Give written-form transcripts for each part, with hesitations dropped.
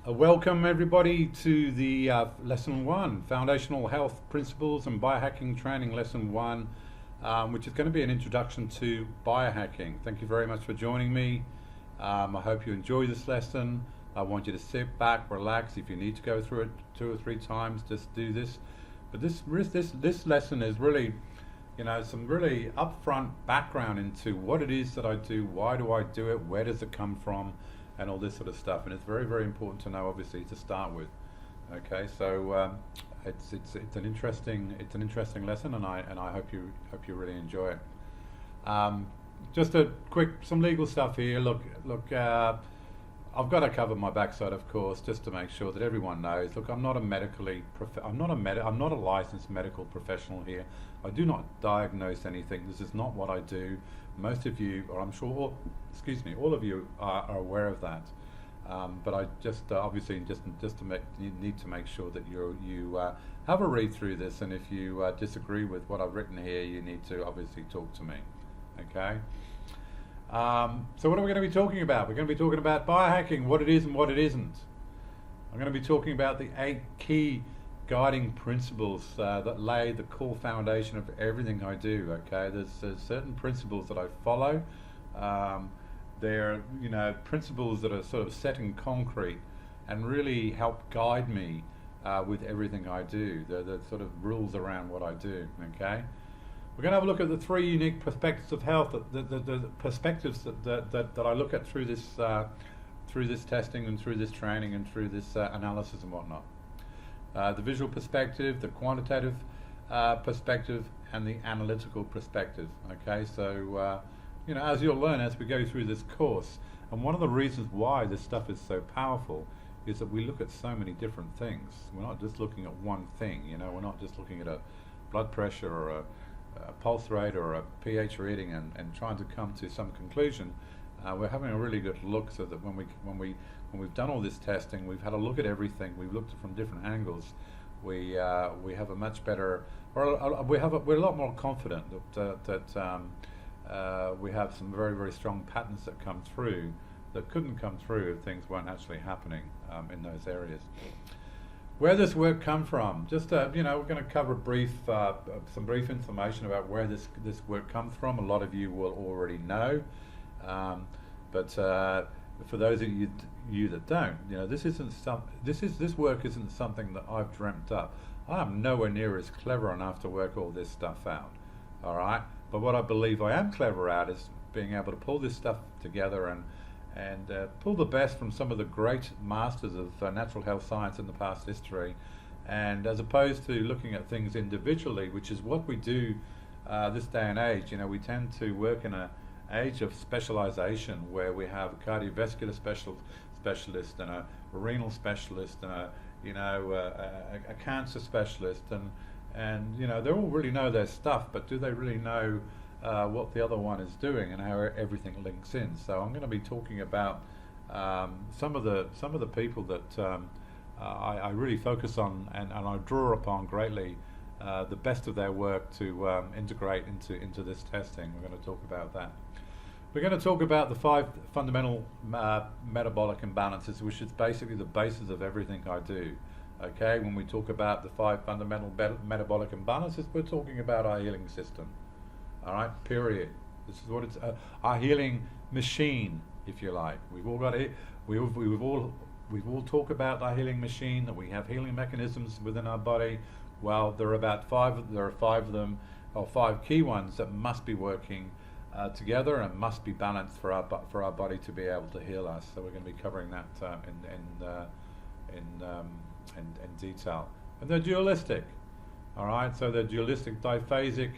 Welcome everybody to the lesson one, Foundational Health Principles and Biohacking Training Lesson one, which is going to be an introduction to biohacking. Thank you very much for joining me. I hope you enjoy this lesson. I want you to sit back, relax. If you need to go through it 2 or 3 times, just do this. But this lesson is really, some really upfront background into what it is that I do, why do I do it, where does it come from, and all this sort of stuff. And it's very, very important to know, obviously, to start with. Okay, so it's an interesting lesson, and I hope you really enjoy it. Just some legal stuff here. Look. I've got to cover my backside, of course, just to make sure that everyone knows. Look, I'm not a licensed medical professional here. I do not diagnose anything. This is not what I do. Most of you, or I'm sure, all of you are aware of that. But I just obviously need to make sure that you have a read through this, and if you disagree with what I've written here, you need to obviously talk to me. Okay. So what are we going to be talking about? We're going to be talking about biohacking, what it is and what it isn't. I'm going to be talking about the 8 key guiding principles that lay the core foundation of everything I do. Okay, there's certain principles that I follow. They're principles that are sort of set in concrete and really help guide me with everything I do. They're the sort of rules around what I do. Okay. We're going to have a look at the 3 unique perspectives of health, the perspectives that I look at through this testing and through this training and through this analysis and whatnot. The visual perspective, the quantitative perspective, and the analytical perspective. Okay, so as you'll learn as we go through this course, and one of the reasons why this stuff is so powerful is that we look at so many different things. We're not just looking at one thing. We're not just looking at a blood pressure or a pulse rate or a pH reading and trying to come to some conclusion. We're having a really good look, so that when we've done all this testing, we've had a look at everything. We've looked from different angles. We have a much better, or we're a lot more confident that we have some very, very strong patterns that come through that couldn't come through if things weren't actually happening in those areas. Where does work come from? Just we're going to cover some brief information about where this work comes from. A lot of you will already know, but for those of you that don't, this work isn't something that I've dreamt up. I am nowhere near as clever enough to work all this stuff out. All right, but what I believe I am clever at is being able to pull this stuff together and pull the best from some of the great masters of natural health science in the past history, and as opposed to looking at things individually, which is what we do this day and age. We tend to work in an age of specialization where we have a cardiovascular specialist and a renal specialist and a cancer specialist, and they all really know their stuff, but do they really know what the other one is doing and how everything links in? So I'm going to be talking about some of the people that I really focus on and I draw upon greatly the best of their work to integrate into this testing. We're going to talk about that. We're going to talk about the 5 fundamental metabolic imbalances, which is basically the basis of everything I do. Okay, when we talk about the 5 fundamental metabolic imbalances, we're talking about our healing system. All right, period. This is what it's our healing machine, if you like. We've all got it. We've all talked about our healing machine, that we have healing mechanisms within our body. Well, there are 5 of them, or 5 key ones that must be working together and must be balanced for our body to be able to heal us. So we're going to be covering that in detail. And they're dualistic. All right, so they're dualistic, diphasic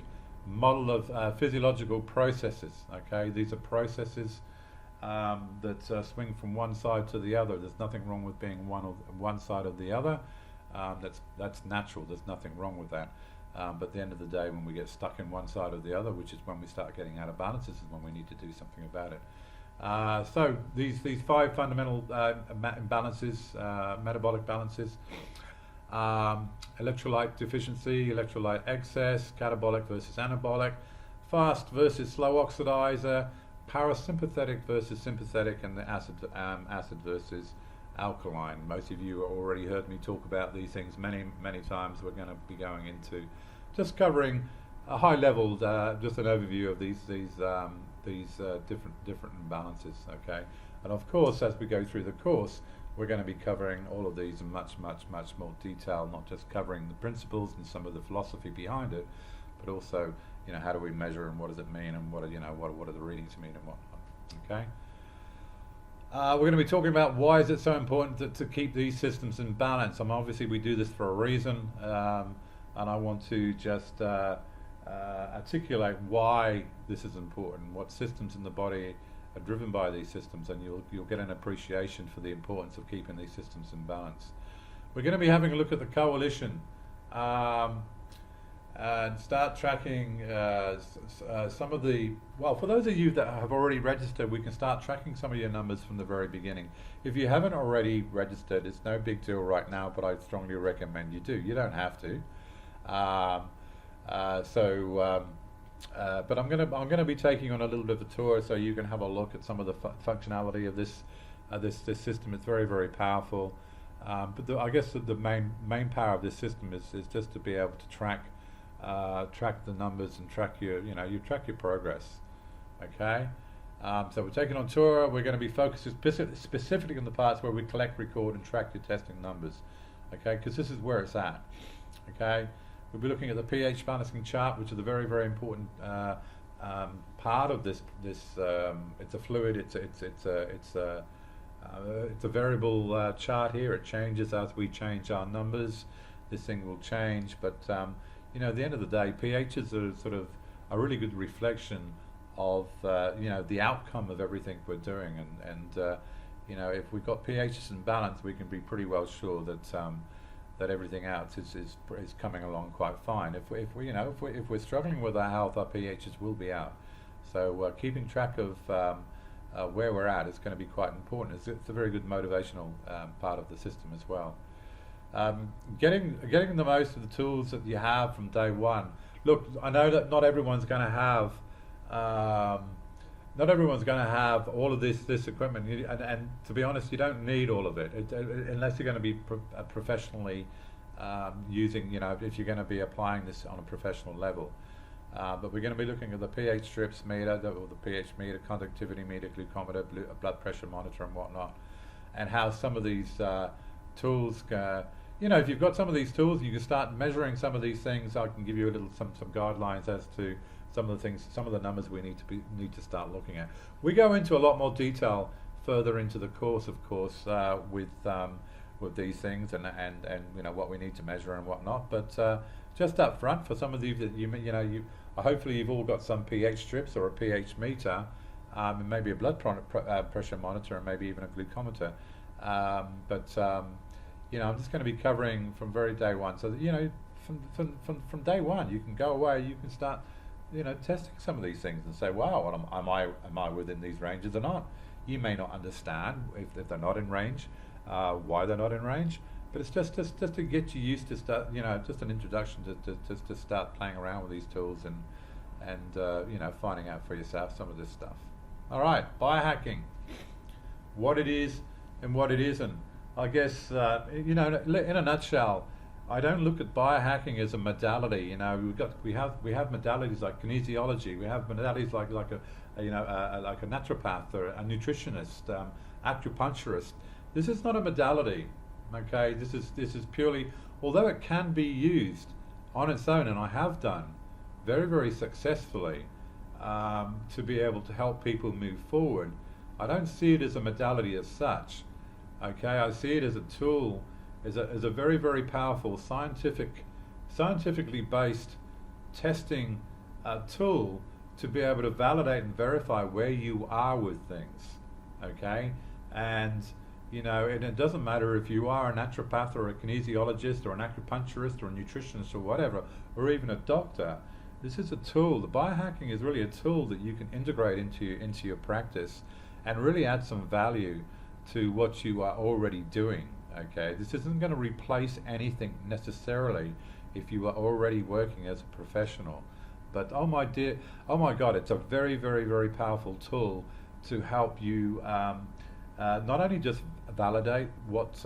model of physiological processes. Okay, these are processes that swing from one side to the other. There's nothing wrong with being one side or the other. That's natural. There's nothing wrong with that. But at the end of the day, when we get stuck in one side or the other, which is when we start getting out of balance, this is when we need to do something about it. So these 5 fundamental imbalances, metabolic balances. Electrolyte deficiency, electrolyte excess, catabolic versus anabolic, fast versus slow oxidizer, parasympathetic versus sympathetic, and the acid versus alkaline. Most of you already heard me talk about these things many times. We're going to be going into just covering a high level, just an overview of these different imbalances. Okay, and of course, as we go through the course, we're going to be covering all of these in much more detail, not just covering the principles and some of the philosophy behind it, but also, how do we measure and what does it mean, and what are the readings mean and whatnot. Okay. We're going to be talking about why is it so important to keep these systems in balance. Obviously we do this for a reason, and I want to just articulate why this is important, what systems in the body are driven by these systems, and you'll get an appreciation for the importance of keeping these systems in balance. We're going to be having a look at the coalition and start tracking some of the, well, for those of you that have already registered, we can start tracking some of your numbers from the very beginning. If you haven't already registered, it's no big deal right now, but I strongly recommend you do. You don't have to. But I'm gonna be taking on a little bit of a tour, so you can have a look at some of the functionality of this system. It's very powerful. But I guess the main power of this system is just to be able to track the numbers and track your progress. Okay. So we're taking on tour. We're going to be focusing specifically on the parts where we collect, record, and track your testing numbers. Okay, because this is where it's at. Okay. We'll be looking at the pH balancing chart, which is a very important part of this. It's a fluid. It's a variable chart here. It changes as we change our numbers. This thing will change, but at the end of the day, pHs are sort of a really good reflection of the outcome of everything we're doing, and if we've got pHs in balance, we can be pretty well sure that everything else is coming along quite fine. If we're struggling with our health, our pHs will be out. So keeping track of where we're at is going to be quite important. It's a very good motivational part of the system as well. Getting the most of the tools that you have from day one. Look, I know that not everyone's going to have all of this equipment, and to be honest, you don't need all of it, unless you're going to be professionally using, if you're going to be applying this on a professional level. But we're going to be looking at the pH strips meter, or the pH meter, conductivity meter, glucometer, blood pressure monitor, and whatnot, and how some of these tools. If you've got some of these tools, you can start measuring some of these things. I can give you some guidelines as to some of the things, some of the numbers we need to start looking at. We go into a lot more detail further into the course, of course, with these things and what we need to measure and whatnot. But just up front, for some of you that hopefully you've all got some pH strips or a pH meter, and maybe a blood pressure monitor, and maybe even a glucometer. I'm just going to be covering from very day one, so that from day one you can go away, you can start testing some of these things and say, wow, am I within these ranges or not? You may not understand if they're not in range, why they're not in range, but it's just to get you used to start, just an introduction to start playing around with these tools and finding out for yourself some of this stuff. All right, biohacking, what it is and what it isn't. I guess in a nutshell, I don't look at biohacking as a modality. We have modalities like kinesiology. We have modalities like a naturopath or a nutritionist, acupuncturist. This is not a modality. Okay, this is purely, although it can be used on its own, and I have done very successfully to be able to help people move forward. I don't see it as a modality as such. Okay, I see it as a tool, as a very powerful scientifically based testing tool to be able to validate and verify where you are with things. Okay, and it doesn't matter if you are a naturopath or a kinesiologist or an acupuncturist or a nutritionist or whatever, or even a doctor. This is a tool. The biohacking is really a tool that you can integrate into your practice and really add some value to what you are already doing. Okay, this isn't going to replace anything necessarily if you are already working as a professional, but oh my God, it's a very powerful tool to help you not only just validate what's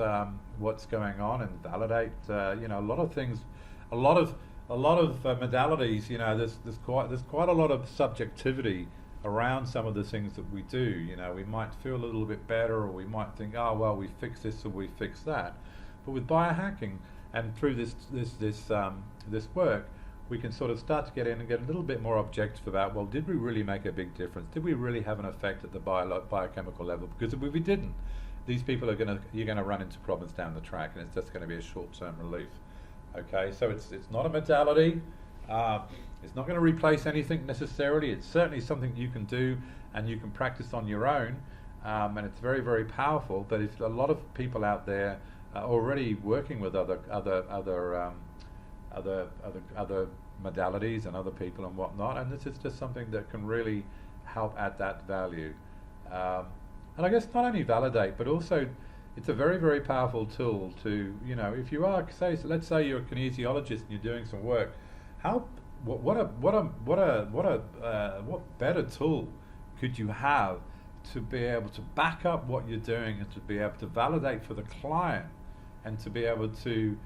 going on and validate a lot of things, a lot of modalities. There's quite a lot of subjectivity around some of the things that we do. We might feel a little bit better, or we might think, oh well, we fix this or we fix that. But with biohacking and through this work, we can sort of start to get in and get a little bit more objective about, well, did we really make a big difference? Did we really have an effect at the biochemical level? Because if we didn't, these people you're gonna run into problems down the track, and it's just going to be a short-term relief. Okay, so it's not a modality. It's not going to replace anything necessarily. It's certainly something you can do and you can practice on your own, and it's very, very powerful. But if a lot of people out there are already working with other modalities and other people and whatnot, and this is just something that can really help add that value. And I guess not only validate, but also it's a very, very powerful tool to, if you are, let's say you're a kinesiologist and you're doing some work, what better tool could you have to be able to back up what you're doing and to be able to validate for the client and to be able to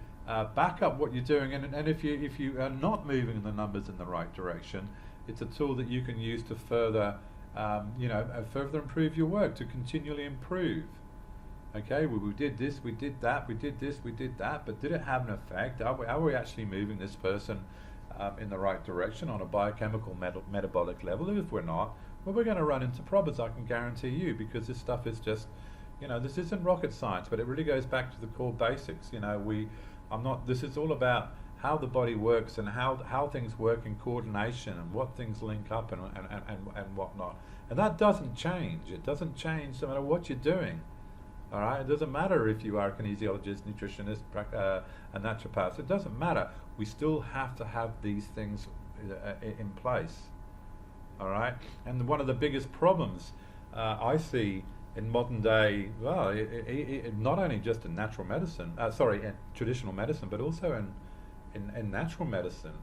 back up what you're doing, and if you are not moving the numbers in the right direction, it's a tool that you can use to further further improve your work, to continually improve. Okay, we did this, we did that, we did this, we did that, but did it have an effect? Are we actually moving this person in the right direction on a biochemical metabolic level? If we're not, well, we're going to run into problems, I can guarantee you, because this stuff is just, this isn't rocket science, but it really goes back to the core basics. This is all about how the body works and how things work in coordination and what things link up and whatnot. And that doesn't change. It doesn't change no matter what you're doing. All right? It doesn't matter if you are a kinesiologist, nutritionist, a naturopath. It doesn't matter. We still have to have these things in place. All right? And one of the biggest problems I see in modern day, well, not only just in natural medicine, in traditional medicine, but also in natural medicine,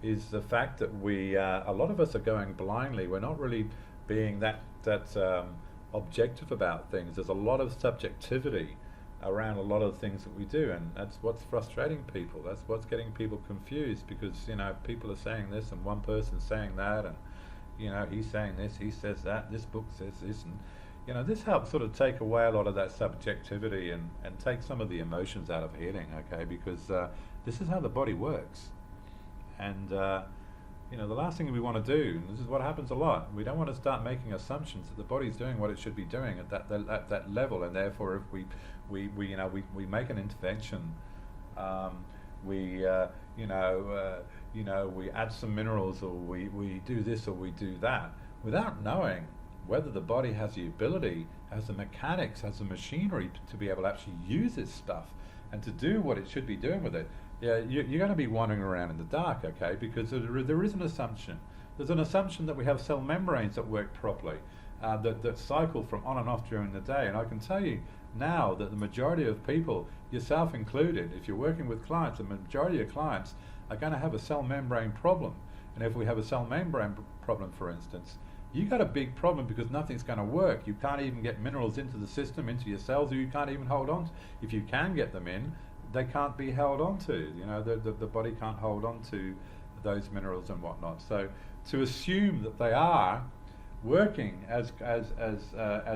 is the fact that a lot of us are going blindly. We're not really being that objective about things. There's a lot of subjectivity around a lot of the things that we do, and that's what's frustrating people. That's what's getting people confused, because people are saying this and one person's saying that, and he's saying this, he says that, this book says this, and this helps sort of take away a lot of that subjectivity and take some of the emotions out of healing, okay? Because this is how the body works. And, the last thing we want to do, and this is what happens a lot, we don't want to start making assumptions that the body's doing what it should be doing at that level, and therefore if we make an intervention, we add some minerals, or we do this or we do that, without knowing whether the body has the ability, has the mechanics, has the machinery to be able to actually use this stuff and to do what it should be doing with it. Yeah, you're going to be wandering around in the dark, okay? Because there is an assumption. There's an assumption that we have cell membranes that work properly, that cycle from on and off during the day. And I can tell you now that the majority of people, yourself included, if you're working with clients, the majority of clients are going to have a cell membrane problem. And if we have a cell membrane problem, for instance, you got a big problem, because nothing's going to work. You can't even get minerals into the system, into your cells, or you can't even hold on. If you can get them in, they can't be held on to. The body can't hold on to those minerals and whatnot. So to assume that they are working as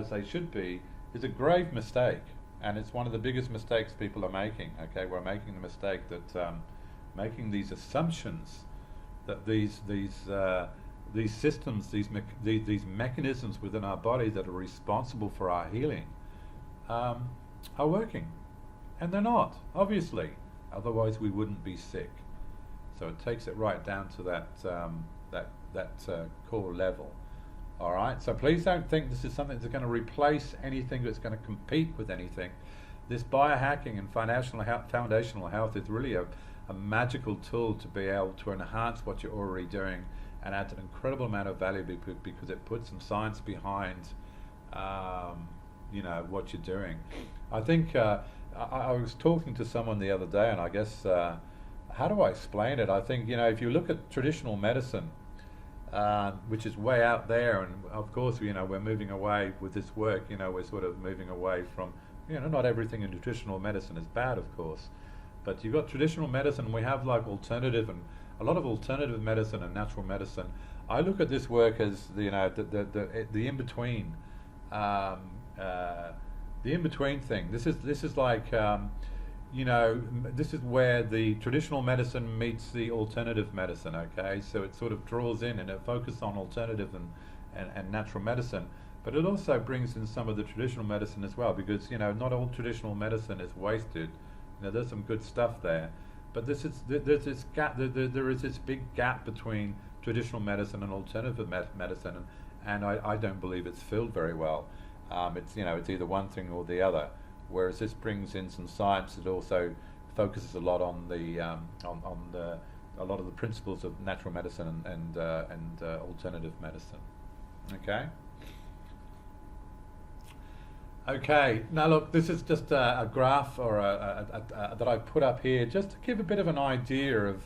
they should be is a grave mistake, and it's one of the biggest mistakes people are making. Okay, we're making the mistake that making these assumptions that these systems, these mechanisms within our body that are responsible for our healing are working. And they're not, obviously. Otherwise we wouldn't be sick. So it takes it right down to that core level. All right, so please don't think this is something that's going to replace anything, that's going to compete with anything. This biohacking and foundational health is really a magical tool to be able to enhance what you're already doing and adds an incredible amount of value, because it puts some science behind what you're doing. I think I was talking to someone the other day, and I guess how do I explain it? I think if you look at traditional medicine, which is way out there. And of course, we're moving away with this work. We're sort of moving away from, not everything in nutritional medicine is bad, of course, but you've got traditional medicine. We have like alternative and a lot of alternative medicine and natural medicine. I look at this work as the in between, the in between thing. This is like this is where the traditional medicine meets the alternative medicine. Okay, so it sort of draws in and it focuses on alternative and natural medicine, but it also brings in some of the traditional medicine as well, because not all traditional medicine is wasted. There's some good stuff there, but there's this gap. There is this big gap between traditional medicine and alternative medicine, and I don't believe it's filled very well. It's either one thing or the other. Whereas this brings in some science that also focuses a lot on the a lot of the principles of natural medicine and alternative medicine. Okay. Okay. Now look, this is just a graph or that I put up here just to give a bit of an idea of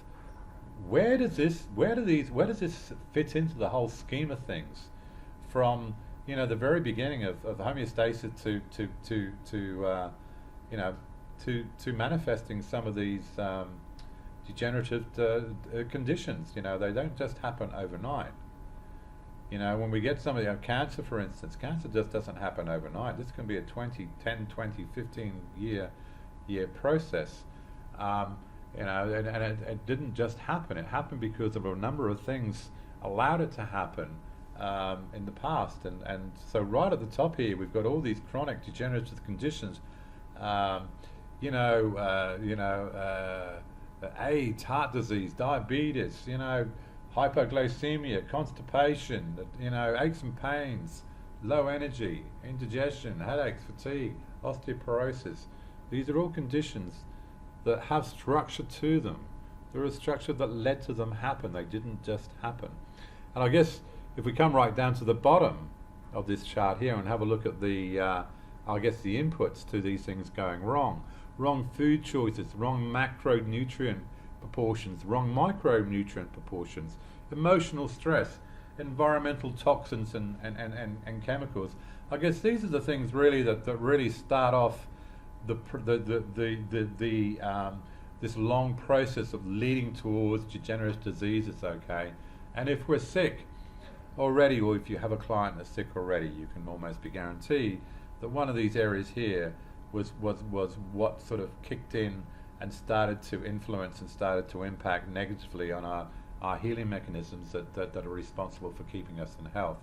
where does this fit into the whole scheme of things, from the very beginning of homeostasis to manifesting some of these degenerative conditions. They don't just happen overnight. When we get some of the cancer, for instance, cancer just doesn't happen overnight. This can be a 10, 20, 15 year process. And it didn't just happen. It happened because of a number of things allowed it to happen in the past, and so right at the top here we've got all these chronic degenerative conditions, AIDS, heart disease, diabetes, hypoglycemia, constipation, aches and pains, low energy, indigestion, headaches, fatigue, osteoporosis. These are all conditions that have structure to them. There is structure that led to them happen. They didn't just happen. And I guess if we come right down to the bottom of this chart here and have a look at the inputs to these things going wrong. Wrong food choices, wrong macronutrient proportions, wrong micronutrient proportions, emotional stress, environmental toxins and chemicals. I guess these are the things really that really start off this long process of leading towards degenerative diseases. Okay, and if we're sick already, or if you have a client that's sick already, you can almost be guaranteed that one of these areas here was what sort of kicked in and started to influence and started to impact negatively on our healing mechanisms that are responsible for keeping us in health.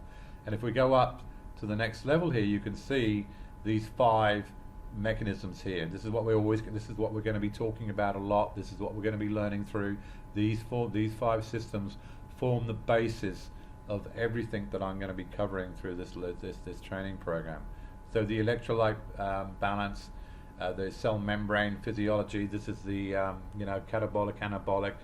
And if we go up to the next level here, you can see these 5 mechanisms here. This is what we're going to be talking about a lot. This is what we're going to be learning through. These 5 systems form the basis of everything that I'm going to be covering through this training program. So the electrolyte balance, the cell membrane physiology. This is the catabolic, anabolic,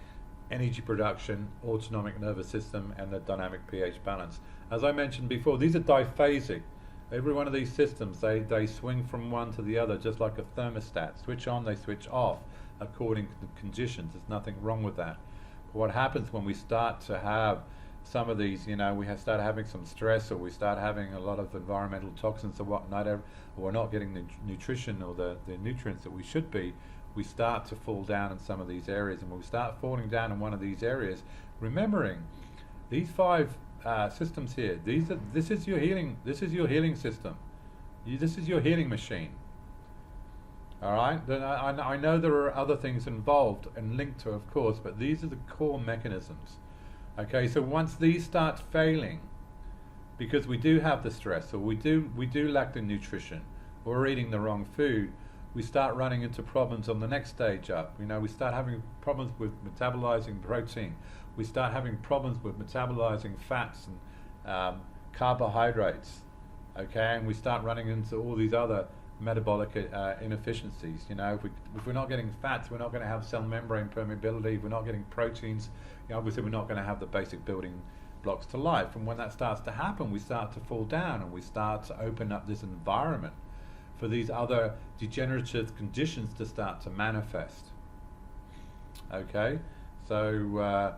energy production, autonomic nervous system, and the dynamic pH balance. As I mentioned before, these are diphasic. Every one of these systems, they swing from one to the other, just like a thermostat. Switch on, they switch off according to the conditions. There's nothing wrong with that. But what happens when we start to have some of these, start having some stress, or we start having a lot of environmental toxins or whatnot, or we're not getting the nutrition or the nutrients that we should be, we start to fall down in some of these areas. And when we start falling down in one of these areas, remembering these 5 systems here, this is your healing system. This is your healing machine. All right. Then I know there are other things involved and linked to, of course, but these are the core mechanisms. Okay, so once these start failing, because we do have the stress, or we do lack the nutrition, or we're eating the wrong food, we start running into problems on the next stage up. We start having problems with metabolizing protein. We start having problems with metabolizing fats and carbohydrates. Okay, and we start running into all these other metabolic inefficiencies. If we're not getting fats, we're not going to have cell membrane permeability. If we're not getting proteins, obviously we're not going to have the basic building blocks to life. And when that starts to happen, we start to fall down, and we start to open up this environment for these other degenerative conditions to start to manifest. Okay, so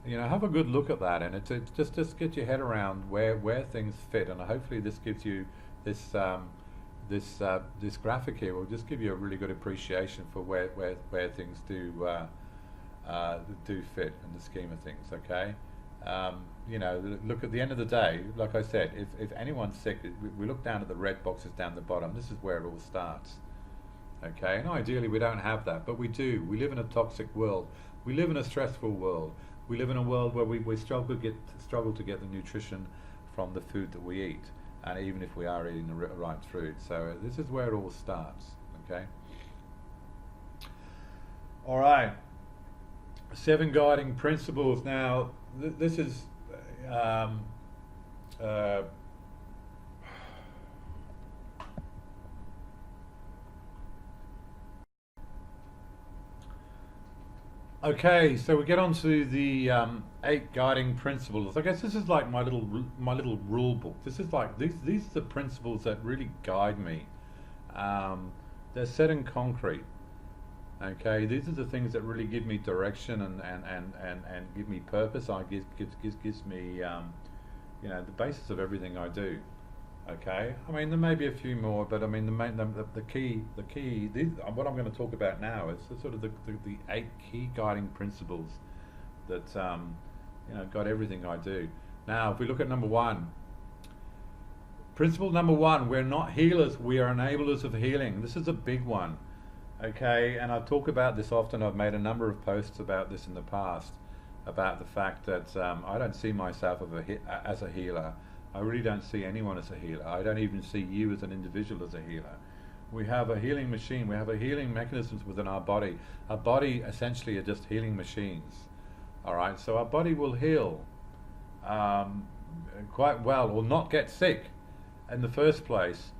have a good look at that, and it's just get your head around where things fit, and hopefully this gives you this this graphic here will just give you a really good appreciation for where things do fit in the scheme of things. Okay, look, at the end of the day, like I said, if anyone's sick, we look down at the red boxes down the bottom. This is where it all starts. Okay, and ideally we don't have that, but we do. We live in a toxic world. We live in a stressful world. We live in a world where we struggle to get the nutrition from the food that we eat, and even if we are eating the right food. So this is where it all starts. Okay. All right. 7 guiding principles. Now, this is. Okay, so we get on to the 8 guiding principles. I guess this is like my little rule book. This is like these are the principles that really guide me. They're set in concrete. Okay, these are the things that really give me direction and give me purpose. Gives me the basis of everything I do. Okay, I mean there may be a few more, but I mean the key. What I'm going to talk about now is sort of the 8 key guiding principles that guide everything I do. Now, if we look at number 1, principle number 1, we're not healers, we are enablers of healing. This is a big one. Okay, and I talk about this often. I've made a number of posts about this in the past, about the fact that I don't see myself as a healer. I really don't see anyone as a healer. I don't even see you as an individual as a healer. We have a healing machine. We have a healing mechanisms within our body. Our body essentially are just healing machines. All right, so our body will heal quite well, or not get sick in the first place,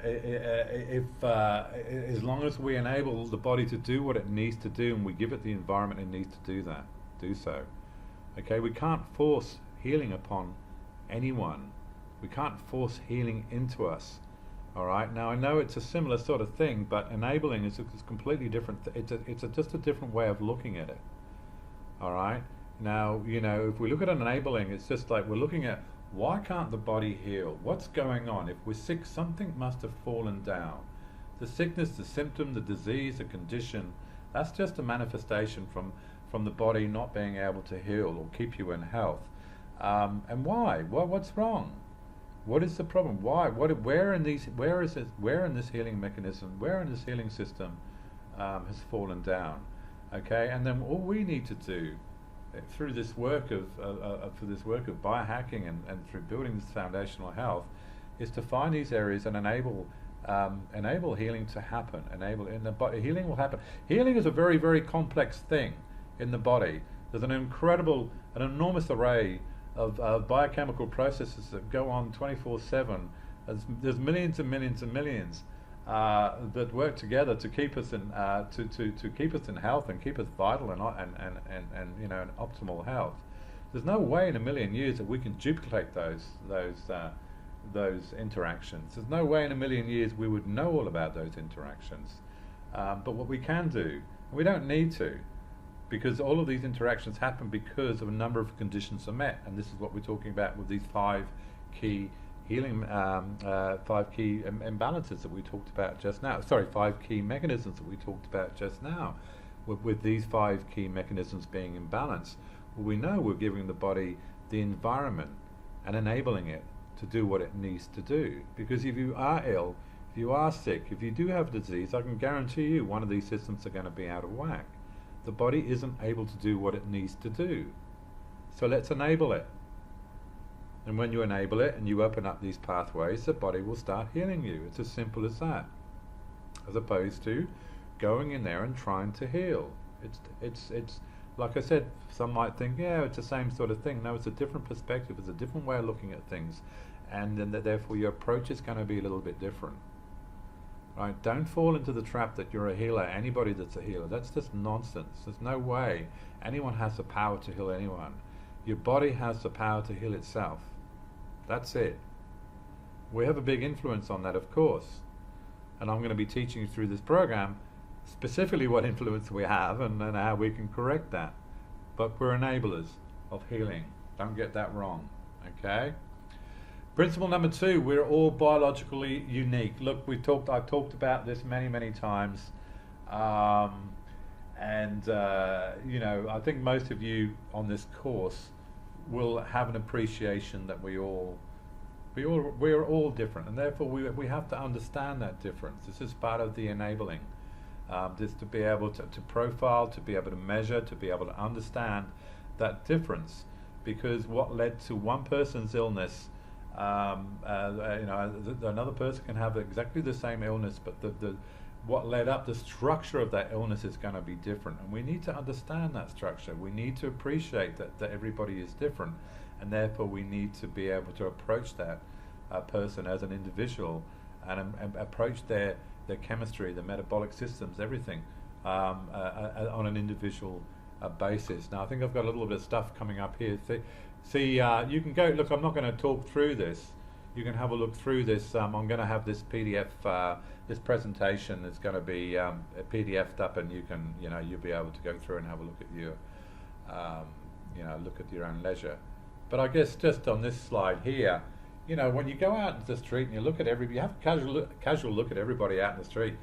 if as long as we enable the body to do what it needs to do, and we give it the environment it needs to do so. Okay, we can't force healing upon anyone. We can't force healing into us. All right. Now I know it's a similar sort of thing, but enabling is completely different. It's just a different way of looking at it. All right. Now if we look at enabling, it's just like we're looking at why can't the body heal? What's going on? If we're sick, something must have fallen down. The sickness, the symptom, the disease, the condition, that's just a manifestation from the body not being able to heal or keep you in health. And why? What's wrong? What is the problem? Why? Where in this healing mechanism? Where in this healing system has fallen down? Okay, and then all we need to do through this work of biohacking and through building this foundational health is to find these areas and enable healing to happen. Healing will happen. Healing is a very, very complex thing in the body. There's an enormous array of biochemical processes that go on 24/7. There's millions and millions and millions that work together to keep us in to keep us in health and keep us vital and in optimal health. There's no way in a million years that we can duplicate those interactions. There's no way in a million years we would know all about those interactions. But what we can do, and we don't need to, because all of these interactions happen because of a number of conditions are met, and this is what we're talking about with these 5 key healing, 5 key imbalances that we talked about just now. 5 key mechanisms that we talked about just now. With these 5 key mechanisms being in balance, well, we know we're giving the body the environment and enabling it to do what it needs to do. Because if you are ill, if you are sick, if you do have disease, I can guarantee you one of these systems are going to be out of whack. The body isn't able to do what it needs to do. So let's enable it. And when you enable it and you open up these pathways, the body will start healing you. It's as simple as that. As opposed to going in there and trying to heal. It's like I said, some might think, yeah, it's the same sort of thing. No, it's a different perspective. It's a different way of looking at things. And then therefore your approach is going to be a little bit different. Right? Don't fall into the trap that you're a healer. Anybody that's a healer, that's just nonsense. There's no way anyone has the power to heal anyone. Your body has the power to heal itself. That's it. We have a big influence on that, of course. And I'm going to be teaching you through this program specifically what influence we have and how we can correct that. but we're enablers of healing. Don't get that wrong, okay? Principle number 2, we're all biologically unique. Look, I've talked about this many, many times. I think most of you on this course will have an appreciation that we're all different, and therefore we have to understand that difference. This is part of the enabling. Just to be able to profile, to be able to measure, to be able to understand that difference, because what led to one person's illness, another person can have exactly the same illness, but what led up, the structure of that illness is going to be different, and we need to understand that structure. We need to appreciate that everybody is different, and therefore we need to be able to approach that person as an individual and approach their chemistry, the metabolic systems, everything on an individual basis. Now I think I've got a little bit of stuff coming up here. See, you can go, look, I'm not going to talk through this. You can have a look through this. I'm going to have this PDF, this presentation is going to be PDF'd up, and you'll be able to go through and have a look at your, look at your own leisure. But I guess just on this slide here, when you go out into the street and you look at you have a casual look at everybody out in the street,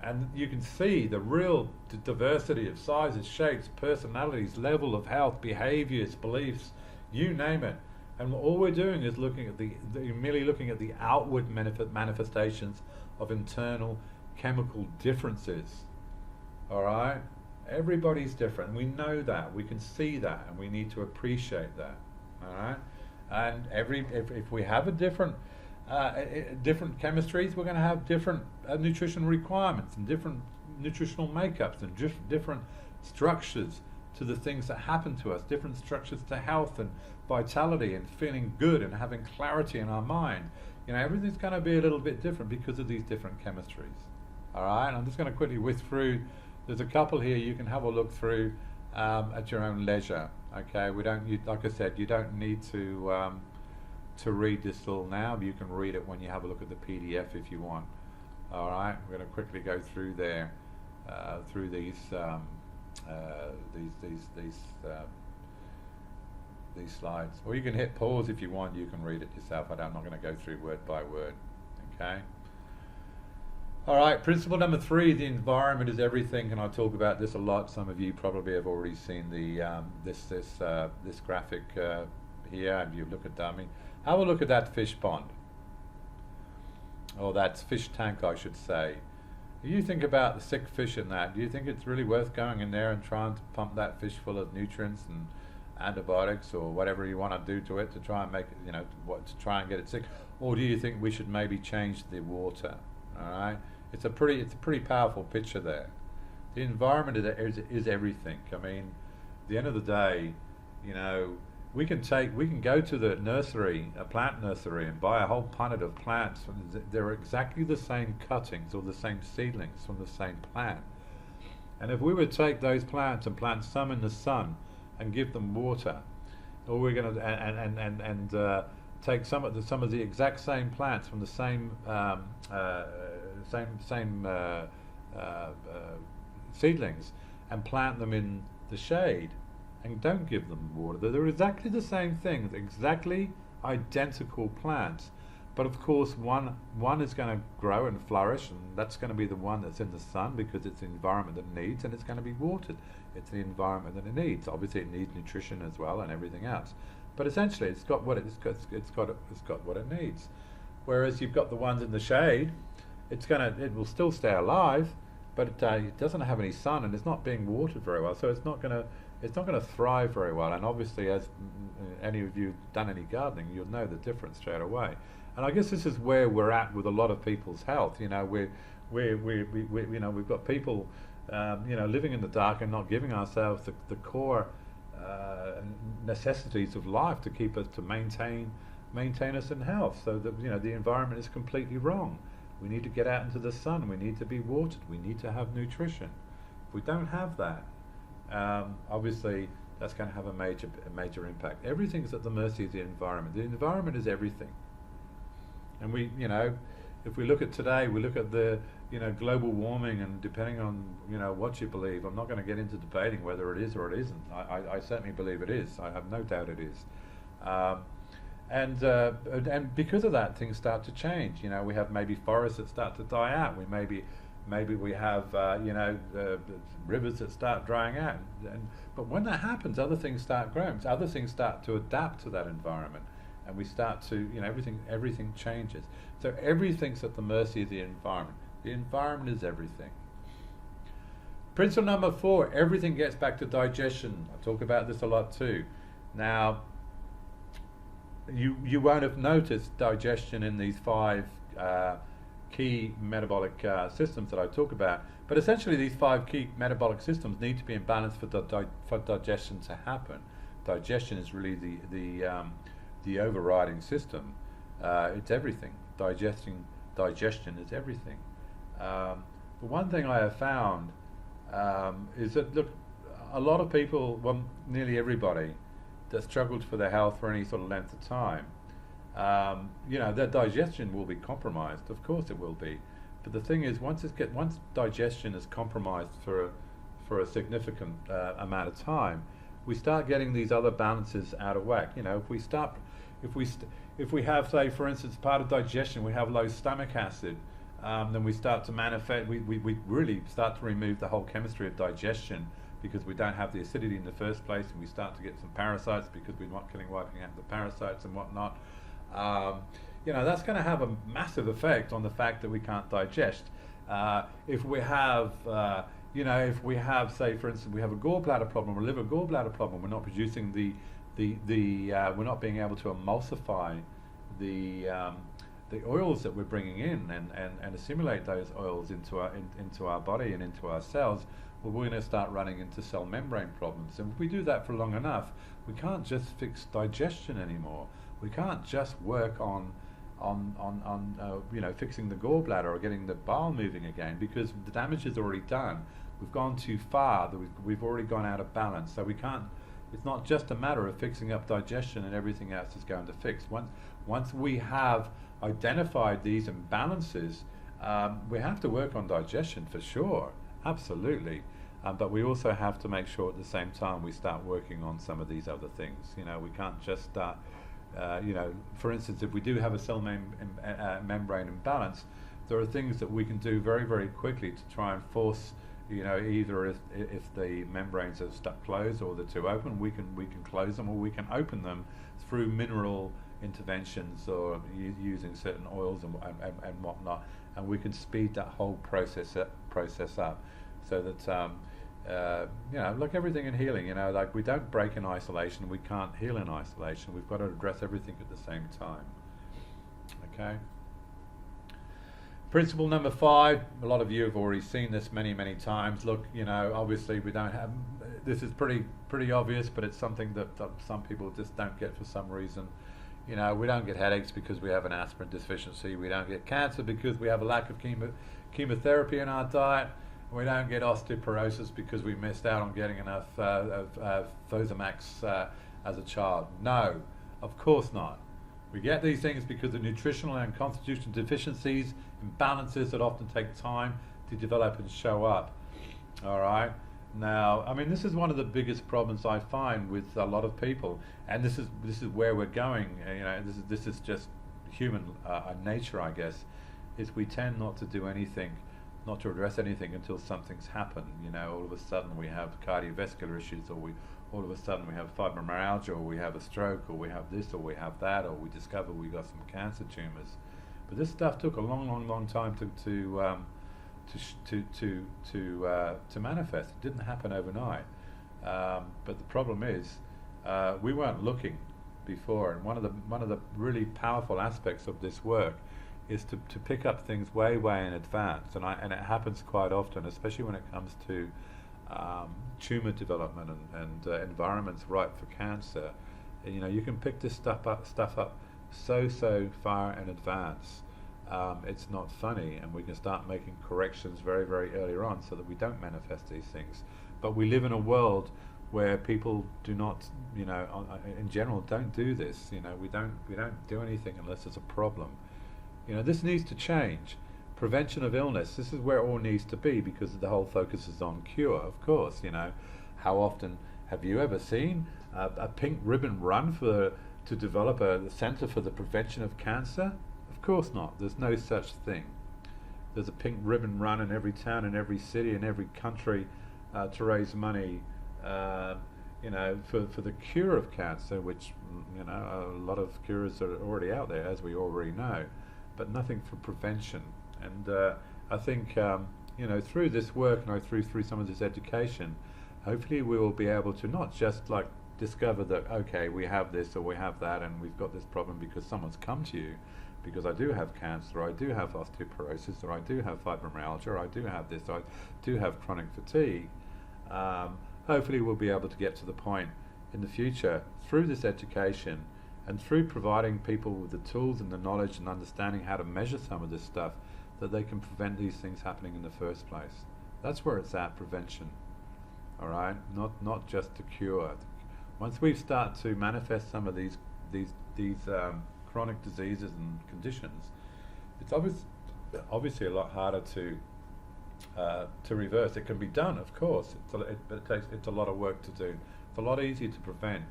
and you can see the real diversity of sizes, shapes, personalities, level of health, behaviors, beliefs, you name it. And all we're doing is merely looking at the outward manifestations of internal chemical differences. All right? Everybody's different. We know that. We can see that, and we need to appreciate that. All right? And if we have a different chemistries, we're going to have different nutrition requirements and different nutritional makeups and different structures to the things that happen to us, different structures to health and vitality and feeling good and having clarity in our mind. Everything's going to be a little bit different because of these different chemistries. All right, and I'm just going to quickly whiz through. There's a couple here you can have a look through at your own leisure. Okay, like I said, you don't need to read this all now. You can read it when you have a look at the PDF if you want. All right, we're going to quickly go through there, through these slides, or you can hit pause if you want. You can read it yourself. I'm not going to go through word by word. Okay. All right. Principle number 3: the environment is everything, and I talk about this a lot. Some of you probably have already seen the this graphic here. And you look at that. Have a look at that fish pond, or that fish tank, I should say. You think about the sick fish in that. Do you think it's really worth going in there and trying to pump that fish full of nutrients and antibiotics or whatever you want to do to it to try and make it, to try and get it sick? Or do you think we should maybe change the water? All right, it's a pretty powerful picture there. The environment is everything. At the end of the day, we can go to the nursery, a plant nursery, and buy a whole punnet of plants. They're exactly the same cuttings or the same seedlings from the same plant. And if we would take those plants and plant some in the sun and give them water, or we're going to take some of the exact same plants from the same seedlings and plant them in the shade, and don't give them water. They're exactly the same things, exactly identical plants, but of course one is going to grow and flourish, and that's going to be the one that's in the sun because it's the environment that it needs, and it's going to be watered. It's the environment that it needs. Obviously, it needs nutrition as well and everything else, but essentially, it's got what it needs. Whereas you've got the ones in the shade, it will still stay alive, but it doesn't have any sun and it's not being watered very well, so it's not going to thrive very well. And obviously, as any of you have done any gardening, you'll know the difference straight away. And I guess this is where we're at with a lot of people's health. We've got people, living in the dark and not giving ourselves the core necessities of life to keep us, to maintain us in health. So that the environment is completely wrong. We need to get out into the sun. We need to be watered. We need to have nutrition. If we don't have that, obviously that's going to have a major impact. Everything's at the mercy of the environment. The environment is everything, and if we look at today, we look at the global warming, and depending on what you believe, I'm not going to get into debating whether it is or it isn't. I certainly believe it is. I have no doubt it is. And because of that, things start to change. We have maybe forests that start to die out. Maybe we have rivers that start drying out. But when that happens, other things start growing. So other things start to adapt to that environment, and we start to everything changes. So everything's at the mercy of the environment. The environment is everything. Principle number 4: everything gets back to digestion. I talk about this a lot too. Now, you won't have noticed digestion in these 5 key metabolic systems that I talk about, but essentially these 5 key metabolic systems need to be in balance for digestion to happen. Digestion is really the overriding system. It's everything. Digestion is everything. But one thing I have found is that, look, a lot of people, well, nearly everybody that struggled for their health for any sort of length of time, their digestion will be compromised. Of course it will be. But the thing is, once digestion is compromised for a significant amount of time, we start getting these other balances out of whack. If we have, say, for instance, part of digestion, we have low stomach acid, then we start to manifest. We really start to remove the whole chemistry of digestion, because we don't have the acidity in the first place, and we start to get some parasites because we're not wiping out the parasites and whatnot. That's going to have a massive effect on the fact that we can't digest. If we have, say, for instance, we have a gallbladder problem, or a liver gallbladder problem, we're not producing we're not being able to emulsify the oils that we're bringing in and assimilate those oils into our body and into our cells. Well, we're going to start running into cell membrane problems. And if we do that for long enough, we can't just fix digestion anymore. We can't just work on fixing the gallbladder or getting the bowel moving again, because the damage is already done. We've gone too far. We've already gone out of balance. So we can't. It's not just a matter of fixing up digestion and everything else is going to fix. Once we have identified these imbalances, we have to work on digestion for sure. Absolutely. But we also have to make sure at the same time we start working on some of these other things. We can't just start, for instance, if we do have a cell membrane imbalance, there are things that we can do very, very quickly to try and force, either if the membranes are stuck closed or they're too open, we can close them, or we can open them through mineral interventions or using certain oils and whatnot, and we can speed that whole process up, so that like everything in healing, like we don't break in isolation, we can't heal in isolation. We've got to address everything at the same time. Okay. Principle number 5, a lot of you have already seen this many, many times. Look, obviously we don't have, this is pretty obvious, but it's something that some people just don't get for some reason. We don't get headaches because we have an aspirin deficiency. We don't get cancer because we have a lack of chemotherapy in our diet. We don't get osteoporosis because we missed out on getting enough Fosamax as a child. No, of course not. We get these things because of nutritional and constitutional deficiencies, imbalances that often take time to develop and show up. All right. Now, I mean, this is one of the biggest problems I find with a lot of people, and this is where we're going. This is just human nature, I guess. Is we tend not to do anything, not to address anything until something's happened. All of a sudden we have cardiovascular issues, or all of a sudden we have fibromyalgia, or we have a stroke, or we have this, or we have that, or we discover we got some cancer tumors. But this stuff took a long time to manifest. It didn't happen overnight. But the problem is, we weren't looking before, and one of the really powerful aspects of this work is to pick up things way in advance, and it happens quite often, especially when it comes to tumor development and environments ripe for cancer. You can pick this stuff up so far in advance. It's not funny, and we can start making corrections very early on so that we don't manifest these things. But we live in a world where people do not, in general, don't do this. We don't do anything unless there's a problem. This needs to change. Prevention of illness, this is where it all needs to be, because the whole focus is on cure, of course. How often have you ever seen a pink ribbon run to develop a centre for the prevention of cancer? Of course not. There's no such thing. There's a pink ribbon run in every town, in every city, in every country to raise money, for the cure of cancer, which, a lot of cures are already out there, as we already know, but nothing for prevention. And I think, through this work and through some of this education, hopefully we will be able to not just like discover that, okay, we have this or we have that and we've got this problem because someone's come to you, because I do have cancer, or I do have osteoporosis, or I do have fibromyalgia, or I do have this, or I do have chronic fatigue. Hopefully we'll be able to get to the point in the future through this education and through providing people with the tools and the knowledge and understanding how to measure some of this stuff, that they can prevent these things happening in the first place. That's where it's at, prevention. All right, not just to cure. Once we start to manifest some of these chronic diseases and conditions, it's obviously a lot harder to reverse. It can be done, of course, it's a lot of work to do. It's a lot easier to prevent,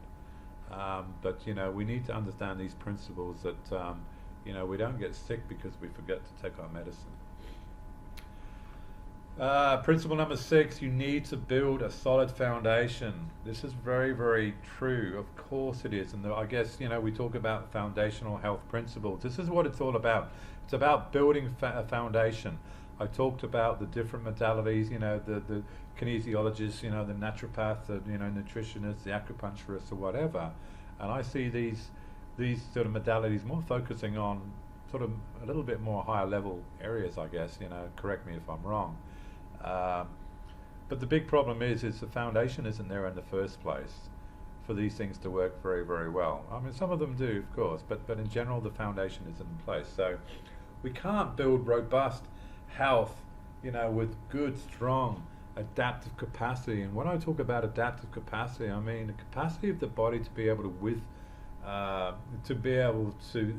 but we need to understand these principles that we don't get sick because we forget to take our medicine. Principle number 6, you need to build a solid foundation. This is very, very true. Of course it is. And I guess, we talk about foundational health principles. This is what it's all about. It's about building a foundation. I talked about the different modalities, the kinesiologists, the naturopath, the nutritionists, the acupuncturists, or whatever. And I see these sort of modalities more focusing on sort of a little bit more higher level areas, I guess. Correct me if I'm wrong. But the big problem is the foundation isn't there in the first place for these things to work very, very well. I mean, some of them do, of course, but in general, the foundation isn't in place. So we can't build robust health, with good, strong, adaptive capacity. And when I talk about adaptive capacity, I mean the capacity of the body to be able to be able to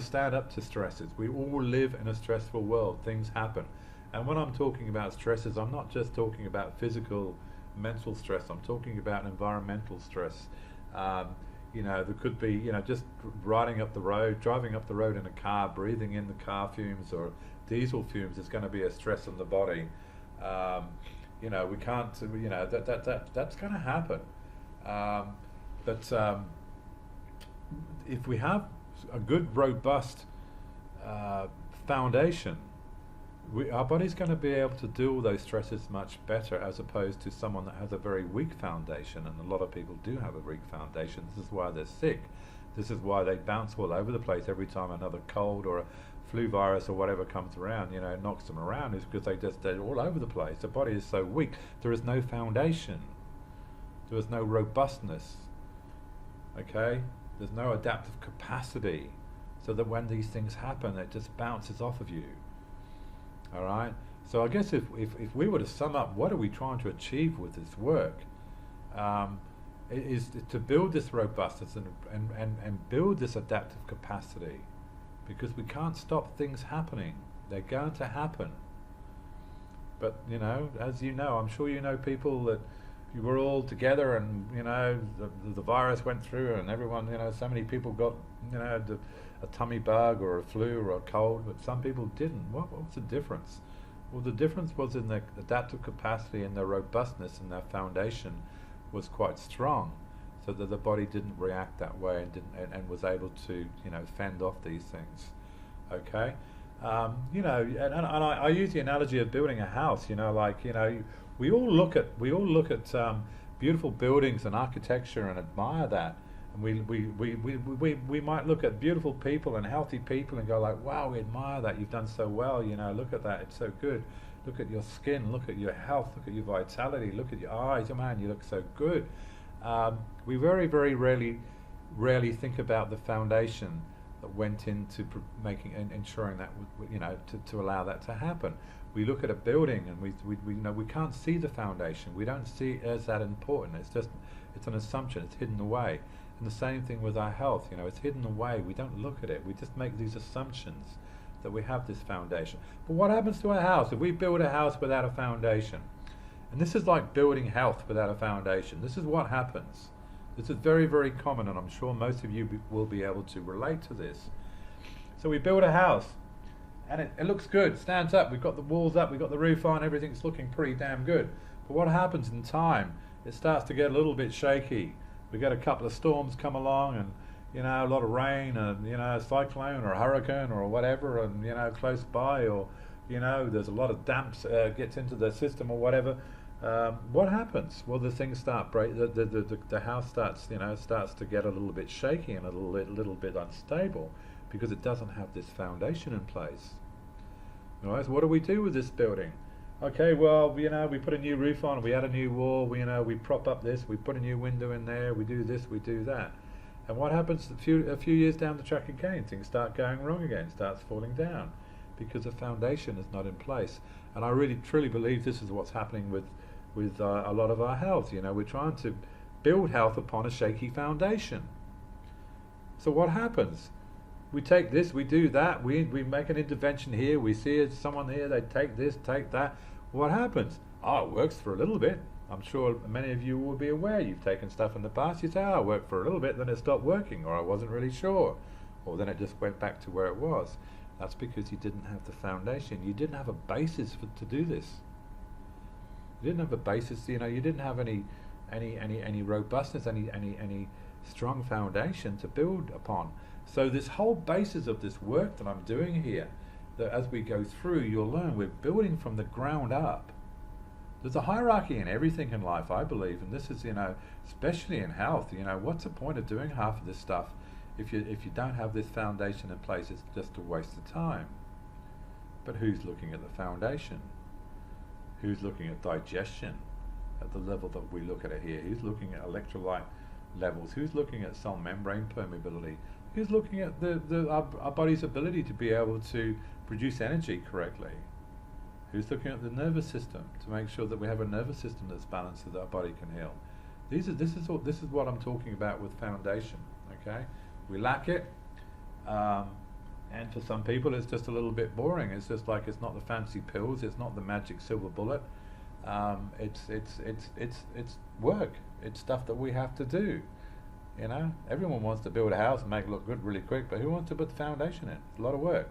stand up to stresses. We all live in a stressful world. Things happen. And when I'm talking about stresses, I'm not just talking about physical, mental stress. I'm talking about environmental stress. There could be, just driving up the road in a car, breathing in the car fumes or diesel fumes is going to be a stress on the body. We can't, that's going to happen. But if we have a good, robust foundation, our body's going to be able to deal with those stresses much better, as opposed to someone that has a very weak foundation. And a lot of people do have a weak foundation. This is why they're sick. This is why they bounce all over the place every time another cold or a flu virus or whatever comes around, knocks them around, is because they're all over the place. The body is so weak. There is no foundation. There is no robustness. Okay? There's no adaptive capacity, so that when these things happen, it just bounces off of you. All right? So I guess if we were to sum up, what are we trying to achieve with this work? It is to build this robustness and build this adaptive capacity, because we can't stop things happening. They're going to happen. But, as I'm sure you know people that you were all together and, the virus went through and everyone, so many people got, a tummy bug or a flu or a cold, but some people didn't. What was the difference? Well, the difference was in their adaptive capacity and their robustness, and their foundation was quite strong, so that the body didn't react that way and was able to, fend off these things. Okay? And I use the analogy of building a house, we all look at beautiful buildings and architecture and admire that. And we might look at beautiful people and healthy people and go like, wow, we admire that, you've done so well, look at that, it's so good. Look at your skin, look at your health, look at your vitality, look at your eyes, oh man, you look so good. We very, very rarely think about the foundation that went into making and ensuring that, to allow that to happen. We look at a building and we can't see the foundation. We don't see it as that important. It's an assumption. It's hidden away. And the same thing with our health, it's hidden away. We don't look at it. We just make these assumptions that we have this foundation. But what happens to our house if we build a house without a foundation? And this is like building health without a foundation. This is what happens. This is very, very common, and I'm sure most of you will be able to relate to this. So we build a house, and it looks good, stands up, we've got the walls up, we've got the roof on, everything's looking pretty damn good. But what happens in time, it starts to get a little bit shaky. We get a couple of storms come along, and a lot of rain, and a cyclone or a hurricane or whatever, and close by, or there's a lot of damps gets into the system or whatever. What happens? Well, the things start the house starts to get a little bit shaky and a little bit unstable because it doesn't have this foundation in place. All right, so what do we do with this building? Okay, well, we put a new roof on, we add a new wall, we prop up this, we put a new window in there, we do this, we do that. And what happens a few years down the track again? Things start going wrong again, starts falling down because the foundation is not in place. And I really truly believe this is what's happening with a lot of our health. We're trying to build health upon a shaky foundation. So what happens? We take this, we do that, we make an intervention here, we see someone here, they take this, take that. What happens? Oh, it works for a little bit. I'm sure many of you will be aware you've taken stuff in the past, you say, oh, it worked for a little bit, then it stopped working, or I wasn't really sure, or then it just went back to where it was. That's because you didn't have the foundation. You didn't have a basis to do this. You didn't have a basis, you didn't have any robustness, any strong foundation to build upon. So this whole basis of this work that I'm doing here, that as we go through, you'll learn we're building from the ground up. There's a hierarchy in everything in life, I believe, and this is, especially in health. What's the point of doing half of this stuff if you don't have this foundation in place? It's just a waste of time. But who's looking at the foundation? Who's looking at digestion at the level that we look at it here? Who's looking at electrolyte levels? Who's looking at cell membrane permeability? Who's looking at our body's ability to be able to produce energy correctly? Who's looking at the nervous system to make sure that we have a nervous system that's balanced so that our body can heal? This is what I'm talking about with foundation. Okay, we lack it, and for some people it's just a little bit boring. It's just like it's not the fancy pills, it's not the magic silver bullet. It's work. It's stuff that we have to do. Everyone wants to build a house and make it look good really quick, but who wants to put the foundation in? It's a lot of work.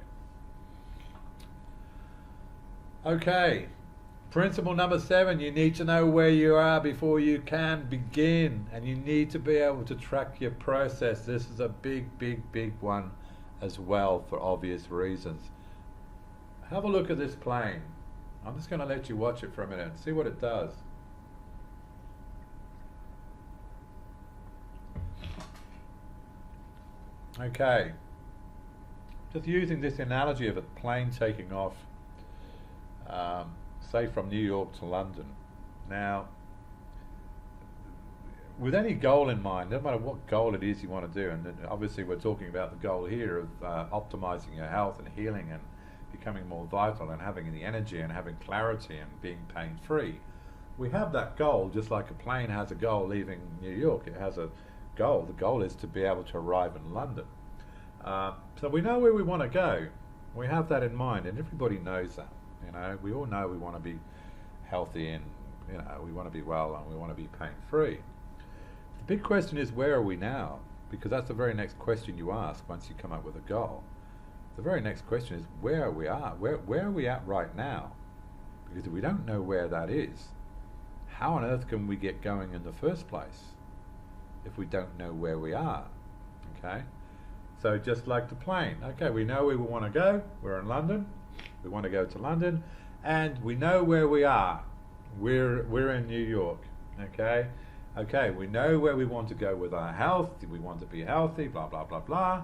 Okay, principle number 7, you need to know where you are before you can begin, and you need to be able to track your process. This is a big one as well, for obvious reasons. Have a look at this plane. I'm just going to let you watch it for a minute and see what it does. Okay, just using this analogy of a plane taking off, say from New York to London. Now, with any goal in mind, no matter what goal it is you want to do, and obviously we're talking about the goal here of optimizing your health and healing and becoming more vital and having the energy and having clarity and being pain-free. We have that goal just like a plane has a goal leaving New York. It has a goal. The goal is to be able to arrive in London. So we know where we want to go. We have that in mind, and everybody knows that. We all know we want to be healthy, and we want to be well, and we want to be pain-free. The big question is, where are we now? Because that's the very next question you ask once you come up with a goal. The very next question is, where are we at? Where are we at right now? Because if we don't know where that is, how on earth can we get going in the first place if we don't know where we are? Okay? So just like the plane. Okay, we know where we want to go. We're in London. We want to go to London. And we know where we are. We're in New York. Okay? Okay, we know where we want to go with our health. We want to be healthy, blah, blah, blah, blah.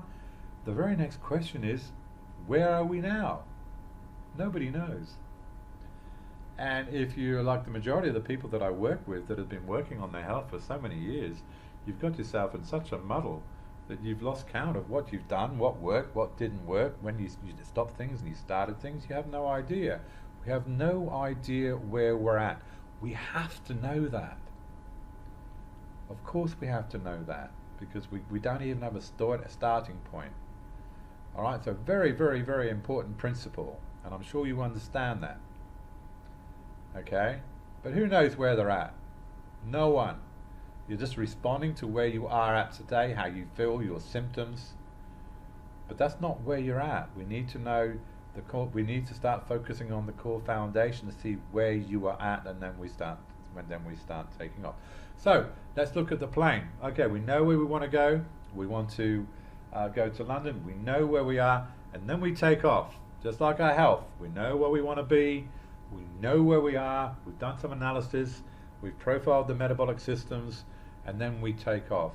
The very next question is, where are we now? Nobody knows. And if you're like the majority of the people that I work with that have been working on their health for so many years, you've got yourself in such a muddle that you've lost count of what you've done, what worked, what didn't work, when you stopped things and you started things. You have no idea. We have no idea where we're at. We have to know that. Of course we have to know that, because we don't even have a starting point. All right, so very, very, very important principle, and I'm sure you understand that. Okay, but who knows where they're at? No one. You're just responding to where you are at today, how you feel, your symptoms. But that's not where you're at. We need to know the core. We need to start focusing on the core foundation to see where you are at, and then we start taking off. So let's look at the plane. Okay, we know where we want to go. We want to go to London. We know where we are, and then we take off. Just like our health, we know where we want to be. We know where we are. We've done some analysis. We've profiled the metabolic systems, and then we take off.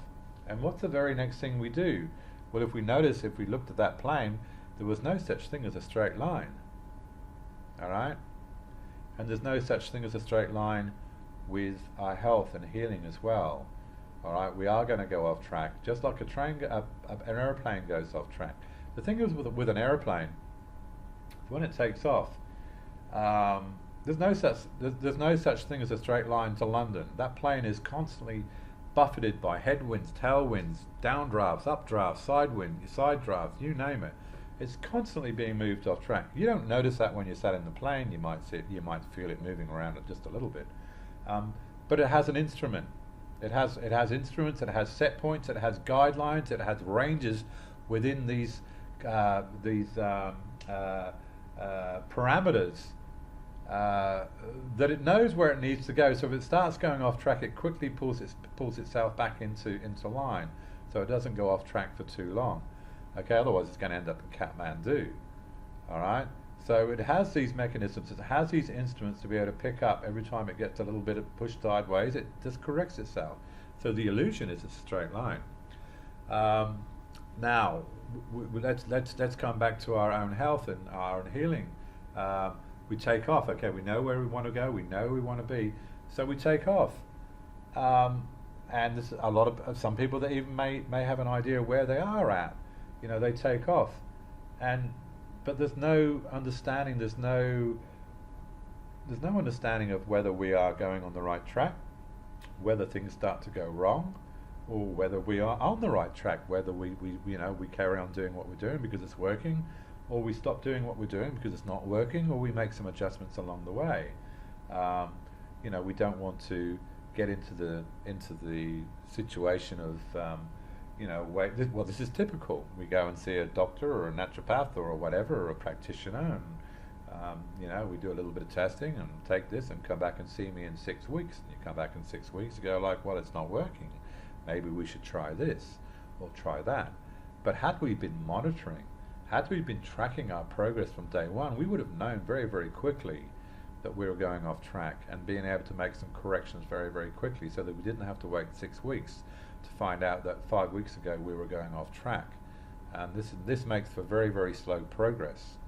And what's the very next thing we do? Well, if we looked at that plane, there was no such thing as a straight line. All right? And there's no such thing as a straight line with our health and healing as well. All right? We are going to go off track, just like an airplane goes off track. The thing is with an airplane, when it takes off, there's no such thing as a straight line to London. That plane is constantly buffeted by headwinds, tailwinds, downdrafts, updrafts, side drafts, you name it. It's constantly being moved off track. You don't notice that when you're sat in the plane. You might feel it moving around just a little bit, but it has an instrument. It has instruments. It has set points. It has guidelines. It has ranges within these parameters. That it knows where it needs to go. So if it starts going off track, it quickly pulls itself back into line, so it doesn't go off track for too long. Okay, otherwise it's going to end up in Kathmandu. All right. So it has these mechanisms. It has these instruments to be able to pick up every time it gets a little bit of push sideways. It just corrects itself. So the illusion is a straight line. Now let's come back to our own health and our own healing. We take off. Okay, we know where we want to go. We know where we want to be. So we take off. And there's a lot of some people that even may have an idea where they are at. They take off, but there's no understanding. There's no understanding of whether we are going on the right track, whether things start to go wrong, or whether we are on the right track. Whether we carry on doing what we're doing because it's working, or we stop doing what we're doing because it's not working, or we make some adjustments along the way. We don't want to get into the situation of this is typical. We go and see a doctor or a naturopath or whatever, or a practitioner, and we do a little bit of testing and take this and come back and see me in 6 weeks. And you come back in 6 weeks and go like, well, it's not working. Maybe we should try this or try that. But had we been monitoring, had we been tracking our progress from day one, we would have known very, very quickly that we were going off track and being able to make some corrections very, very quickly, so that we didn't have to wait 6 weeks to find out that 5 weeks ago we were going off track. And this makes for very, very slow progress.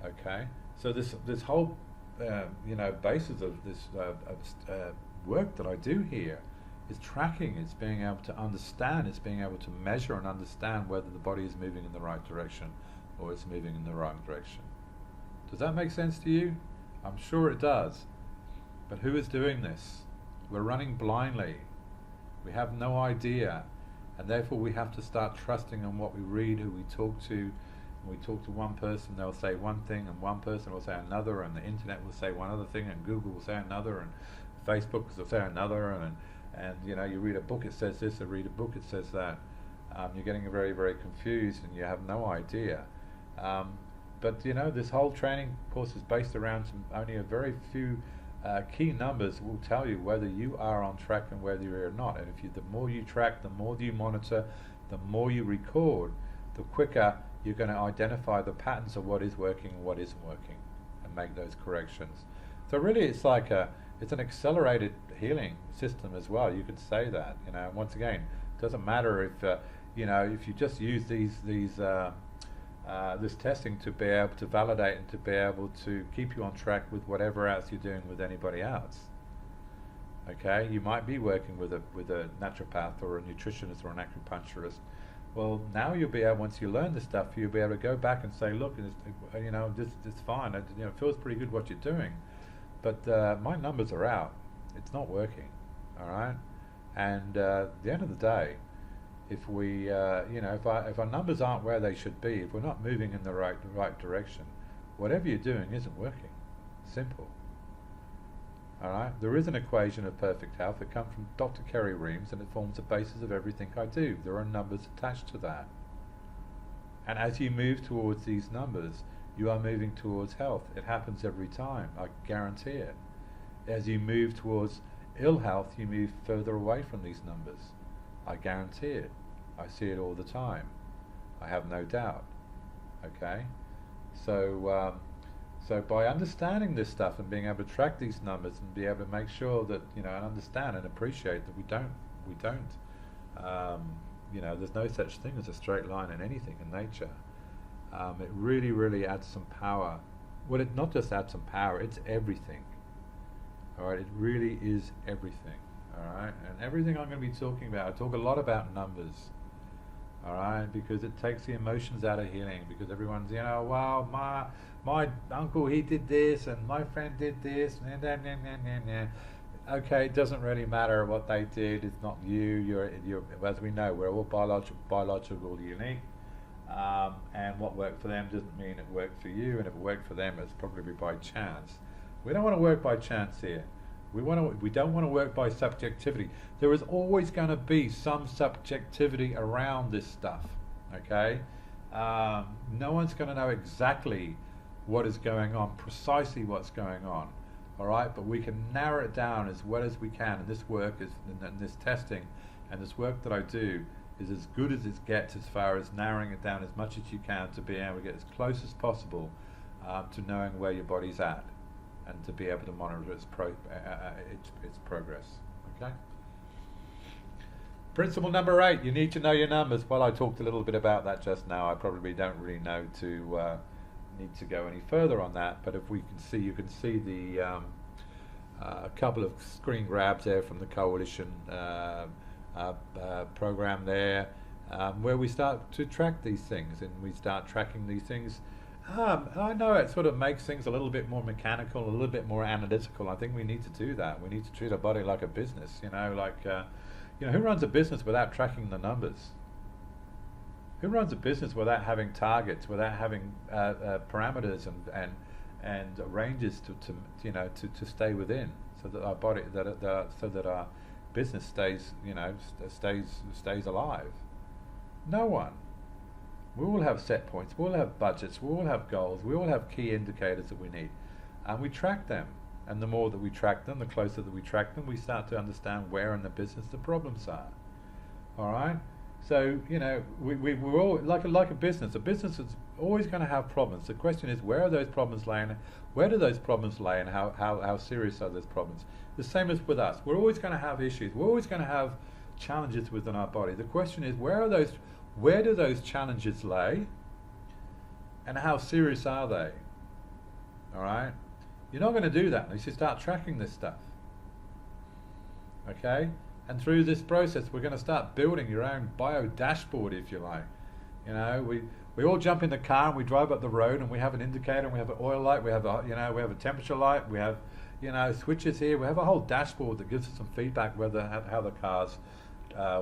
Okay, so this whole basis of this work that I do here is tracking. It's being able to understand. It's being able to measure and understand whether the body is moving in the right direction or it's moving in the wrong direction. Does that make sense to you? I'm sure it does. But who is doing this? We're running blindly. We have no idea, and therefore we have to start trusting on what we read, who we talk to. When we talk to one person, they'll say one thing, and one person will say another, and the internet will say one other thing, and Google will say another, and Facebook will say another, and you read a book, it says this, or read a book, it says that. You're getting very, very confused, and you have no idea. But this whole training course is based around only a very few key numbers will tell you whether you are on track and whether you are not. And the more you track, the more you monitor, the more you record, the quicker you're going to identify the patterns of what is working and what isn't working, and make those corrections. So really, it's like it's an accelerated healing system as well. You could say that. Once again, it doesn't matter if you just use this testing to be able to validate and to be able to keep you on track with whatever else you're doing with anybody else. Okay, you might be working with a naturopath or a nutritionist or an acupuncturist. Well, now you'll be able, once you learn this stuff, you'll be able to go back and say, look, it's fine. It feels pretty good what you're doing, but my numbers are out. It's not working. All right, and at the end of the day, if we, if our numbers aren't where they should be, if we're not moving in the right direction, whatever you're doing isn't working. Simple. All right. There is an equation of perfect health that comes from Dr. Kerry Reams, and it forms the basis of everything I do. There are numbers attached to that, and as you move towards these numbers, you are moving towards health. It happens every time. I guarantee it. As you move towards ill health, you move further away from these numbers. I guarantee it. I see it all the time. I have no doubt. Okay? So by understanding this stuff and being able to track these numbers and be able to make sure that, and understand and appreciate that we don't, there's no such thing as a straight line in anything in nature. It really, really adds some power. Well, it not just adds some power, it's everything. All right, it really is everything. All right, and everything I'm going to be talking about, I talk a lot about numbers. All right, because it takes the emotions out of healing. Because everyone's, well, my uncle, he did this, and my friend did this, Okay, it doesn't really matter what they did. It's not you. You're as we know, we're all biological unique. And what worked for them doesn't mean it worked for you, and if it worked for them, it's probably by chance. We don't want to work by chance here. We don't want to work by subjectivity. There is always going to be some subjectivity around this stuff. Okay, no one's going to know exactly what is going on, precisely what's going on. All right, but we can narrow it down as well as we can. And this work is, and this testing, and this work that I do is as good as it gets as far as narrowing it down as much as you can to be able to get as close as possible to knowing where your body's at, and to be able to monitor its progress. Okay. Principle number 8: you need to know your numbers. Well, I talked a little bit about that just now. I probably don't really know to need to go any further on that. But if we can see, you can see the a couple of screen grabs there from the coalition program there, where we start to track these things, and we start tracking these things. I know it sort of makes things a little bit more mechanical, a little bit more analytical. I think we need to do that. We need to treat our body like a business. Who runs a business without tracking the numbers? Who runs a business without having targets, without having parameters and ranges to stay within, so that our body so that our business stays alive? No one. We all have set points, we all have budgets, we all have goals, we all have key indicators that we need, and we track them. And the more that we track them, the closer that we track them, we start to understand where in the business the problems are. All right. So we're all like a business. A business is always going to have problems. The question is, where are those problems laying? Where do those problems lay, and how serious are those problems? The same as with us. We're always going to have issues. We're always going to have challenges within our body. The question is, where do those challenges lay, and how serious are they? All right. You're not going to do that unless you start tracking this stuff. Okay? And through this process, we're going to start building your own bio dashboard, if you like. We all jump in the car and we drive up the road, and we have an indicator, and we have an oil light, we have a temperature light, we have switches here. We have a whole dashboard that gives us some feedback how the car's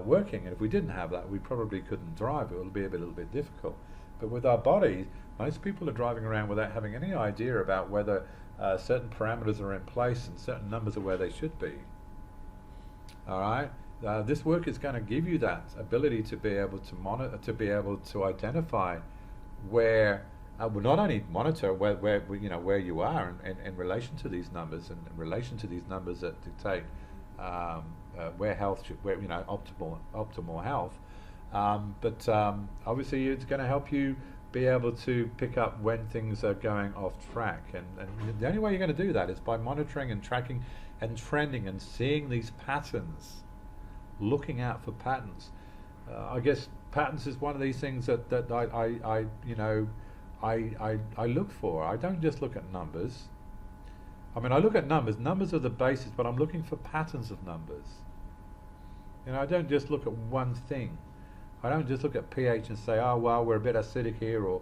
working. And if we didn't have that, we probably couldn't drive. It would be a little bit difficult. But with our bodies, most people are driving around without having any idea about whether certain parameters are in place and certain numbers are where they should be. All right. This work is going to give you that ability to be able to monitor, to be able to identify where, well, not only monitor where you are in relation to these numbers, and in relation to these numbers that dictate where health should, optimal health, but obviously it's going to help you be able to pick up when things are going off track, and the only way you're going to do that is by monitoring and tracking and trending and seeing these patterns, looking out for patterns. I guess patterns is one of these things that I look for. I don't just look at numbers. I mean, I look at numbers. Numbers are the basis, but I'm looking for patterns of numbers. I don't just look at one thing. I don't just look at pH and say, oh, well, we're a bit acidic here, or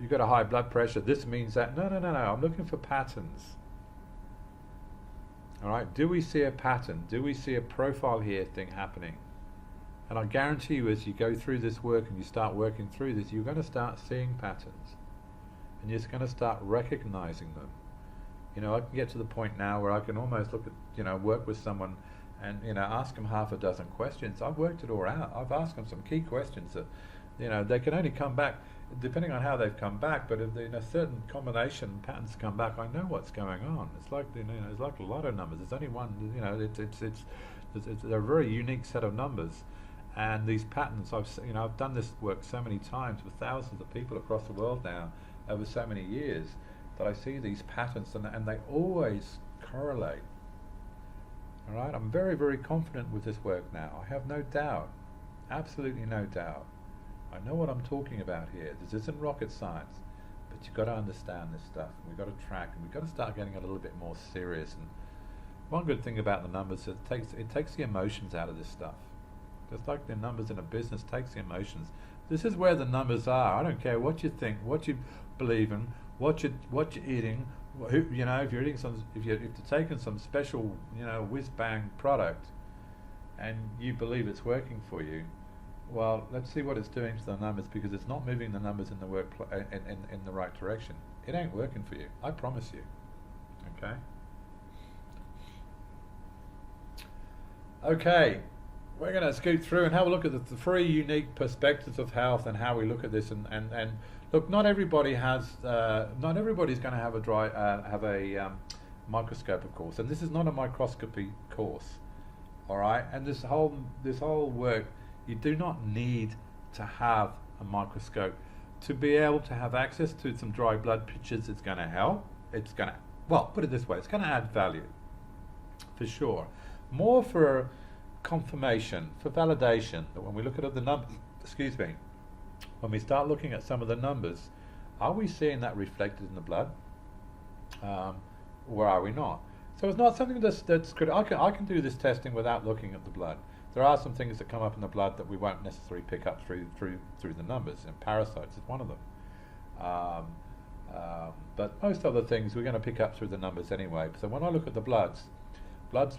you've got a high blood pressure, this means that. No. I'm looking for patterns. All right, do we see a pattern? Do we see a profile here thing happening? And I guarantee you, as you go through this work and you start working through this, you're going to start seeing patterns, and you're just going to start recognizing them. You know, I can get to the point now where I can almost look at, you know, work with someone and, you know, ask them half a dozen questions. I've worked it all out. I've asked them some key questions that, you know, they can only come back depending on how they've come back, but if they, in a certain combination patterns come back, I know what's going on. It's like, you know, it's like a lot of numbers. There's only one, you know, they're a very unique set of numbers. And these patterns, I've done this work so many times with thousands of people across the world now over so many years, that I see these patterns and they always correlate. All right, I'm very, very confident with this work now. I have no doubt, absolutely no doubt. I know what I'm talking about here. This isn't rocket science, but you've got to understand this stuff. We've got to track, and we've got to start getting a little bit more serious. And one good thing about the numbers is it takes the emotions out of this stuff. Just like the numbers in a business takes the emotions. This is where the numbers are. I don't care what you think, what you believe in, what you're eating. You know, if you're taking some special, you know, whiz bang product, and you believe it's working for you, well, let's see what it's doing to the numbers, because it's not moving the numbers in the in the right direction. It ain't working for you. I promise you. Okay. Okay. We're going to scoot through and have a look at the three unique perspectives of health and how we look at this. And look, not everybody's going to have a microscope, of course, and this is not a microscopy course, all right. And this whole work, you do not need to have a microscope to be able to have access to some dry blood pictures. It's going to help. It's going to, well, put it this way, it's going to add value, for sure. More for confirmation, for validation, that when we look at the numbers, when we start looking at some of the numbers, are we seeing that reflected in the blood, or are we not? So it's not something that's critical. I can do this testing without looking at the blood. There are some things that come up in the blood that we won't necessarily pick up through the numbers, and parasites is one of them. But most other things we're going to pick up through the numbers anyway. So when I look at the bloods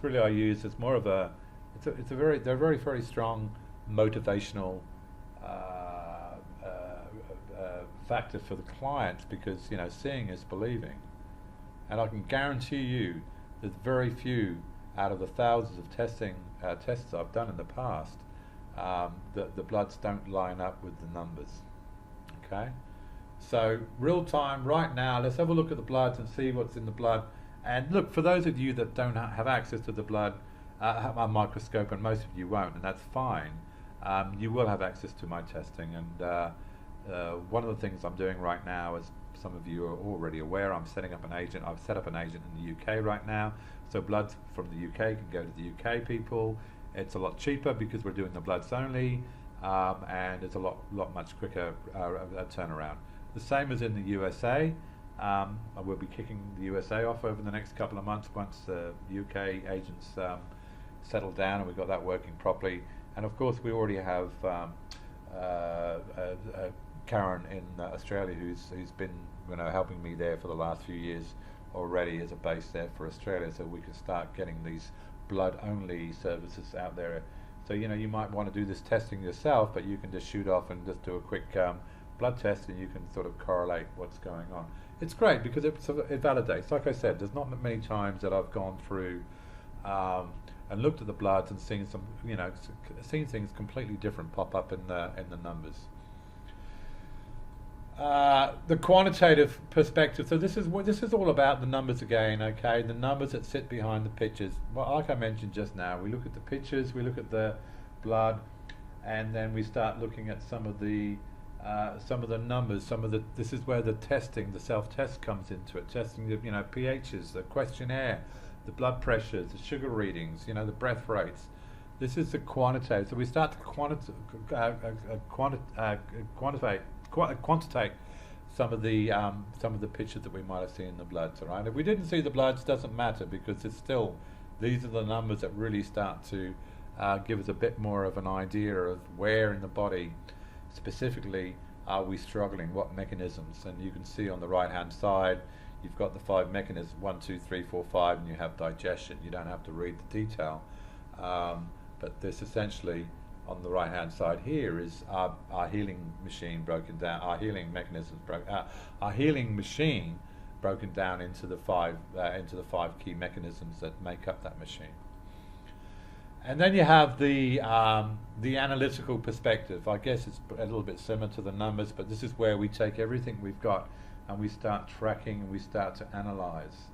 really I use as more of a, they're very, very strong motivational factor for the clients, because, you know, seeing is believing. And I can guarantee you there's very few out of the thousands of tests I've done in the past that the bloods don't line up with the numbers. Okay, so real time right now, let's have a look at the bloods and see what's in the blood. And look, for those of you that don't have access to the blood, have a microscope, and most of you won't, and that's fine. You will have access to my testing, and one of the things I'm doing right now, as some of you are already aware, I'm setting up an agent. I've set up an agent in the UK right now, so bloods from the UK can go to the UK people. It's a lot cheaper because we're doing the bloods only, and it's a lot much quicker turnaround. The same as in the USA. I will be kicking the USA off over the next couple of months once the UK agents settle down and we've got that working properly. And of course, we already have Karen in Australia, who's been, you know, helping me there for the last few years already as a base there for Australia, so we can start getting these blood-only services out there. So, you know, you might want to do this testing yourself, but you can just shoot off and just do a quick blood test, and you can sort of correlate what's going on. It's great because it validates. Like I said, there's not many times that I've gone through and looked at the bloods and seen some, you know, seen things completely different pop up in the numbers. The quantitative perspective. So this is all about the numbers again. Okay, the numbers that sit behind the pictures. Well, like I mentioned just now, we look at the pictures, we look at the blood, and then we start looking at some of the numbers. This is where the testing, the self-test comes into it. Testing the, you know, pHs, the questionnaire, the blood pressures, the sugar readings, you know, the breath rates. This is the quantitative. So we start to quantitate some of the pictures that we might have seen in the bloods. All right. If we didn't see the bloods, doesn't matter, because it's still, these are the numbers that really start to give us a bit more of an idea of where in the body specifically are we struggling, what mechanisms. And you can see on the right hand side you've got the 5 mechanisms, 1, 2, 3, 4, 5, and you have digestion. You don't have to read the detail, but this essentially on the right hand side here is our healing machine broken down, our healing mechanisms our healing machine broken down into the five key mechanisms that make up that machine. And then you have the analytical perspective. I guess it's a little bit similar to the numbers, but this is where we take everything we've got and we start tracking and we start to analyze.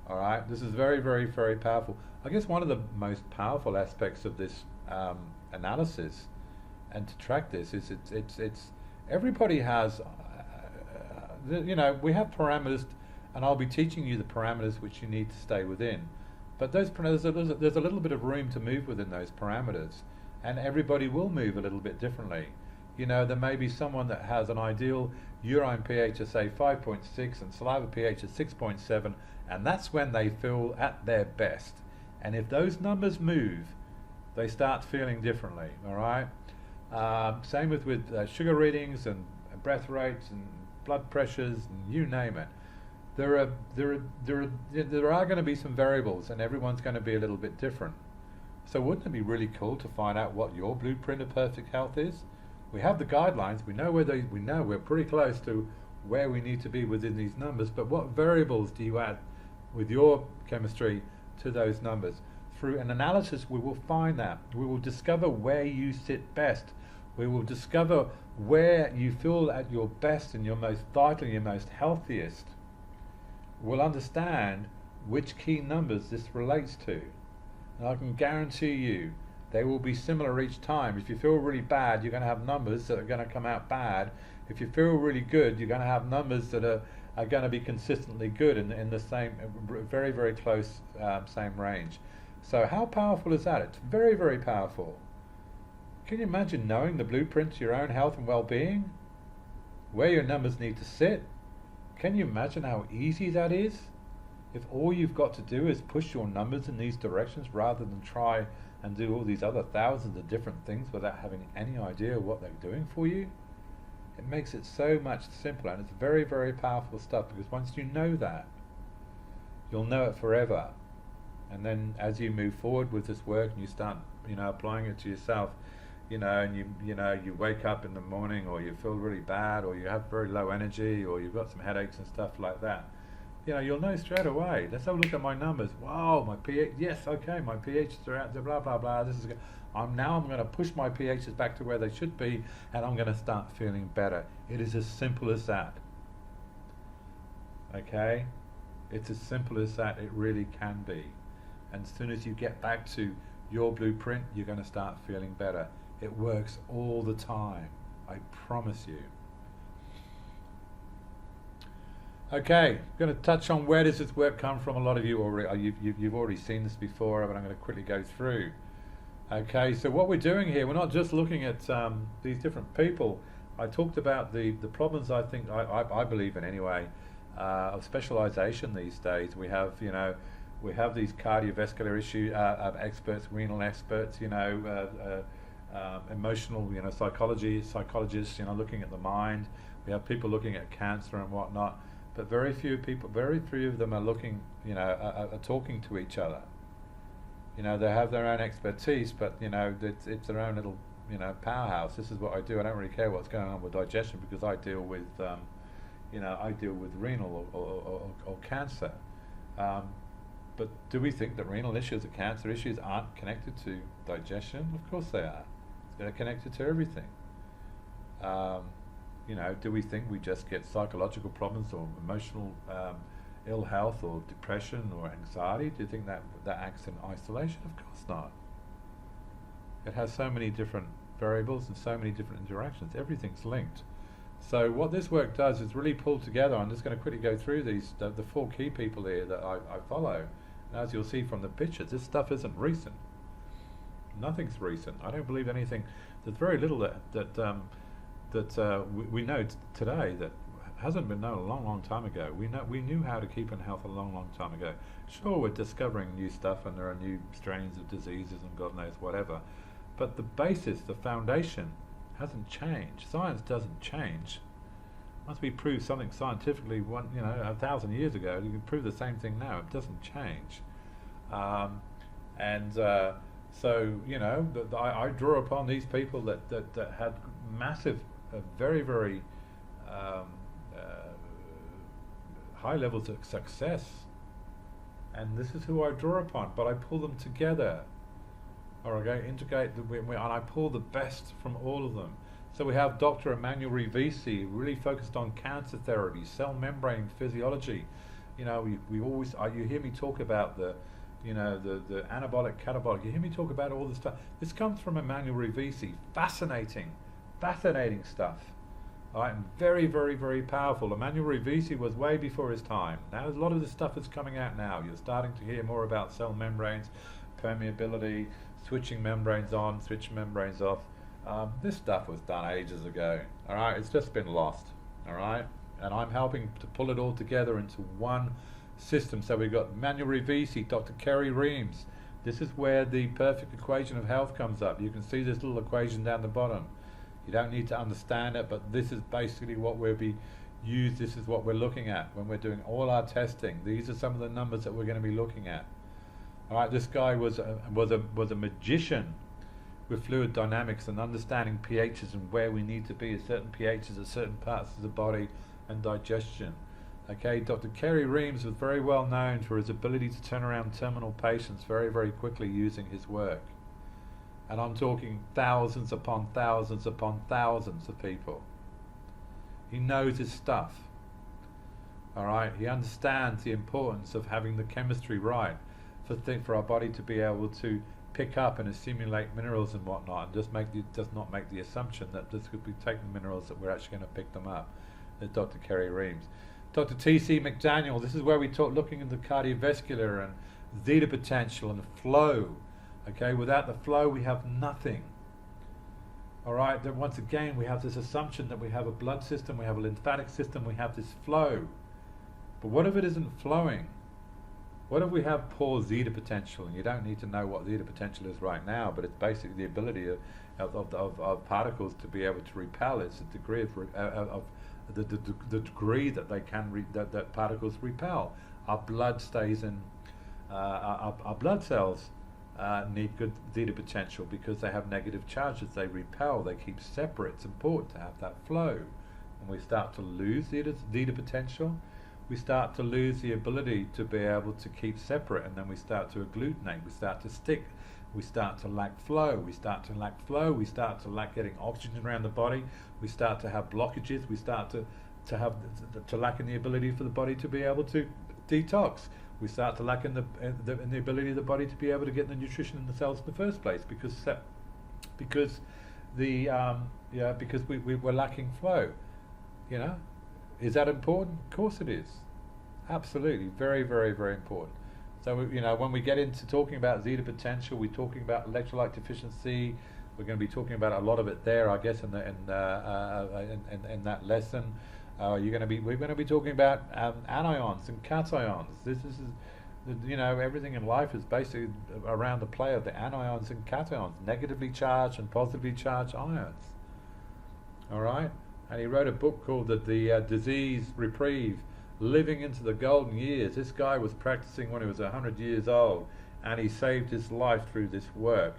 All right, this is very, very, very powerful. I guess one of the most powerful aspects of this analysis and to track this is it's everybody has, we have parameters, and I'll be teaching you the parameters which you need to stay within. But there's a little bit of room to move within those parameters, and everybody will move a little bit differently. There may be someone that has an ideal urine pH of say 5.6 and saliva pH of 6.7, and that's when they feel at their best. And if those numbers move, they start feeling differently. All right. Same with sugar readings and breath rates and blood pressures and you name it. There are going to be some variables, and everyone's going to be a little bit different. So wouldn't it be really cool to find out what your blueprint of perfect health is? We have the guidelines. We know we're pretty close to where we need to be within these numbers. But what variables do you add with your chemistry to those numbers? Through an analysis, we will find that. We will discover where you sit best. We will discover where you feel at your best and your most vital, your most healthiest. We'll understand which key numbers this relates to. And I can guarantee you they will be similar each time. If you feel really bad, you're going to have numbers that are going to come out bad. If you feel really good, you're going to have numbers that are going to be consistently good in the same, very, very close same range. So how powerful is that? It's very, very powerful. Can you imagine knowing the blueprint to your own health and well-being? Where your numbers need to sit? Can you imagine how easy that is? If all you've got to do is push your numbers in these directions rather than try and do all these other thousands of different things without having any idea what they're doing for you, it makes it so much simpler, and it's very, very powerful stuff, because once you know that, you'll know it forever. And then as you move forward with this work and you start applying it to yourself, and you wake up in the morning, or you feel really bad, or you have very low energy, or you've got some headaches and stuff like that, you'll know straight away. Let's have a look at my numbers. Wow, my pH, yes, okay, my pH is throughout, blah, blah, blah, this is good. I'm going to push my pHs back to where they should be, and I'm going to start feeling better. It is as simple as that. Okay? It's as simple as that. It really can be. And as soon as you get back to your blueprint, you're going to start feeling better. It works all the time. I promise you. Okay, I'm going to touch on where does this work come from. A lot of you already, you've already seen this before, but I'm going to quickly go through. Okay, so what we're doing here, we're not just looking at these different people. I talked about the problems I believe in anyway, of specialization these days. We have, we have these cardiovascular issue experts, renal experts, emotional, psychologists, looking at the mind. We have people looking at cancer and whatnot, but very few of them are looking, are talking to each other. They have their own expertise, but it's their own little, powerhouse. This is what I do. I don't really care what's going on with digestion, because I deal with, renal or cancer. But do we think that renal issues or cancer issues aren't connected to digestion? Of course they are. They're connected to everything. Do we think we just get psychological problems or emotional ill health or depression or anxiety? Do you think that acts in isolation? Of course not. It has so many different variables and so many different interactions. Everything's linked. So what this work does is really pull together. I'm just going to quickly go through these, the 4 key people here that I follow. And as you'll see from the pictures, this stuff isn't recent. Nothing's recent. I don't believe anything. There's very little that we know today that hasn't been known a long, long time ago. We knew how to keep in health a long, long time ago. Sure, we're discovering new stuff, and there are new strains of diseases and God knows whatever. But the basis, the foundation, hasn't changed. Science doesn't change. Once we prove something scientifically, 1,000 years ago, you can prove the same thing now. It doesn't change. So, I draw upon these people that had massive, very, very um, uh, high levels of success. And this is who I draw upon, but I pull them together. Or I integrate, and I pull the best from all of them. So we have Dr. Emmanuel Rivisi, really focused on cancer therapy, cell membrane physiology. We always, you hear me talk about the anabolic, catabolic. You hear me talk about all this stuff. This comes from Emmanuel Rivisi. Fascinating stuff. All right, and very, very, very powerful. Emmanuel Rivisi was way before his time. Now, a lot of this stuff is coming out now. You're starting to hear more about cell membranes, permeability, switching membranes on, switching membranes off. This stuff was done ages ago. All right, it's just been lost. All right, and I'm helping to pull it all together into one system. So we've got Emmanuel Rivisi, Dr. Kerry Reams. This is where the perfect equation of health comes up. You can see this little equation down the bottom. You don't need to understand it, but this is basically what we'll be used. This is what we're looking at when we're doing all our testing. These are some of the numbers that we're going to be looking at. All right, this guy was a magician with fluid dynamics and understanding pHs and where we need to be at certain pHs at certain parts of the body and digestion. Okay, Dr. Kerry Reams was very well known for his ability to turn around terminal patients very, very quickly using his work. And I'm talking thousands upon thousands upon thousands of people. He knows his stuff. All right, he understands the importance of having the chemistry right for our body to be able to pick up and assimilate minerals and whatnot, and does not make the assumption that this could be taking minerals that we're actually going to pick them up. Dr. Kerry Reams. Dr. T.C. McDaniel, this is where we talk looking at the cardiovascular and zeta potential and flow. Okay, without the flow we have nothing. All right, then once again we have this assumption that we have a blood system, we have a lymphatic system, we have this flow. But what if it isn't flowing? What if we have poor zeta potential? And you don't need to know what zeta potential is right now, but it's basically the ability of particles to be able to repel. It's a degree of the degree that they can that particles repel. Our blood stays in. Our blood cells need good zeta potential because they have negative charges. They repel. They keep separate. It's important to have that flow. And we start to lose zeta potential. We start to lose the ability to be able to keep separate, and then we start to agglutinate. We start to stick. We start to lack flow. We start to lack flow. We start to lack getting oxygen around the body. We start to have blockages. We start to lack in the ability for the body to be able to detox. We start to lack in the ability of the body to be able to get the nutrition in the cells in the first place because we're lacking flow. Is that important? Of course it is. Absolutely, very, very, very important. So when we get into talking about zeta potential, we're talking about electrolyte deficiency. We're going to be talking about a lot of it there, I guess, in that lesson. We're going to be talking about anions and cations. This is everything in life is basically around the play of the anions and cations, negatively charged and positively charged ions. All right, and he wrote a book called the Disease Reprieve, Living into the Golden Years. This guy was practicing when he was 100 years old, and he saved his life through this work.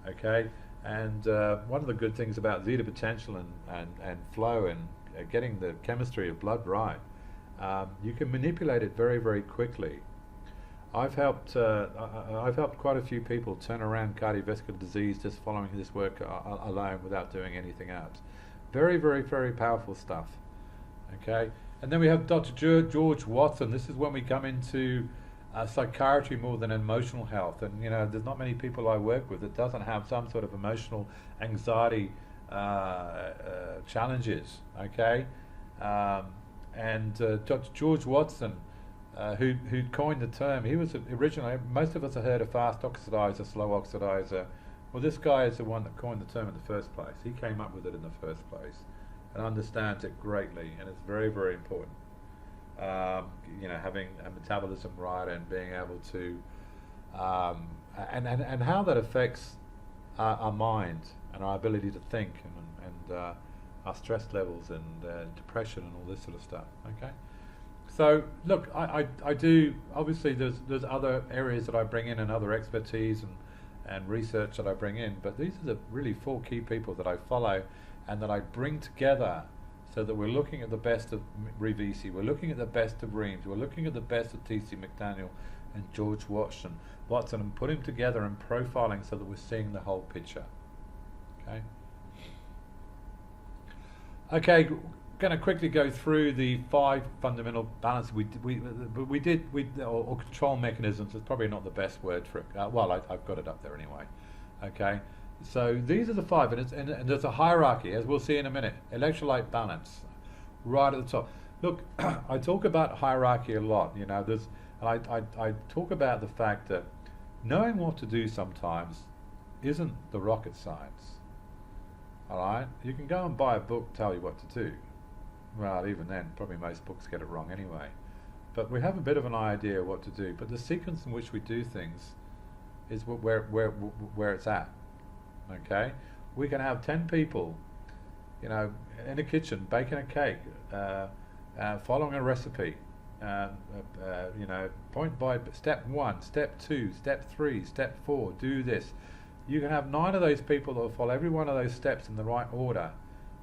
Okay, and one of the good things about zeta potential and flow and getting the chemistry of blood right, you can manipulate it very, very quickly. I've helped quite a few people turn around cardiovascular disease just following this work alone without doing anything else. Very, very, very powerful stuff. Okay, and then we have Dr. George Watson. This is when we come into psychiatry more than emotional health. And there's not many people I work with that doesn't have some sort of emotional anxiety challenges. Okay, and Dr. George Watson, who coined the term, he was originally, most of us have heard of fast oxidizer, slow oxidizer. Well, this guy is the one that coined the term in the first place. He came up with it in the first place and understands it greatly, and it's very, very important. Having a metabolism right and being able to, and how that affects our mind and our ability to think and our stress levels and depression and all this sort of stuff. Okay. So look, I do, obviously there's other areas that I bring in and other expertise and research that I bring in, but these are the really 4 key people that I follow and that I bring together so that we're looking at the best of Revisi, we're looking at the best of Reams, we're looking at the best of T.C. McDaniel and George Watson, and putting them together and profiling so that we're seeing the whole picture. Okay, going to quickly go through the 5 fundamental balances or control mechanisms. Is probably not the best word for it. I've got it up there anyway. Okay, so these are the 5, and there's a hierarchy, as we'll see in a minute. Electrolyte balance, right at the top. Look, I talk about hierarchy a lot. You know, I talk about the fact that knowing what to do sometimes isn't the rocket science. All right, you can go and buy a book tell you what to do. Well, even then, probably most books get it wrong anyway. But we have a bit of an idea of what to do. But the sequence in which we do things is where it's at. Okay, we can have 10 people, you know, in a kitchen baking a cake, following a recipe. You know, point by step 1, step 2, step 3, step 4. Do this. You can have 9 of those people that will follow every one of those steps in the right order,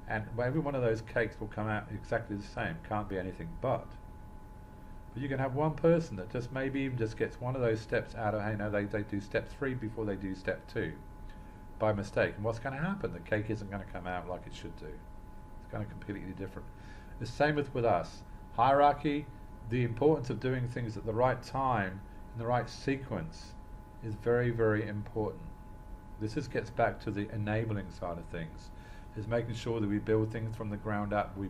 and every one of those cakes will come out exactly the same. Can't be anything but. But you can have one person that just maybe even just gets one of those steps out of, hey, no, they do step 3 before they do step 2 by mistake. And what's going to happen? The cake isn't going to come out like it should do. It's going to be completely different. The same with us. Hierarchy, the importance of doing things at the right time, in the right sequence, is very, very important. This just gets back to the enabling side of things. Is making sure that we build things from the ground up. We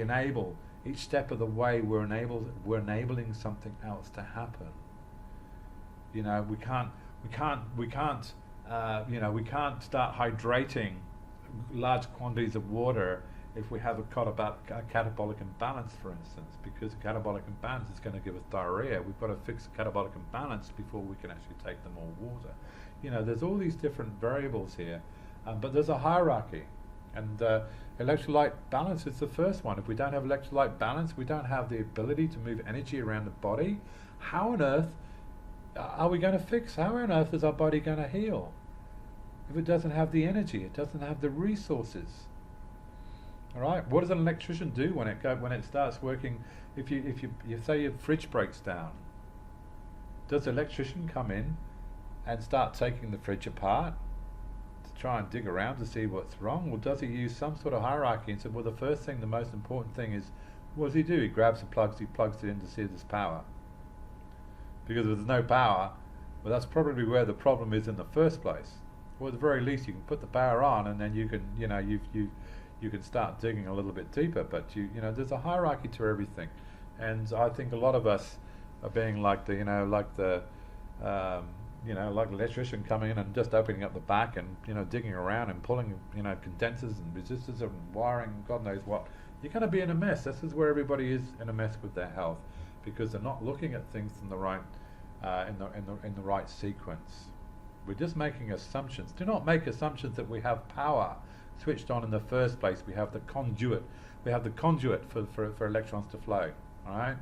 enable each step of the way. We're enabling something else to happen. You know, we can't start hydrating large quantities of water if we have a catabolic imbalance, for instance, because a catabolic imbalance is going to give us diarrhea. We've got to fix the catabolic imbalance before we can actually take the more water. You know, there's all these different variables here, but there's a hierarchy, and electrolyte balance is the first one. If we don't have electrolyte balance, we don't have the ability to move energy around the body. How on earth are we going to fix? How on earth is our body going to heal if it doesn't have the energy? It doesn't have the resources. All right. What does an electrician do when it starts working? If you say your fridge breaks down, does the electrician come in and start taking the fridge apart to try and dig around to see what's wrong? Or does he use some sort of hierarchy and say, well, the first thing, the most important thing is, what does he do? He grabs the plugs, he plugs it in to see if there's power. Because if there's no power, well, that's probably where the problem is in the first place. Or at the very least, you can put the power on, and then you can, you know, you can start digging a little bit deeper. But you know, there's a hierarchy to everything, and I think a lot of us are being like the electrician coming in and just opening up the back and, you know, digging around and pulling, you know, condensers and resistors and wiring, God knows what. You're going to be in a mess. This is where everybody is in a mess with their health, because they're not looking at things in the right in the right sequence. We're just making assumptions. Do not make assumptions that we have power switched on in the first place. We have the conduit. We have the conduit for electrons to flow. All right.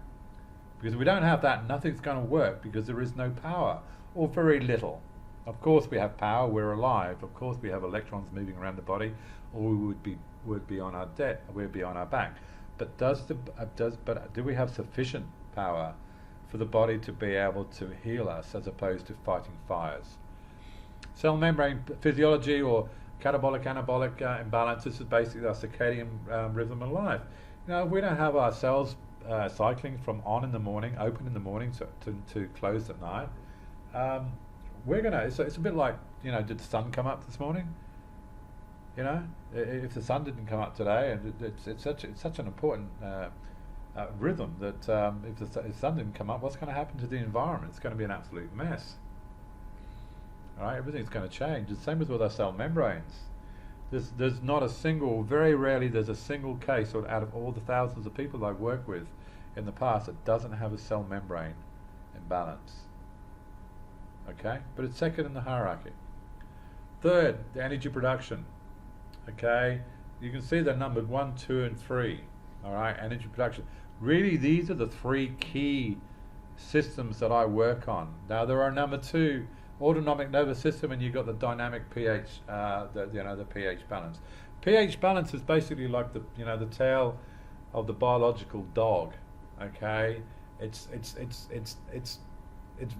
Because if we don't have that, nothing's going to work, because there is no power, or very little. Of course we have power, we're alive. Of course we have electrons moving around the body, or we would be on our we'd be on our back. But do we have sufficient power for the body to be able to heal us, as opposed to fighting fires? Cell membrane physiology, or catabolic anabolic imbalance. This is basically our circadian rhythm of life. You know, we don't have our cells cycling from on in the morning, open in the morning, to closed at night. It's a bit like, you know, did the sun come up this morning? You know, if the sun didn't come up today, and it's such an important rhythm that if the sun didn't come up, what's going to happen to the environment? It's going to be an absolute mess. All right, everything's going to change. The same as with our cell membranes. There's not a single, very rarely there's a single case out of all the thousands of people I've worked with in the past that doesn't have a cell membrane imbalance. Okay, but it's second in the hierarchy. Third, the energy production. Okay, you can see they're numbered 1, 2, and 3. All right, energy production. Really, these are the 3 key systems that I work on. Now, there are number 2 autonomic nervous system, and you've got the dynamic pH, the pH balance. pH balance is basically like the tail of the biological dog. Okay, it's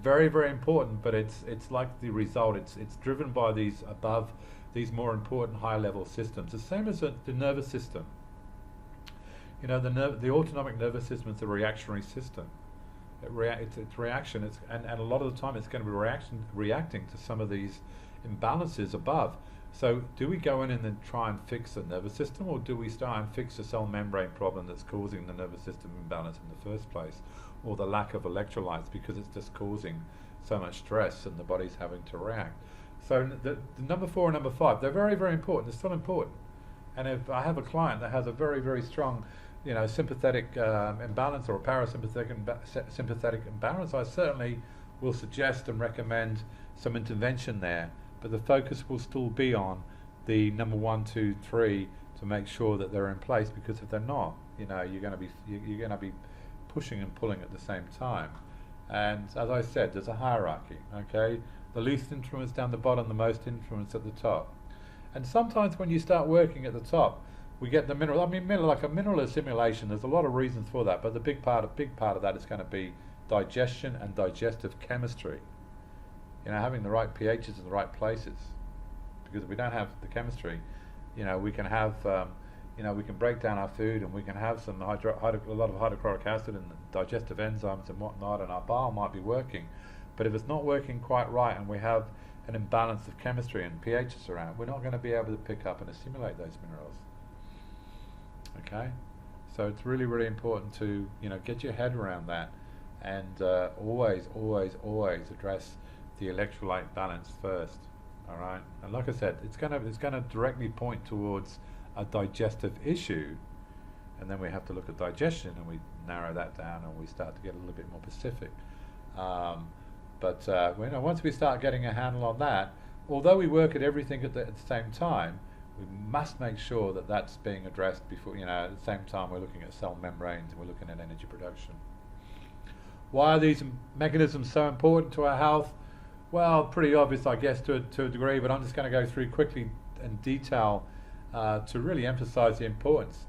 very, very important, but it's like the result. It's driven by these more important high level systems. The same as the nervous system. The autonomic nervous system is a reactionary system. It's reaction. And a lot of the time it's going to be reacting to some of these imbalances above. So do we go in and then try and fix the nervous system, or do we start and fix the cell membrane problem that's causing the nervous system imbalance in the first place, or the lack of electrolytes, because it's just causing so much stress and the body's having to react? So the number 4 and number 5, they're very, very important. They're still important. And if I have a client that has a very, very strong sympathetic imbalance, or a parasympathetic sympathetic imbalance, I certainly will suggest and recommend some intervention there. But the focus will still be on the number 1, 2, 3 to make sure that they're in place, because if they're not, you're going to be pushing and pulling at the same time. And as I said, there's a hierarchy. Okay, the least influence down the bottom, the most influence at the top. And sometimes when you start working at the top, we get the mineral. Like a mineral assimilation. There's a lot of reasons for that, but the big part of that is going to be digestion and digestive chemistry. Having the right pHs in the right places. Because if we don't have the chemistry, we can have, we can break down our food, and we can have a lot of hydrochloric acid and digestive enzymes and whatnot, and our bile might be working. But if it's not working quite right, and we have an imbalance of chemistry and pHs around, we're not going to be able to pick up and assimilate those minerals. Okay, so it's really, really important to get your head around that, and always address the electrolyte balance first. All right, and like I said, it's going to directly point towards a digestive issue, and then we have to look at digestion, and we narrow that down, and we start to get a little bit more specific. But once we start getting a handle on that, although we work at everything at the same time, we must make sure that that's being addressed before, at the same time we're looking at cell membranes and we're looking at energy production. Why are these mechanisms so important to our health? Well, pretty obvious, I guess, to a degree, but I'm just going to go through quickly in detail to really emphasize the importance.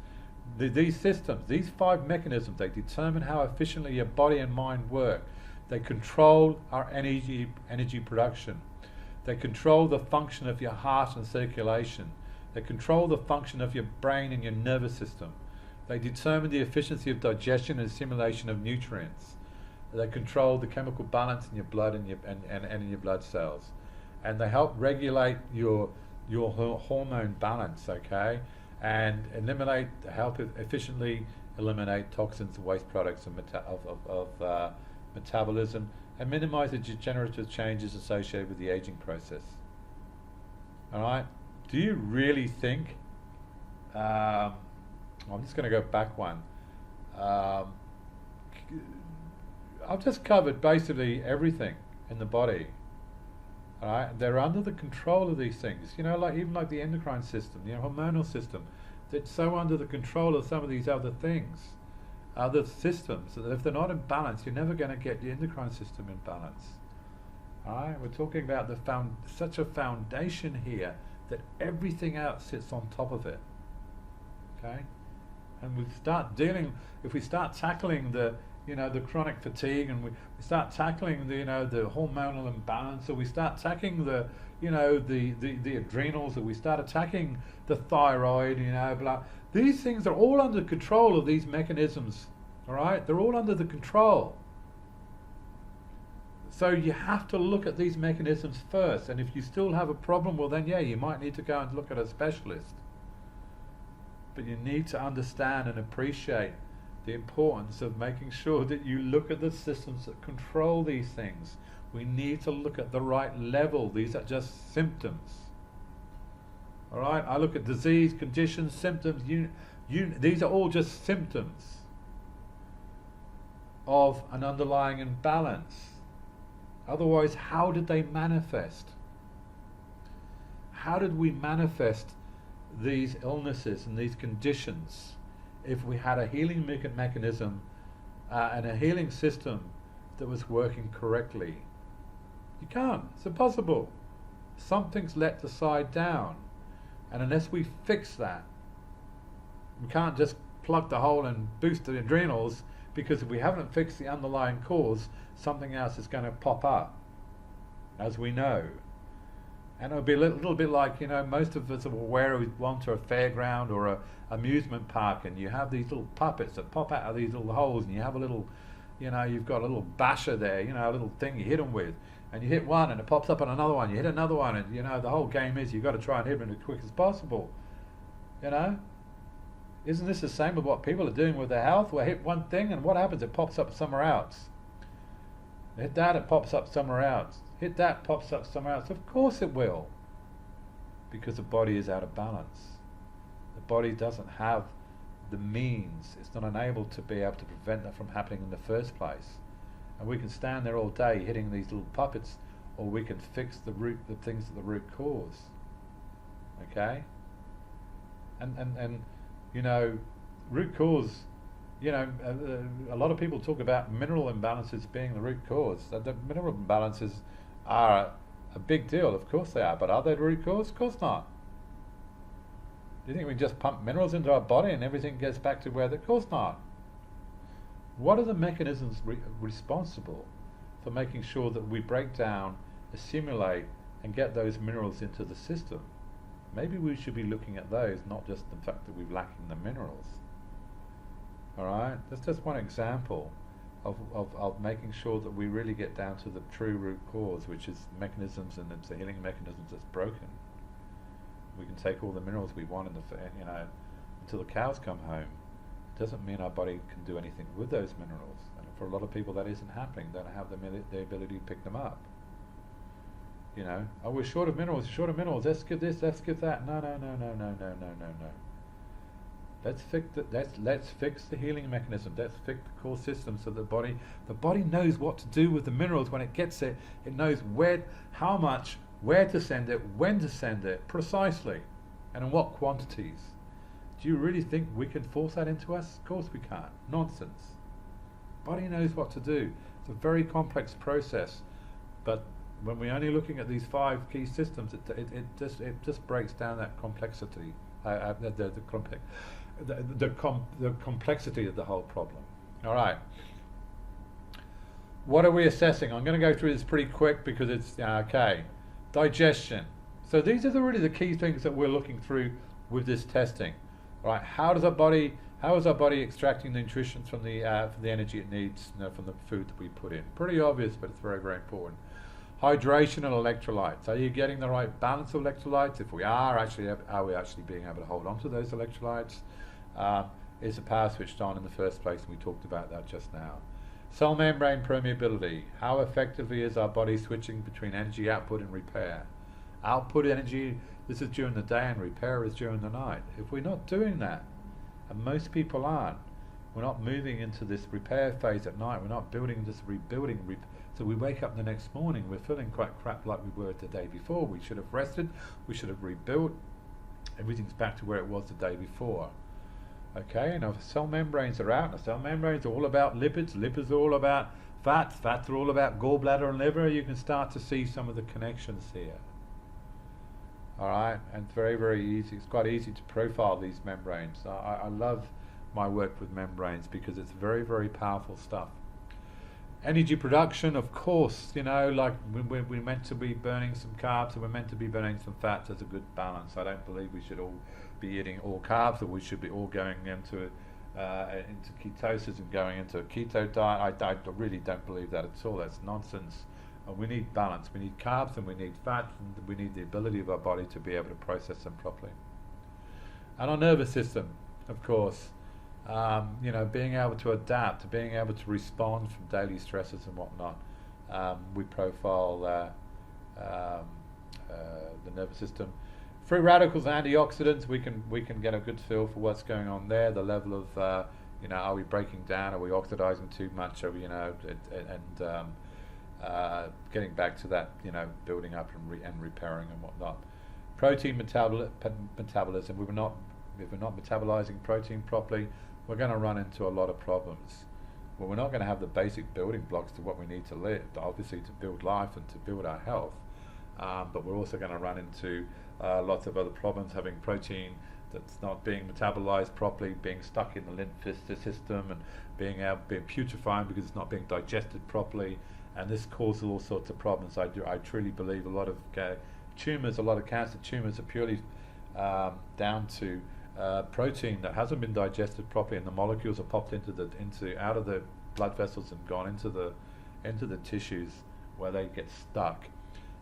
These systems, these 5 mechanisms, they determine how efficiently your body and mind work. They control our energy production. They control the function of your heart and circulation. They control the function of your brain and your nervous system. They determine the efficiency of digestion and assimilation of nutrients. They control the chemical balance in your blood and in your blood cells. And they help regulate your hormone balance, okay? And help efficiently eliminate toxins, waste products of metabolism, and minimize the degenerative changes associated with the aging process. All right? Do you really think, I'm just going to go back one. I've just covered basically everything in the body. All right? They're under the control of these things. Even like the endocrine system, the hormonal system. It's so under the control of some of these other things, other systems, that if they're not in balance, you're never going to get the endocrine system in balance. All right? We're talking about such a foundation here that everything else sits on top of it. Okay? And if we start tackling the chronic fatigue, and we start tackling the hormonal imbalance, or we start tackling the adrenals, or we start attacking the thyroid, these things are all under control of these mechanisms. All right, they're all under the control. So you have to look at these mechanisms first, and if you still have a problem, well then you might need to go and look at a specialist. But you need to understand and appreciate the importance of making sure that you look at the systems that control these things. We need to look at the right level. These are just symptoms. All right, I look at disease, conditions, symptoms. These are all just symptoms of an underlying imbalance. Otherwise, how did they manifest? How did we manifest these illnesses and these conditions if we had a healing mechanism and a healing system that was working correctly? You can't. It's impossible. Something's let the side down. And unless we fix that, we can't just plug the hole and boost the adrenals, because if we haven't fixed the underlying cause, something else is going to pop up, as we know. And it'll be a little bit like, most of us are aware we want to a fairground or a amusement park, and you have these little puppets that pop out of these little holes, and you have a little, you've got a little basher there, a little thing you hit them with, and you hit one and it pops up on another one, you hit another one, and the whole game is you've got to try and hit them as quick as possible. Isn't this the same with what people are doing with their health? Well, hit one thing and what happens? It pops up somewhere else. Hit that, it pops up somewhere else. Hit that, pops up somewhere else. Of course it will. Because the body is out of balance. The body doesn't have the means. It's not enabled to be able to prevent that from happening in the first place. And we can stand there all day hitting these little puppets, or we can fix the things at the root cause. Okay? And root cause, a lot of people talk about mineral imbalances being the root cause. The mineral imbalances are a big deal, of course they are, but are they the root cause? Of course not. Do you think we just pump minerals into our body and everything gets back to where? Of course not. What are the mechanisms responsible for making sure that we break down, assimilate, and get those minerals into the system? Maybe we should be looking at those, not just the fact that we're lacking the minerals. Alright? That's just one example of making sure that we really get down to the true root cause, which is mechanisms, and it's the healing mechanisms that's broken. We can take all the minerals we want until the cows come home. It doesn't mean our body can do anything with those minerals. And for a lot of people that isn't happening. They don't have the ability to pick them up. Oh, we're short of minerals, let's give this, let's give that. No. Let's fix the healing mechanism. Let's fix the core system so the body knows what to do with the minerals when it gets it. It knows how much, where to send it, when to send it, precisely, and in what quantities. Do you really think we can force that into us? Of course we can't. Nonsense. Body knows what to do. It's a very complex process, but when we're only looking at these 5 key systems, it just breaks down that complexity, the complexity of the whole problem. All right. What are we assessing? I'm going to go through this pretty quick because it's okay. Digestion. So these are really the key things that we're looking through with this testing. All right. How is our body extracting the nutrition from the energy it needs, from the food that we put in? Pretty obvious, but it's very, very important. Hydration and electrolytes. Are you getting the right balance of electrolytes? If we are we actually being able to hold on to those electrolytes? Is the power switched on in the first place? And we talked about that just now. Cell membrane permeability. How effectively is our body switching between energy output and repair? Output energy, this is during the day, and repair is during the night. If we're not doing that, and most people aren't, we're not moving into this repair phase at night, we're not building this rebuilding, so we wake up the next morning, we're feeling quite crap like we were the day before. We should have rested, we should have rebuilt, everything's back to where it was the day before. Okay, and if cell membranes are out, the cell membranes are all about lipids, lipids are all about fats, fats are all about gallbladder and liver, you can start to see some of the connections here. Alright, and it's very, very easy, it's quite easy to profile these membranes. I love my work with membranes because it's very, very powerful stuff. Energy production, of course, like we're meant to be burning some carbs and we're meant to be burning some fats as a good balance. I don't believe we should all be eating all carbs, or we should be all going into ketosis and going into a keto diet. I really don't believe that at all. That's nonsense. We need balance. We need carbs and we need fats, and we need the ability of our body to be able to process them properly. And our nervous system, of course. Being able to adapt, being able to respond from daily stresses and whatnot. We profile the nervous system. Free radicals, antioxidants. We can get a good feel for what's going on there. The level of are we breaking down? Are we oxidizing too much? Are we getting back to that building up and repairing and whatnot. Protein metabolism. If we're not metabolizing protein properly, we're going to run into a lot of problems. Well, we're not going to have the basic building blocks to what we need to live, obviously to build life and to build our health. But we're also going to run into lots of other problems, having protein that's not being metabolized properly, being stuck in the lymph system, and being putrefying because it's not being digested properly, and this causes all sorts of problems. I truly believe a lot of tumours, a lot of cancer tumours are purely down to protein that hasn't been digested properly, and the molecules are popped out of the blood vessels and gone into the tissues where they get stuck,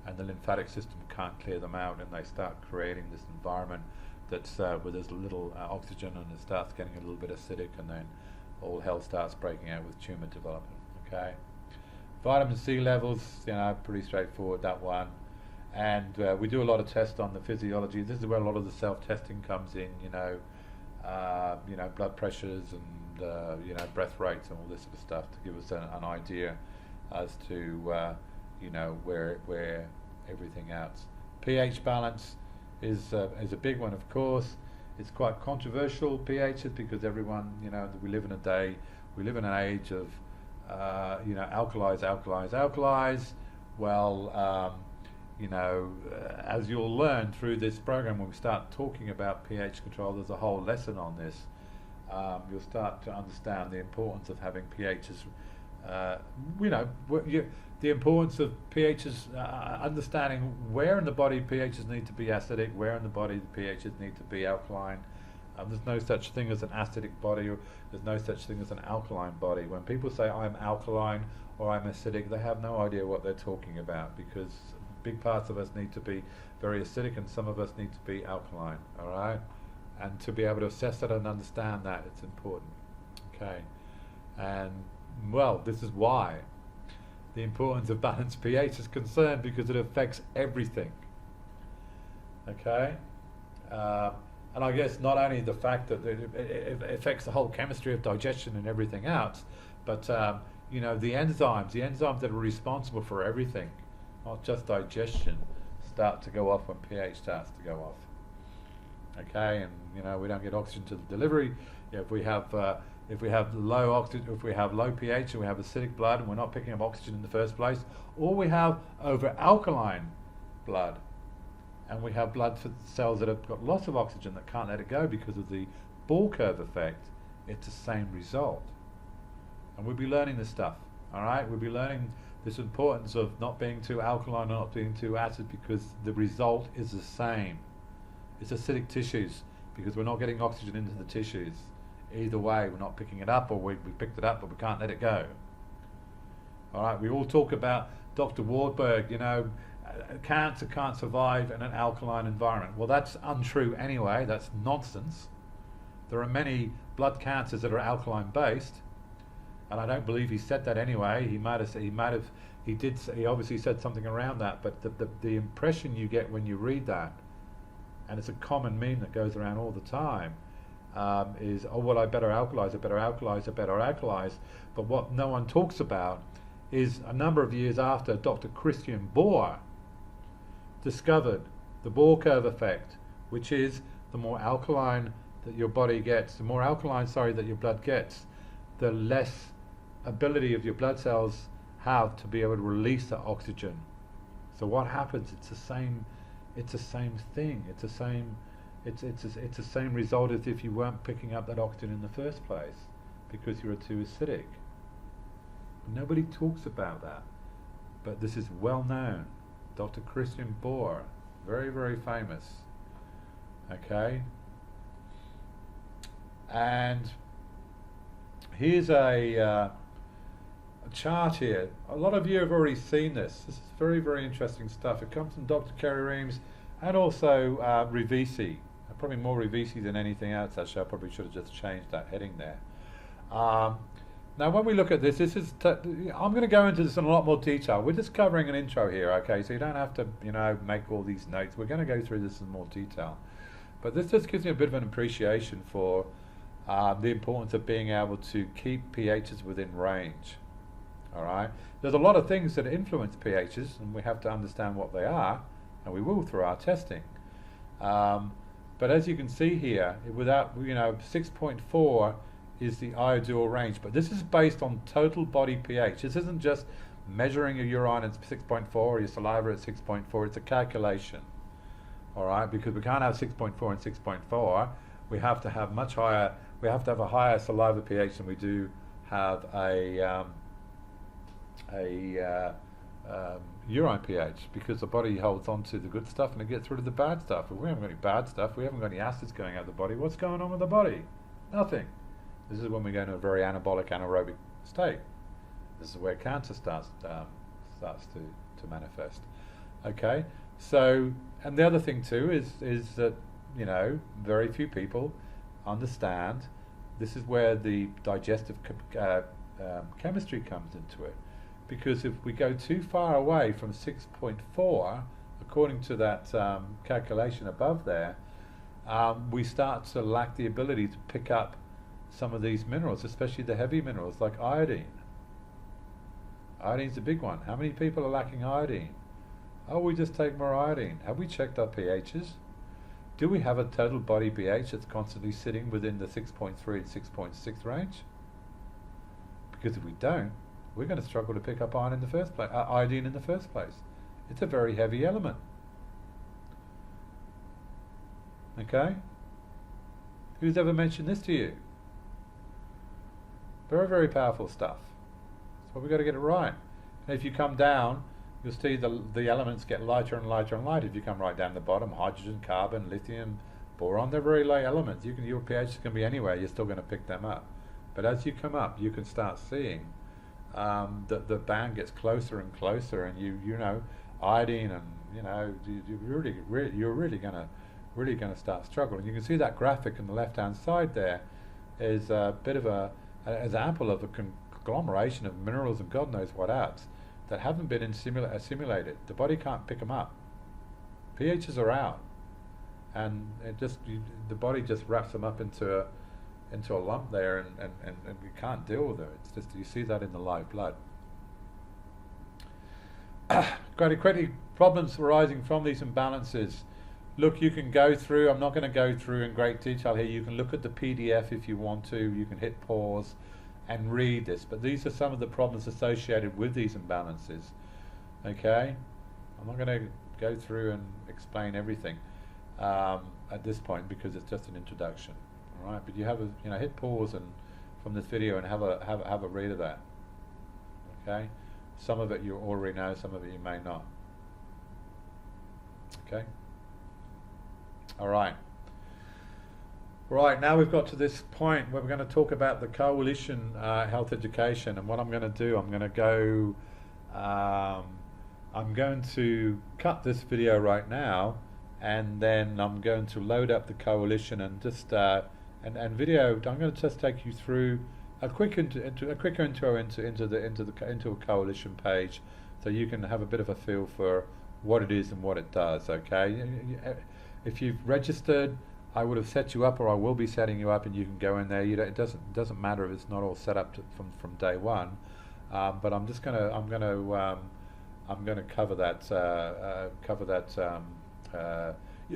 and the lymphatic system can't clear them out, and they start creating this environment that's where there's little oxygen, and it starts getting a little bit acidic, and then all hell starts breaking out with tumor development. Okay, vitamin C levels, pretty straightforward, that one. And we do a lot of tests on the physiology. This is where a lot of the self-testing comes in, blood pressures and breath rates and all this sort of stuff to give us an idea as to where everything else. pH balance is a big one, of course. It's quite controversial, pHs, because everyone, we live in an age of alkalis. Well, as you'll learn through this program, when we start talking about pH control, there's a whole lesson on this. You'll start to understand the importance of having pHs. The importance of pHs, understanding where in the body pHs need to be acidic, where in the body the pHs need to be alkaline. There's no such thing as an acidic body, or there's no such thing as an alkaline body. When people say I'm alkaline or I'm acidic, they have no idea what they're talking about, because big parts of us need to be very acidic and some of us need to be alkaline, all right? And to be able to assess that and understand that, it's important, okay? And, well, this is why the importance of balanced pH is concerned, because it affects everything, okay? And I guess not only the fact that it affects the whole chemistry of digestion and everything else, but, the enzymes that are responsible for everything, not just digestion, start to go off when pH starts to go off. Okay, and we don't get oxygen to the delivery. If we have low oxygen, if we have low pH and we have acidic blood and we're not picking up oxygen in the first place, or we have over alkaline blood, and we have blood cells that have got lots of oxygen that can't let it go because of the ball curve effect, it's the same result. And we'll be learning this stuff. All right, we'll be learning this importance of not being too alkaline or not being too acid, because the result is the same. It's acidic tissues, because we're not getting oxygen into the tissues. Either way, we're not picking it up, or we picked it up but we can't let it go. All right, we all talk about Dr. Warburg, cancer can't survive in an alkaline environment. Well, that's untrue anyway, that's nonsense. There are many blood cancers that are alkaline based, and I don't believe he said that anyway. He obviously said something around that, but the impression you get when you read that, and it's a common meme that goes around all the time, is, oh well, I better alkalize. But what no one talks about is a number of years after Dr. Christian Bohr discovered the Ball curve effect, which is the more alkaline that your body gets, that your blood gets, the less ability of your blood cells have to be able to release the oxygen. So what happens? It's the same thing. It's the same result as if you weren't picking up that oxygen in the first place, because you were too acidic. Nobody talks about that, but this is well known. Dr. Christian Bohr, very, very famous. Okay? And here's a chart here. A lot of you have already seen this. This is very, very interesting stuff. It comes from Dr. Kerry Reams and also Revisi. Probably more Revisi than anything else. Actually, I probably should have just changed that heading there. Now, when we look at this, I'm going to go into this in a lot more detail. We're just covering an intro here, okay? So you don't have to, make all these notes. We're going to go through this in more detail. But this just gives me a bit of an appreciation for the importance of being able to keep pHs within range. All right? There's a lot of things that influence pHs, and we have to understand what they are, and we will through our testing. But as you can see here, without 6.4 is the ideal range. But this is based on total body pH. This isn't just measuring your urine at 6.4 or your saliva at 6.4. It's a calculation. All right, because we can't have 6.4 and 6.4. We have to have much higher. We have to have a higher saliva pH than we do have a urine pH, because the body holds on to the good stuff and it gets rid of the bad stuff. If we haven't got any bad stuff, we haven't got any acids going out the body, what's going on with the body? Nothing. This is when we go into a very anabolic, anaerobic state. This is where cancer starts to manifest. Okay, so, and the other thing too is that, you know, very few people understand this is where the digestive chemistry comes into it. Because if we go too far away from 6.4, according to that calculation above there, we start to lack the ability to pick up some of these minerals, especially the heavy minerals like iodine. Iodine's a big one. How many people are lacking iodine? Oh, we just take more iodine. Have we checked our pHs? Do we have a total body pH that's constantly sitting within the 6.3 and 6.6 range? Because if we don't, we're going to struggle to pick up iodine in the first place. It's a very heavy element. Okay? Who's ever mentioned this to you? Very, very powerful stuff. So we've got to get it right. And if you come down, you'll see the elements get lighter and lighter and lighter. If you come right down the bottom, hydrogen, carbon, lithium, boron, they're very light elements. Your pH can be anywhere, you're still going to pick them up. But as you come up, you can start seeing that the band gets closer and closer, and you know, iodine, and you know, you're really gonna start struggling. You can see that graphic on the left-hand side there is a bit of an example of a conglomeration of minerals and God knows what else that haven't been assimilated. The body can't pick them up. pHs are out, and the body just wraps them up into a lump there, and we can't deal with it. It's just, you see that in the live blood. Quite problems arising from these imbalances. Look, you can go through, I'm not going to go through in great detail here. You can look at the PDF if you want to. You can hit pause and read this. But these are some of the problems associated with these imbalances. Okay? I'm not going to go through and explain everything at this point, because it's just an introduction. All right? But you have hit pause and from this video and have a read of that. Okay? Some of it you already know, some of it you may not. Okay? All right. Right, now we've got to this point where we're going to talk about the Coalition Health Education, and what I'm going to do, I'm going to cut this video right now, and then I'm going to load up the Coalition and just video. I'm going to just take you through a quick intro into a Coalition page, so you can have a bit of a feel for what it is and what it does. Okay, if you've registered, I would have set you up, or I will be setting you up, and you can go in there. It doesn't matter if it's not all set up from day one. But I'm going to cover that.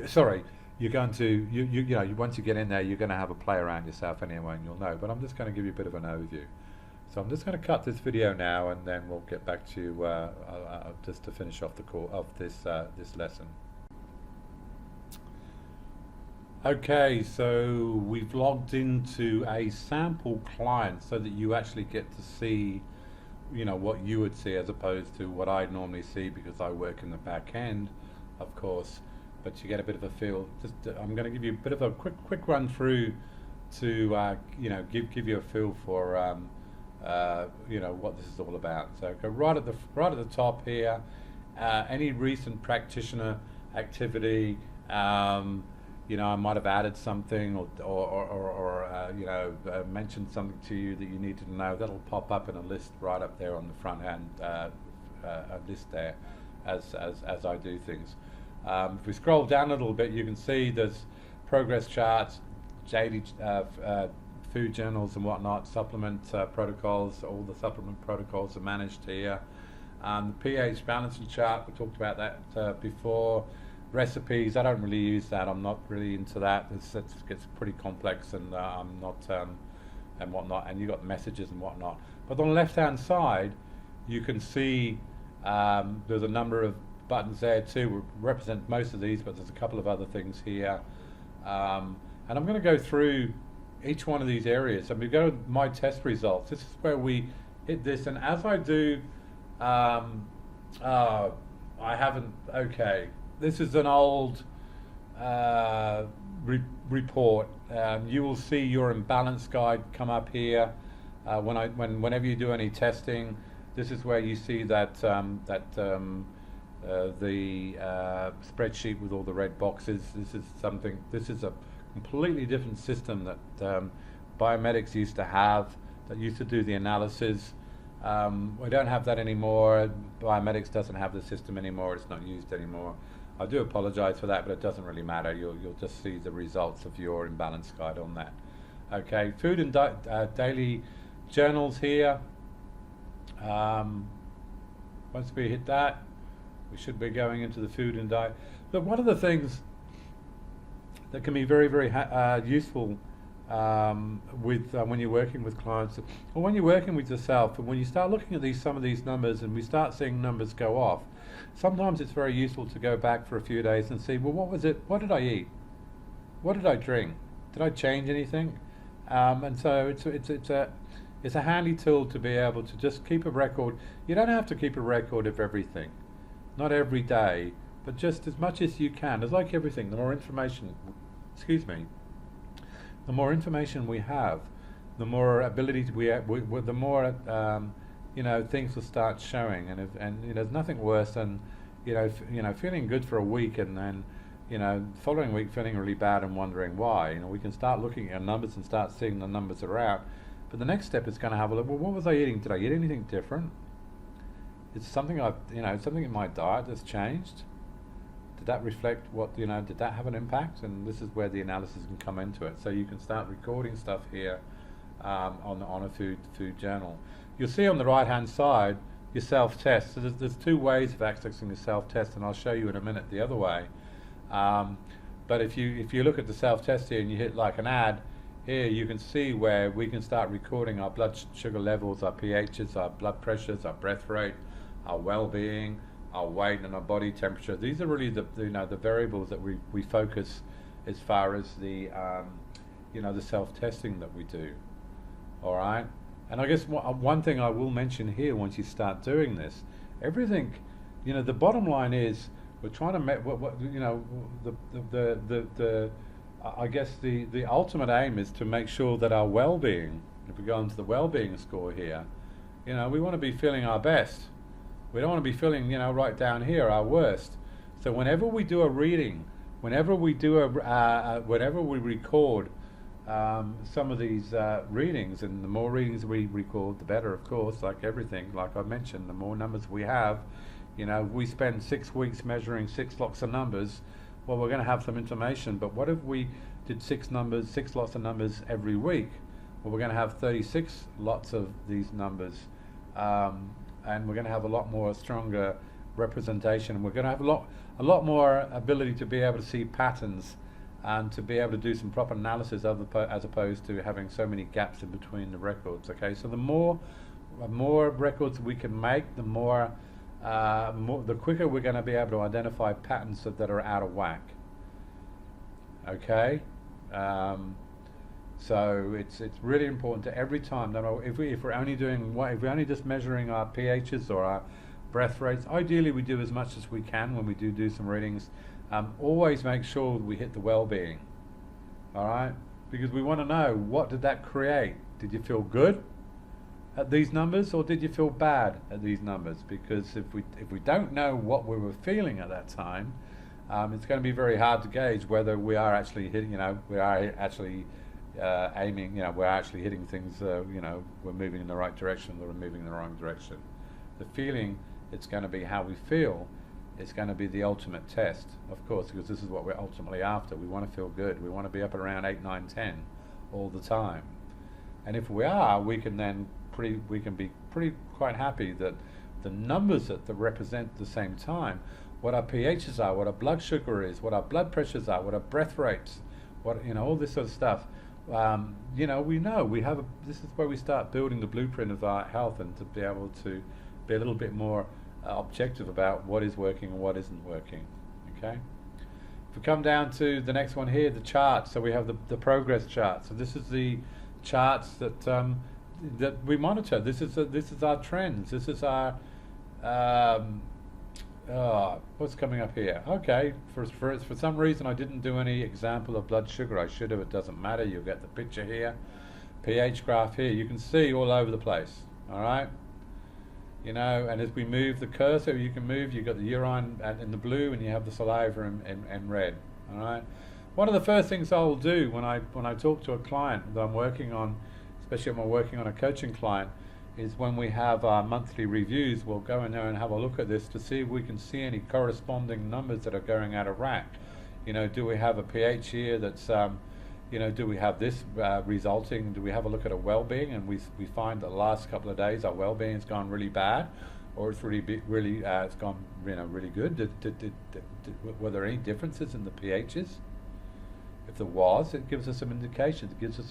Sorry, you're going to once you get in there, you're going to have a play around yourself anyway, and you'll know. But I'm just going to give you a bit of an overview. So I'm just going to cut this video now, and then we'll get back to you just to finish off the call of this lesson. Okay, so we've logged into a sample client so that you actually get to see, what you would see as opposed to what I normally see, because I work in the back end, of course. But you get a bit of a feel. I'm going to give you a bit of a quick run through to give you a feel for what this is all about. So go right at the top here. Any recent practitioner activity. I might have added something or mentioned something to you that you need to know. That'll pop up in a list right up there on the front end, a list there as I do things. If we scroll down a little bit, you can see there's progress charts, JD food journals and whatnot, supplement protocols. All the supplement protocols are managed here. The pH balancing chart, we talked about that before. Recipes, I don't really use that. I'm not really into that. It gets pretty complex, and I'm not and whatnot, and you've got messages and whatnot. But on the left-hand side, you can see there's a number of buttons there too, represent most of these, but there's a couple of other things here. And I'm going to go through each one of these areas. And we go to my test results. This is where we hit this, and as I do, I haven't, okay, this is an old report. You will see your imbalance guide come up here. Whenever you do any testing, this is where you see that the spreadsheet with all the red boxes. This is a completely different system that biomedics used to have, that used to do the analysis. We don't have that anymore. Biomedics doesn't have the system anymore. It's not used anymore. I do apologize for that, but it doesn't really matter. You'll just see the results of your imbalance guide on that. Okay, food and daily journals here. Once we hit that, we should be going into the food and diet. But one of the things that can be very, very useful with when you're working with clients, or when you're working with yourself, and when you start looking at some of these numbers, and we start seeing numbers go off, sometimes it's very useful to go back for a few days and see, well, what was it? What did I eat? What did I drink? Did I change anything? And so it's a handy tool to be able to just keep a record. You don't have to keep a record of everything, not every day, but just as much as you can. It's like everything. The more information, the more information we have, the more ability the more things will start showing. And there's nothing worse than feeling good for a week and then following week feeling really bad and wondering why. We can start looking at our numbers and start seeing the numbers are out. But the next step is going to have a look. Well, what was I eating? Did I eat anything different? Is something something in my diet that's changed? Did that reflect what, did that have an impact? And this is where the analysis can come into it. So you can start recording stuff here on a food journal. You'll see on the right-hand side your self-test. So there's two ways of accessing your self-test, and I'll show you in a minute the other way. But if you look at the self-test here and you hit like an add, here you can see where we can start recording our blood sugar levels, our pHs, our blood pressures, our breath rate, our well-being, our weight, and our body temperature. These are really the variables that we focus as far as the the self-testing that we do. All right, and I guess one thing I will mention here, once you start doing this, everything, the bottom line is we're trying to I guess the ultimate aim is to make sure that our well-being, if we go into the well-being score here, we want to be feeling our best. We don't want to be feeling, right down here, our worst. So whenever we do a reading, whenever we record some of these readings, and the more readings we record, the better, of course, like everything, like I mentioned, the more numbers we have. We spend 6 weeks measuring 6 lots of numbers. Well, we're going to have some information, but what if we did 6 lots of numbers every week? Well, we're going to have 36 lots of these numbers, and we're going to have a lot more stronger representation, and we're going to have a lot more ability to be able to see patterns and to be able to do some proper analysis as opposed to having so many gaps in between the records. Okay, so the more records we can make, the quicker we're going to be able to identify patterns that are out of whack. Okay, so it's really important to every time. If we're only just measuring our pHs or our breath rates, ideally we do as much as we can when we do some readings. Always make sure we hit the well-being. All right, because we want to know, what did that create? Did you feel good at these numbers, or did you feel bad at these numbers? Because if we don't know what we were feeling at that time, it's going to be very hard to gauge whether we are actually hitting, we are actually aiming, we're actually hitting things, we're moving in the right direction or we're moving in the wrong direction. The feeling, it's going to be how we feel. It's going to be the ultimate test, of course, because this is what we're ultimately after. We want to feel good. We want to be up around 8, 9, 10 all the time. And if we are, we can be quite happy that the numbers that represent the same time, what our pHs are, what our blood sugar is, what our blood pressures are, what our breath rates, all this sort of stuff, you know, we know we have this is where we start building the blueprint of our health, and to be able to be a little bit more objective about what is working and what isn't working. Okay. If we come down to the next one here, the charts. So we have the progress chart. So this is the charts that that we monitor. This is our trends. This is our what's coming up here? Okay, for some reason I didn't do any example of blood sugar. I should have. It doesn't matter. You'll get the picture here. pH graph here. You can see all over the place. All right. You know, and as we move the cursor, you can move. You've got the urine in the blue, and you have the saliva in red. All right. One of the first things I'll do when I talk to a client that I'm working on, especially when I'm working on a coaching client, is when we have our monthly reviews, we'll go in there and have a look at this to see if we can see any corresponding numbers that are going out of whack. You know, do we have a pH here that's, you know, do we have this resulting? Do we have a look at a well-being, and we find that the last couple of days our well-being has gone really bad, or it's it's gone, you know, really good? Were there any differences in the pHs? If there was, it gives us some indications. It gives us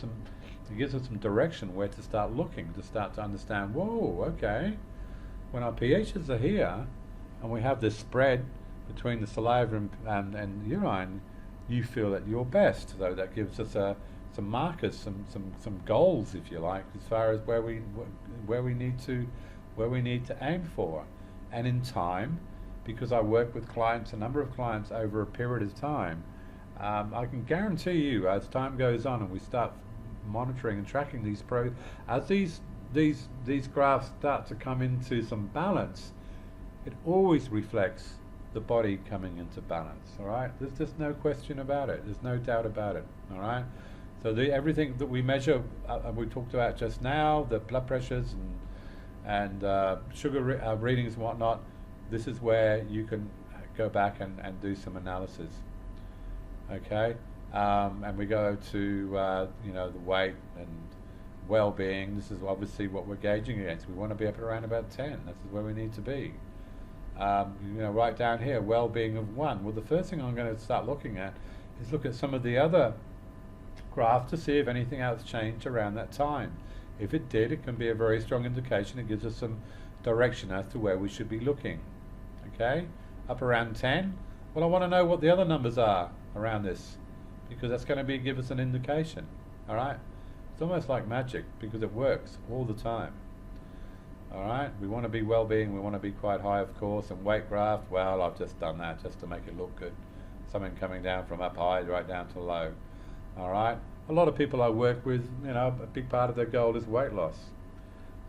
some direction where to start looking, to start to understand, whoa, okay, when our pHs are here and we have this spread between the saliva and urine, you feel at your best. So that gives us some markers, some goals, if you like, as far as where we need to aim for. And in time, because I work with clients, a number of clients over a period of time, I can guarantee you, as time goes on and we start monitoring and tracking these as these graphs start to come into some balance, it always reflects the body coming into balance. All right, there's just no question about it. There's no doubt about it. All right, so everything that we measure, we talked about just now, the blood pressures and sugar readings and whatnot. This is where you can go back and do some analysis. Okay. And we go to you know, the weight and well-being. This is obviously what we're gauging against. We want to be up at around about 10. This is where we need to be. You know, right down here, well-being of 1. Well, the first thing I'm going to start looking at is look at some of the other graphs to see if anything else changed around that time. If it did, it can be a very strong indication. It gives us some direction as to where we should be looking. Okay, up around 10. Well, I want to know what the other numbers are around this, because that's going to give us an indication. All right, it's almost like magic because it works all the time. All right, we want to be well-being. We want to be quite high, of course. And weight graph, well, I've just done that just to make it look good. Something coming down from up high right down to low. All right, a lot of people I work with, you know, a big part of their goal is weight loss.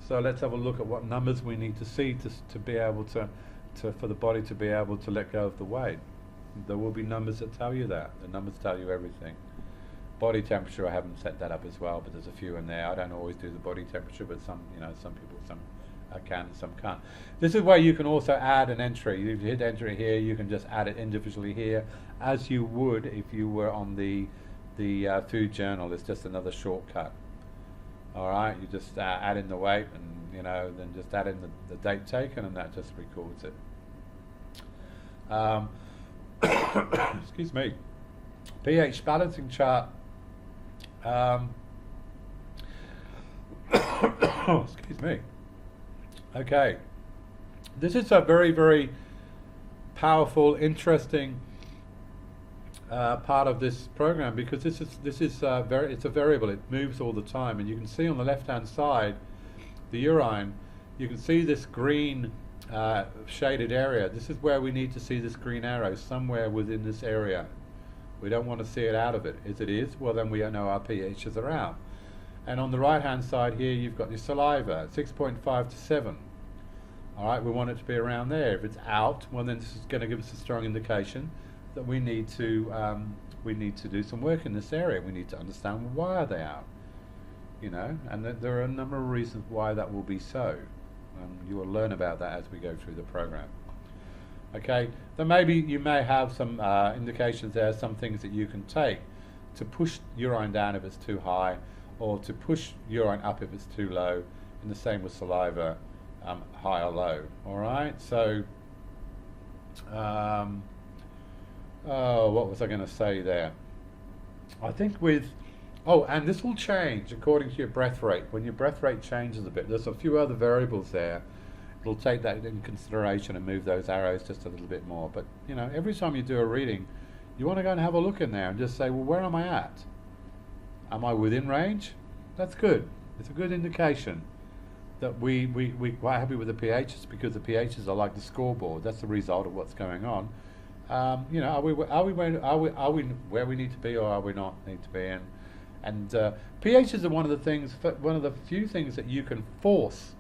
So let's have a look at what numbers we need to see to be able to for the body to be able to let go of the weight. There will be numbers that tell you that. The numbers tell you everything. Body temperature, I haven't set that up as well, but there's a few in there. I don't always do the body temperature, but some people, can, some can't. This is where you can also add an entry. You hit entry here, you can just add it individually here, as you would if you were on the food journal. It's just another shortcut. All right, you just add in the weight, and then just add in the date taken, and that just records it. Excuse me. pH balancing chart. Excuse me. Okay. This is a very, very powerful, interesting part of this program, because this is it's a variable. It moves all the time, and you can see on the left-hand side, the urine. You can see this green shaded area. This is where we need to see this green arrow, somewhere within this area. We don't want to see it out of it. If it is, well, then we know our pHs are out. And on the right-hand side here, you've got your saliva, 6.5 to 7. All right, we want it to be around there. If it's out, well, then this is going to give us a strong indication that we need to do some work in this area. We need to understand why are they out, and there are a number of reasons why that will be so. You will learn about that as we go through the program. Okay, then maybe you may have some indications there, some things that you can take to push urine down if it's too high, or to push urine up if it's too low, and the same with saliva, high or low. All right, so what was I going to say there? I think with Oh, and this will change according to your breath rate. When your breath rate changes a bit, there's a few other variables there. It'll take that in consideration and move those arrows just a little bit more. But, you know, every time you do a reading, you want to go and have a look in there and just say, well, where am I at? Am I within range? That's good. It's a good indication that we're quite happy with the pHs, because the pHs are like the scoreboard. That's the result of what's going on. You know, are we where we need to be, or are we not need to be? And pHs are one of the things, one of the few things that you can force.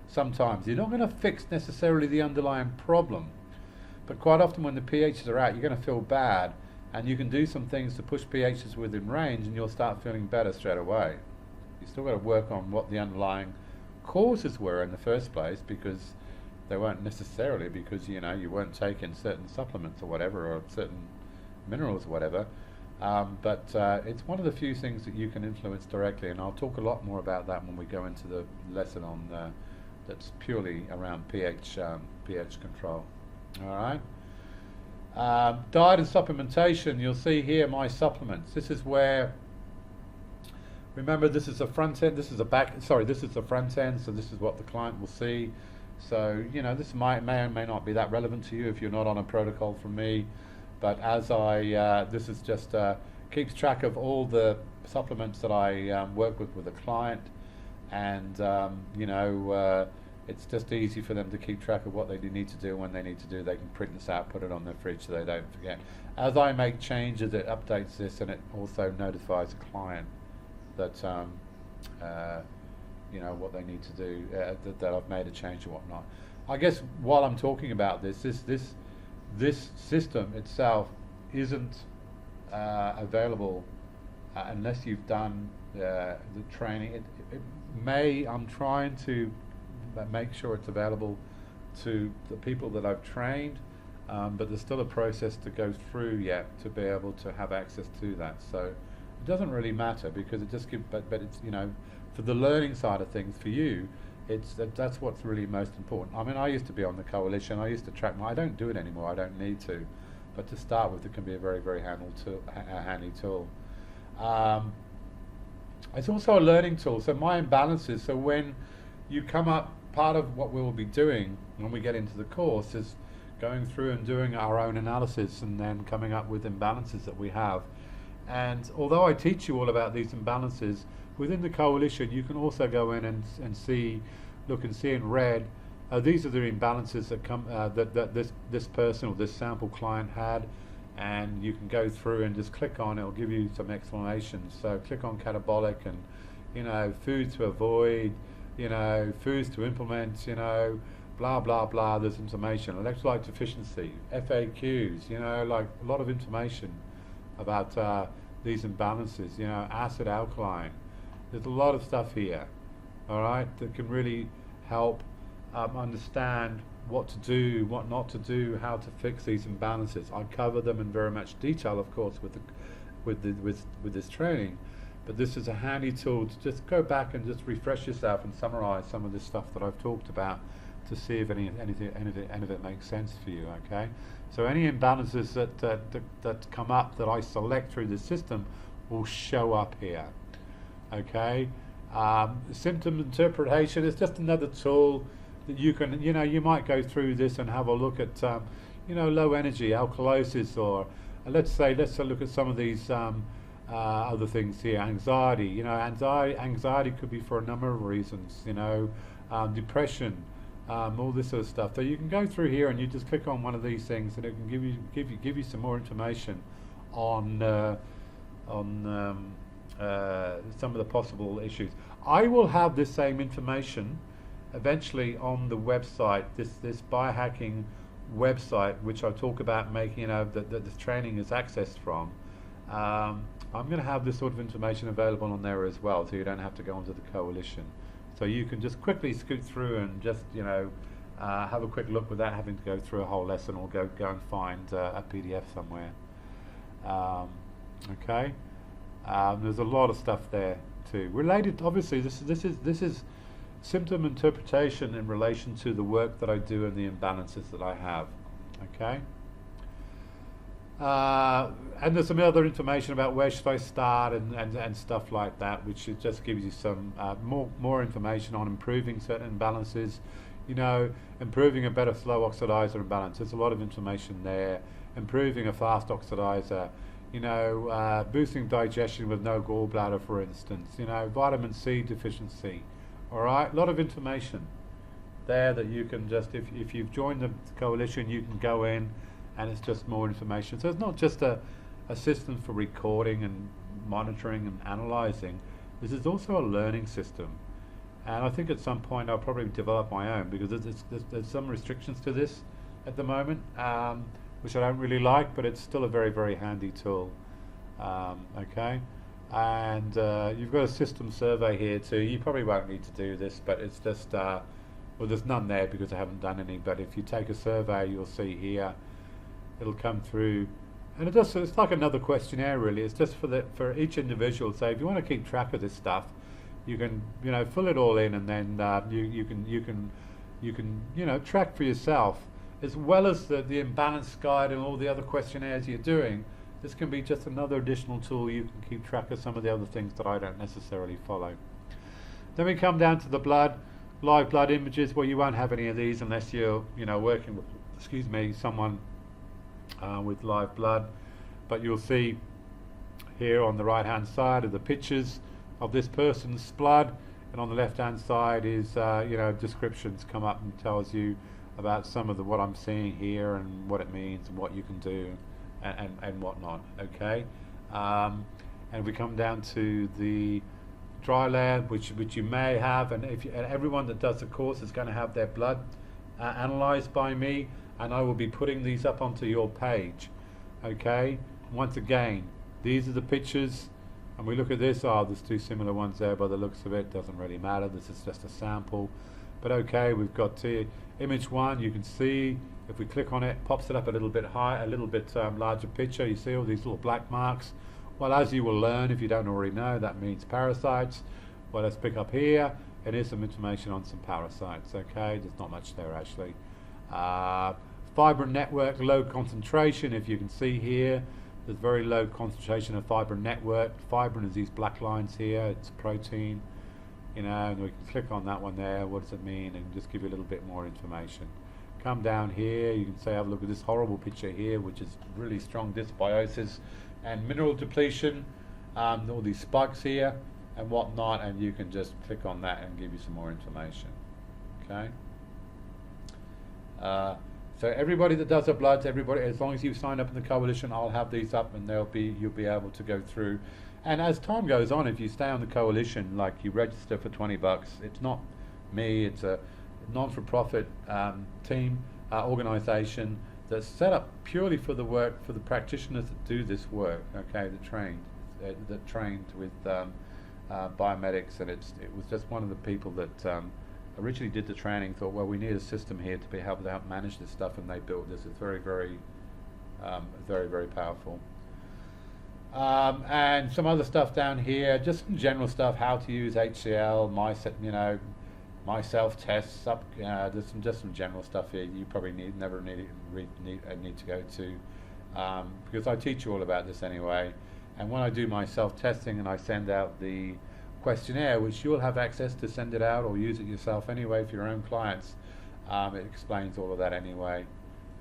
Sometimes you're not going to fix necessarily the underlying problem, but quite often when the pHs are out, you're going to feel bad, and you can do some things to push pHs within range, and you'll start feeling better straight away. You still got to work on what the underlying causes were in the first place, because they weren't necessarily because, you know, you weren't taking certain supplements or whatever, or certain minerals or whatever. But it's one of the few things that you can influence directly, and I'll talk a lot more about that when we go into the lesson on that's purely around pH control. All right. Diet and supplementation. You'll see here my supplements. This is where. Remember, this is the front end. This is the back. Sorry, this is the front end. So this is what the client will see. So, you know, this may or may not be that relevant to you if you're not on a protocol from me. But as this is just keeps track of all the supplements that I work with a client, and you know, it's just easy for them to keep track of what they need to do when they need to do. They can print this out, put it on their fridge so they don't forget. As I make changes, it updates this, and it also notifies the client that you know, what they need to do, that I've made a change or whatnot. I guess while I'm talking about this system itself isn't available unless you've done the training. It may, I'm trying to make sure it's available to the people that I've trained, but there's still a process to go through yet to be able to have access to that. So it doesn't really matter, because it just gives, but it's, you know, for the learning side of things for you, that's what's really most important. I mean, I used to be on the coalition. I used to track I don't do it anymore. I don't need to, but to start with, it can be a very, very handy tool. It's also a learning tool. So my imbalances. So when you come up, part of what we will be doing when we get into the course is going through and doing our own analysis, and then coming up with imbalances that we have. And although I teach you all about these imbalances, within the coalition you can also go in and see, look and see in red, these are the imbalances that come that this person or this sample client had, and you can go through and just click on it. It'll give you some explanations. So click on catabolic, and, you know, foods to avoid, you know, foods to implement, you know, blah blah blah. There's information. Electrolyte deficiency, FAQs, you know, like a lot of information about these imbalances, you know, acid alkaline. There's a lot of stuff here, all right, that can really help understand what to do, what not to do, how to fix these imbalances. I cover them in very much detail, of course, with this training, but this is a handy tool to just go back and just refresh yourself and summarize some of this stuff that I've talked about, to see if any of it makes sense for you. Okay, so any imbalances that come up that I select through the system will show up here. Okay, symptom interpretation is just another tool that you can, you know, you might go through this and have a look at, you know, low energy, alkalosis, or let's look at some of these other things here. Anxiety, you know, anxiety could be for a number of reasons, you know, depression, all this sort of stuff. So you can go through here and you just click on one of these things, and it can give you some more information on some of the possible issues. I will have this same information eventually on the website, this biohacking website, which I talk about making, you know, that this training is accessed from. I'm going to have this sort of information available on there as well, so you don't have to go onto the coalition. So you can just quickly scoot through and just, you know, have a quick look without having to go through a whole lesson, or go and find a PDF somewhere. Okay. There's a lot of stuff there too. Related, obviously, this is symptom interpretation in relation to the work that I do and the imbalances that I have. Okay. And there's some other information about where should I start and stuff like that, which just gives you some more information on improving certain imbalances, improving a better slow oxidizer imbalance. There's a lot of information there. Improving a fast oxidizer, boosting digestion with no gallbladder, for instance, vitamin C deficiency. All right, a lot of information there that you can just, if you've joined the coalition, you can go in and it's just more information. So it's not just a system for recording and monitoring and analysing. This is also a learning system. And I think at some point I'll probably develop my own, because there's some restrictions to this at the moment, which I don't really like, but it's still a very, very handy tool. Okay, and you've got a system survey here too. You probably won't need to do this, but it's just, well, there's none there because I haven't done any, but if you take a survey, you'll see here, it'll come through, and it's like another questionnaire really. It's just for each individual. So if you want to keep track of this stuff, you can fill it all in, and then you can track for yourself, as well as the imbalance guide and all the other questionnaires you're doing. This can be just another additional tool. You can keep track of some of the other things that I don't necessarily follow. Then we come down to the blood, live blood images. Well, you won't have any of these unless you're working with someone with live blood, but you'll see here on the right hand side are the pictures of this person's blood, and on the left hand side is descriptions come up and tells you about some of what I'm seeing here and what it means and what you can do and whatnot. Okay, and we come down to the dry lab, which you may have, and and everyone that does the course is going to have their blood analysed by me, and I will be putting these up onto your page. Okay, once again, these are the pictures, and we look at this. There's two similar ones there by the looks of it. Doesn't really matter, this is just a sample. But okay, we've got image one. You can see if we click on it, pops it up a little bit high, a little bit larger picture. You see all these little black marks. Well, as you will learn, if you don't already know, that means parasites. Well, let's pick up here, and here's some information on some parasites. Okay, there's not much there actually. Fibrin network, low concentration. If you can see here, there's very low concentration of fibrin network. Fibrin is these black lines here. It's protein, and we can click on that one there. What does it mean? And just give you a little bit more information. Come down here, you can say, have a look at this horrible picture here, which is really strong dysbiosis and mineral depletion. All these spikes here and whatnot, and you can just click on that and give you some more information. Okay. So everybody that does the bloods, everybody, as long as you sign up in the coalition, I'll have these up, and you'll be able to go through. And as time goes on, if you stay on the coalition, like you register for $20, it's not me, it's a non-for-profit team, organisation that's set up purely for the practitioners that do this work. Okay, that trained with biomedics, and it was just one of the people that originally did the training, thought, well, we need a system here to be able to help manage this stuff, and they built this. It's very, very, very, very powerful. And some other stuff down here, just some general stuff, how to use HCL, my self-tests. There's just some general stuff here you probably never need to go to, because I teach you all about this anyway. And when I do my self-testing and I send out the questionnaire, which you'll have access to send it out or use it yourself anyway for your own clients, it explains all of that anyway.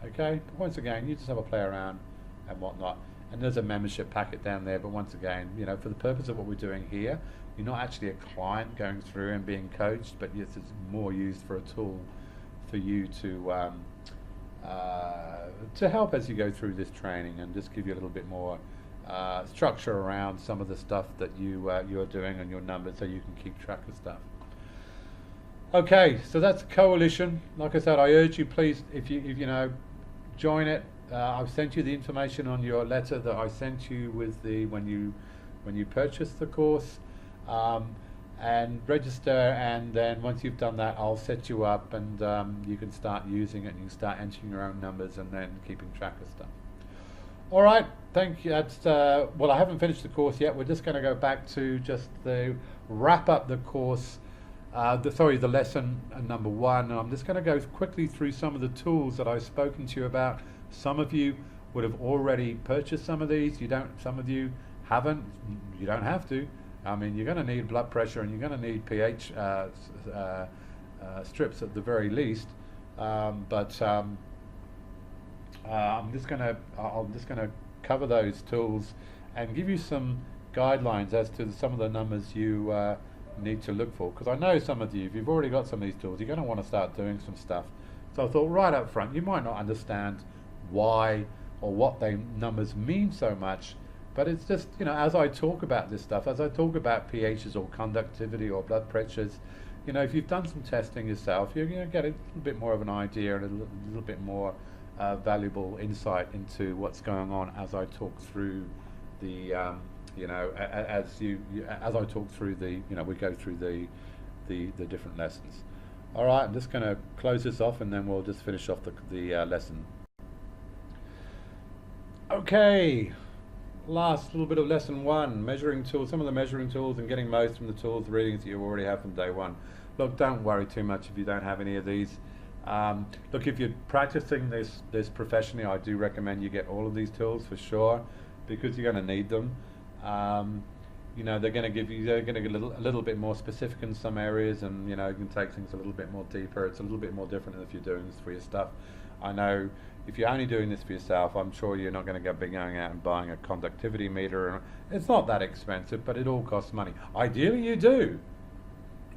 Okay, but once again, you just have a play around and whatnot. And there's a membership packet down there, but once again, for the purpose of what we're doing here, you're not actually a client going through and being coached, but yes, it's more used for a tool for you to help as you go through this training, and just give you a little bit more structure around some of the stuff that you're doing and your numbers, so you can keep track of stuff. Okay, so that's coalition. Like I said, I urge you, please, if you join it. I've sent you the information on your letter that I sent you with when you purchase the course, and register, and then once you've done that, I'll set you up, and you can start using it, and you can start entering your own numbers and then keeping track of stuff. All right, thank you. That's well, I haven't finished the course yet. We're just going to go back to just wrap up the course, the lesson number 1. And I'm just going to go quickly through some of the tools that I've spoken to you about. Some of you would have already purchased some of these. Some of you haven't. You don't have to. I mean, you're going to need blood pressure and you're going to need pH strips at the very least. I'm just going to cover those tools and give you some guidelines as to some of the numbers you need to look for, because I know some of you, if you've already got some of these tools, you're going to want to start doing some stuff. So I thought right up front, you might not understand why or what they numbers mean so much, but it's just, you know, as I talk about this stuff, as I talk about pHs or conductivity or blood pressures, you know, if you've done some testing yourself, you're going to get a little bit more of an idea and a little bit more valuable insight into what's going on as I talk through the you know, as I talk through the, you know, we go through the different lessons. All right, I'm just going to close this off and then we'll just finish off the lesson. Okay, last little bit of lesson 1, measuring tools, some of the measuring tools and getting most from the tools, the readings that you already have from day 1. Look, don't worry too much if you don't have any of these. Look, if you're practicing this professionally, I do recommend you get all of these tools for sure, because you're going to need them. You know, they're going to get a little bit more specific in some areas, and you know, you can take things a little bit more deeper. It's a little bit more different than if you're doing this for your stuff. I know if you're only doing this for yourself, I'm sure you're not going to be going out and buying a conductivity meter. It's not that expensive, but it all costs money. Ideally you do.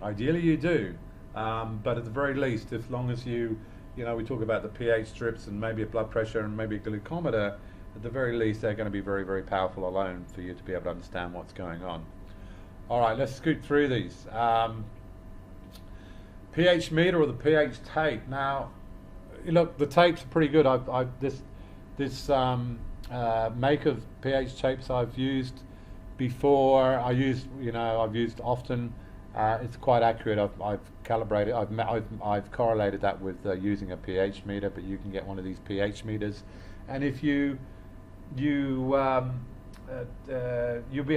Ideally you do. But at the very least, as long as you know, we talk about the pH strips and maybe a blood pressure and maybe a glucometer, at the very least they're going to be very, very powerful alone for you to be able to understand what's going on. All right, let's scoot through these. pH meter or the pH tape. Now, look, the tapes are pretty good. This make of pH tapes I've used before. I've used often. It's quite accurate. I've calibrated. I've correlated that with using a pH meter, but you can get one of these pH meters, and if you'll be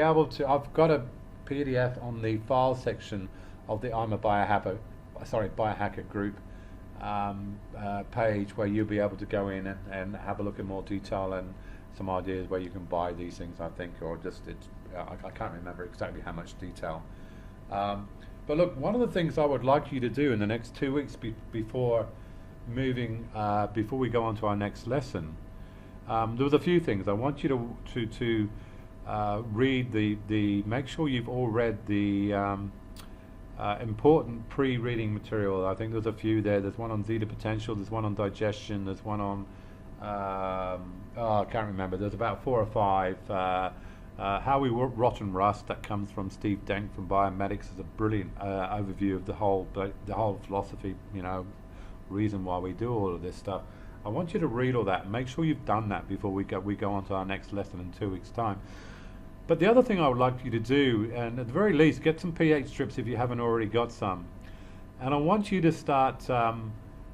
able to. I've got a PDF on the file section of the I'm a Biohacker group page, where you'll be able to go in and have a look in more detail and some ideas where you can buy these things, I think, or just I can't remember exactly how much detail. But look, one of the things I would like you to do in the next 2 weeks before we go on to our next lesson, there was a few things. I want you to read make sure you've all read the important pre-reading material. I think there's a few there. There's one on zeta potential, there's one on digestion, there's one on, I can't remember, there's about 4 or 5. How we rot and rust, that comes from Steve Denk from Biomedics, is a brilliant overview of the whole philosophy, you know, reason why we do all of this stuff. I want you to read all that. Make sure you've done that before we go on to our next lesson in 2 weeks' time. But the other thing I would like you to do, and at the very least, get some pH strips if you haven't already got some. And I want you to start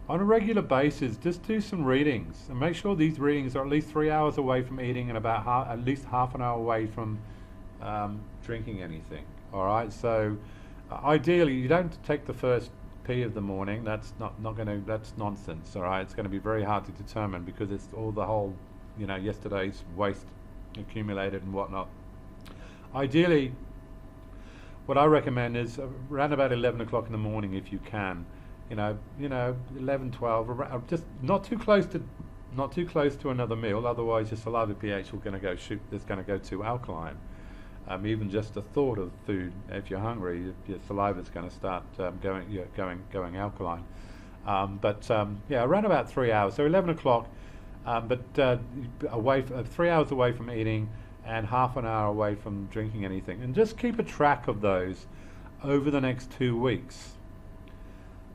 on a regular basis, just do some readings and make sure these readings are at least 3 hours away from eating and about at least half an hour away from drinking anything. All right, so ideally you don't take the first pee of the morning. That's that's nonsense. All right, it's going to be very hard to determine because it's all the whole, you know, yesterday's waste accumulated and whatnot. Ideally, what I recommend is around about 11 o'clock in the morning if you can. You know, 11, 12, just not too close to another meal. Otherwise, your saliva pH is going to go too alkaline. Even just the thought of food, if you're hungry, your saliva is going to start going alkaline. Yeah, around about 3 hours. So 11 o'clock, but 3 hours away from eating and half an hour away from drinking anything. And just keep a track of those over the next 2 weeks.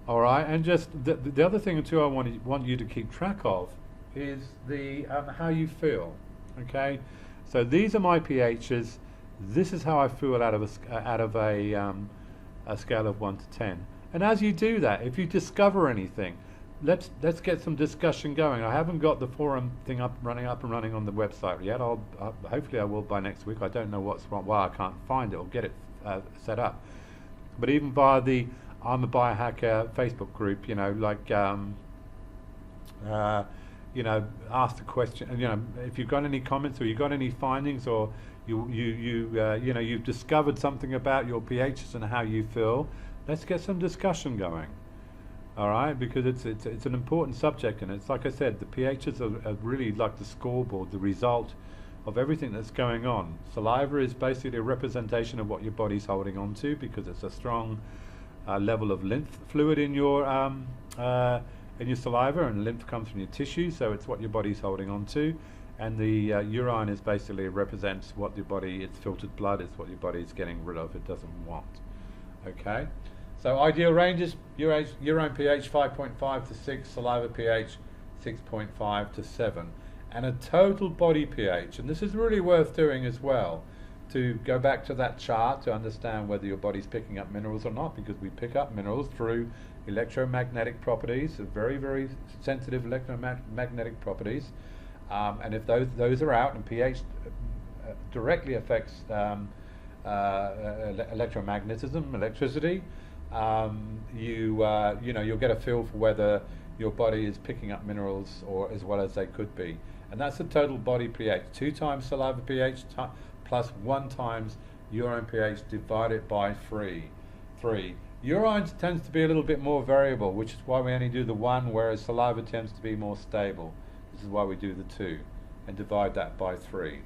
All right, and just the other thing too I want you to keep track of is the how you feel. Okay, so these are my pHs. This is how I feel out of a scale of 1 to 10. And as you do that, if you discover anything, let's get some discussion going. I haven't got the forum thing up and running on the website yet. Hopefully I will by next week. I don't know what's wrong, why I can't find it or get it set up. But even via the I'm a Biohacker Facebook group, you know, like ask the question. And if you've got any comments or you've got any findings, or you've discovered something about your pHs and how you feel, let's get some discussion going. All right, because it's an important subject, and it's like I said, the pHs are really like the scoreboard, the result of everything that's going on. Saliva is basically a representation of what your body's holding on to, because it's a strong level of lymph fluid in your saliva, and lymph comes from your tissue, so it's what your body's holding on to. And the urine is basically represents what your body, it's filtered blood, it's what your body is getting rid of, it doesn't want. Okay, so ideal ranges: urine pH 5.5 to 6, saliva pH 6.5 to 7, and a total body pH. And this is really worth doing as well, to go back to that chart to understand whether your body's picking up minerals or not, because we pick up minerals through electromagnetic properties, very, very sensitive electromagnetic properties. And if those are out, and pH directly affects electromagnetism, electricity, you'll get a feel for whether your body is picking up minerals or as well as they could be. And that's the total body pH: 2 times saliva pH plus 1 times urine pH divided by 3. Urine tends to be a little bit more variable, which is why we only do the 1, whereas saliva tends to be more stable. This is why we do the 2 and divide that by 3.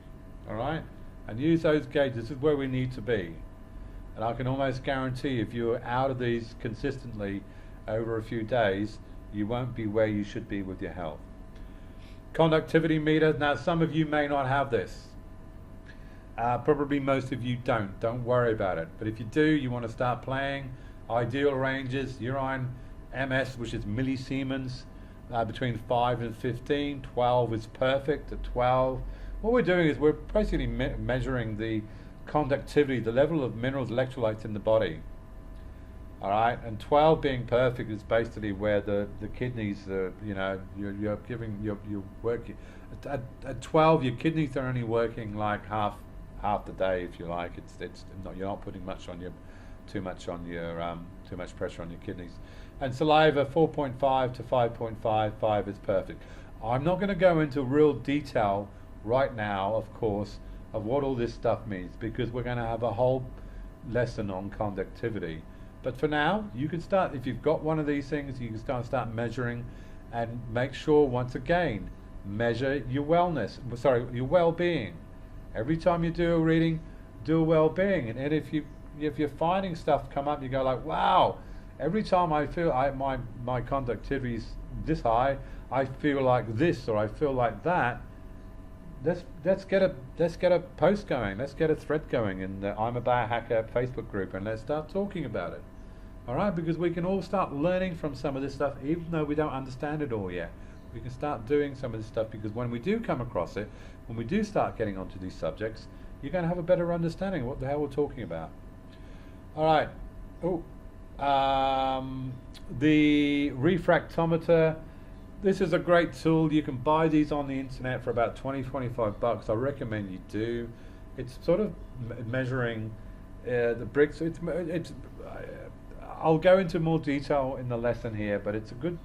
All right, and use those gauges. This is where we need to be. And I can almost guarantee, if you're out of these consistently over a few days, you won't be where you should be with your health. Conductivity meter. Now, some of you may not have this. Probably most of you don't. Don't worry about it. But if you do, you want to start playing. Ideal ranges: urine MS, which is millisiemens, between 5 and 15. 12 is perfect. At 12, what we're doing is we're basically measuring the conductivity, the level of minerals, electrolytes in the body. All right, and 12 being perfect is basically where the kidneys, you're working. At 12, your kidneys are only working like half the day, if you like. You're not putting too much pressure on your kidneys. And saliva 4.5 to 5.5. 5 is perfect. I'm not going to go into real detail right now, of course, of what all this stuff means, because we're going to have a whole lesson on conductivity. But for now, you can start, if you've got one of these things, you can start measuring, and make sure, once again, measure your your well-being. Every time you do a reading, do a well-being. And if you're finding stuff come up, you go like, wow, every time I feel my conductivity is this high, I feel like this, or I feel like that. Let's get a post going. Let's get a thread going in the I'm a Biohacker Facebook group, and let's start talking about it. All right, because we can all start learning from some of this stuff, even though we don't understand it all yet. We can start doing some of this stuff, because when we do come across it, when we do start getting onto these subjects, you're going to have a better understanding of what the hell we're talking about. All right. The refractometer. This is a great tool. You can buy these on the internet for about $20-25. I recommend you do. It's sort of measuring the bricks. I'll go into more detail in the lesson here, but it's a good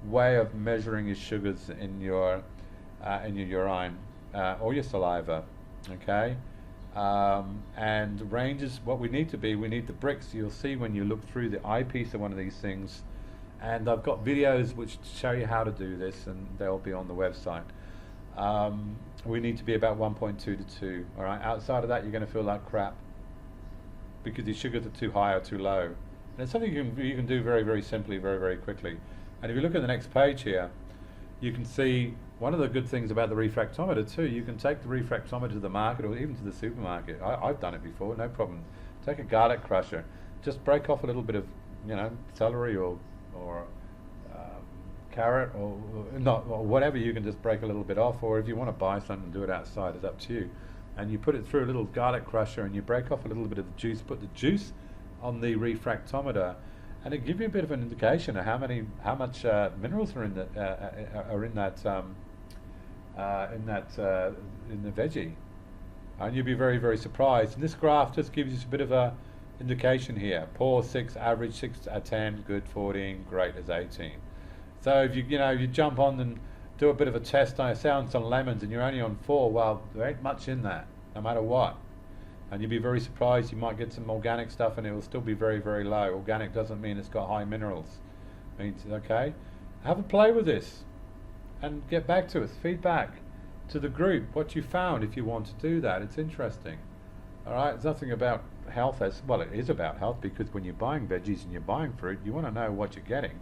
way of measuring your sugars in your urine or your saliva. Okay, and ranges. What we need the bricks. You'll see when you look through the eyepiece of one of these things. And I've got videos which show you how to do this, and they'll be on the website. We need to be about 1.2 to 2. All right. Outside of that, you're going to feel like crap, because your sugars are too high or too low. And it's something you can do very, very simply, very, very quickly. And if you look at the next page here, you can see one of the good things about the refractometer too. You can take the refractometer to the market, or even to the supermarket. I've done it before, no problem. Take a garlic crusher, just break off a little bit of, celery or carrot or whatever. You can just break a little bit off, or if you want to buy something and do it outside, it's up to you. And you put it through a little garlic crusher, and you break off a little bit of the juice. Put the juice on the refractometer, and it gives you a bit of an indication of how much minerals are in the veggie, and you'll be very, very surprised. And this graph just gives you a bit of a indication here. Poor 6, average 6 10, good 14, great as 18. So if you jump on do a bit of a test, I sound some lemons and you're only on 4, well, there ain't much in that, no matter what. And you'd be very surprised, you might get some organic stuff and it will still be very, very low. Organic doesn't mean it's got high minerals. It means, okay, have a play with this and get back to us, feedback to the group, what you found if you want to do that. It's interesting. All right, it's nothing about health as, well, it is about health, because when you're buying veggies and you're buying fruit, you want to know what you're getting.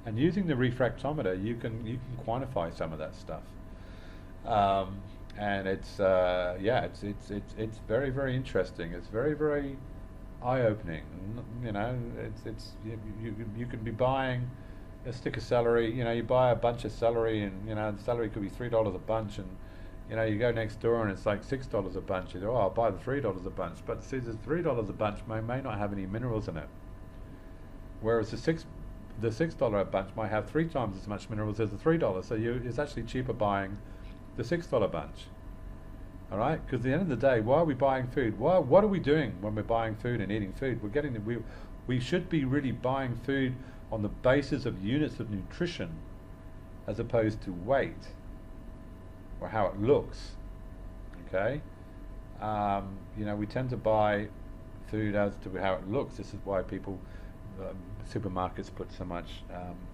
And using the refractometer, you can quantify some of that stuff. And it's it's very, very interesting. It's very, very eye-opening. You know, you can be buying a stick of celery. You know, you buy a bunch of celery, and you know the celery could be $3 a bunch, and you know you go next door and it's like $6 a bunch. You go, oh, I'll buy the $3 a bunch. But see, the $3 a bunch may not have any minerals in it, whereas the $6 a bunch might have 3 times as much minerals as the $3. So it's actually cheaper buying the $6 bunch. All right, because at the end of the day, why are we buying food? What are we doing when we're buying food and eating food? We should be really buying food on the basis of units of nutrition, as opposed to weight or how it looks. Okay, you know, we tend to buy food as to how it looks. This is why people, supermarkets put so much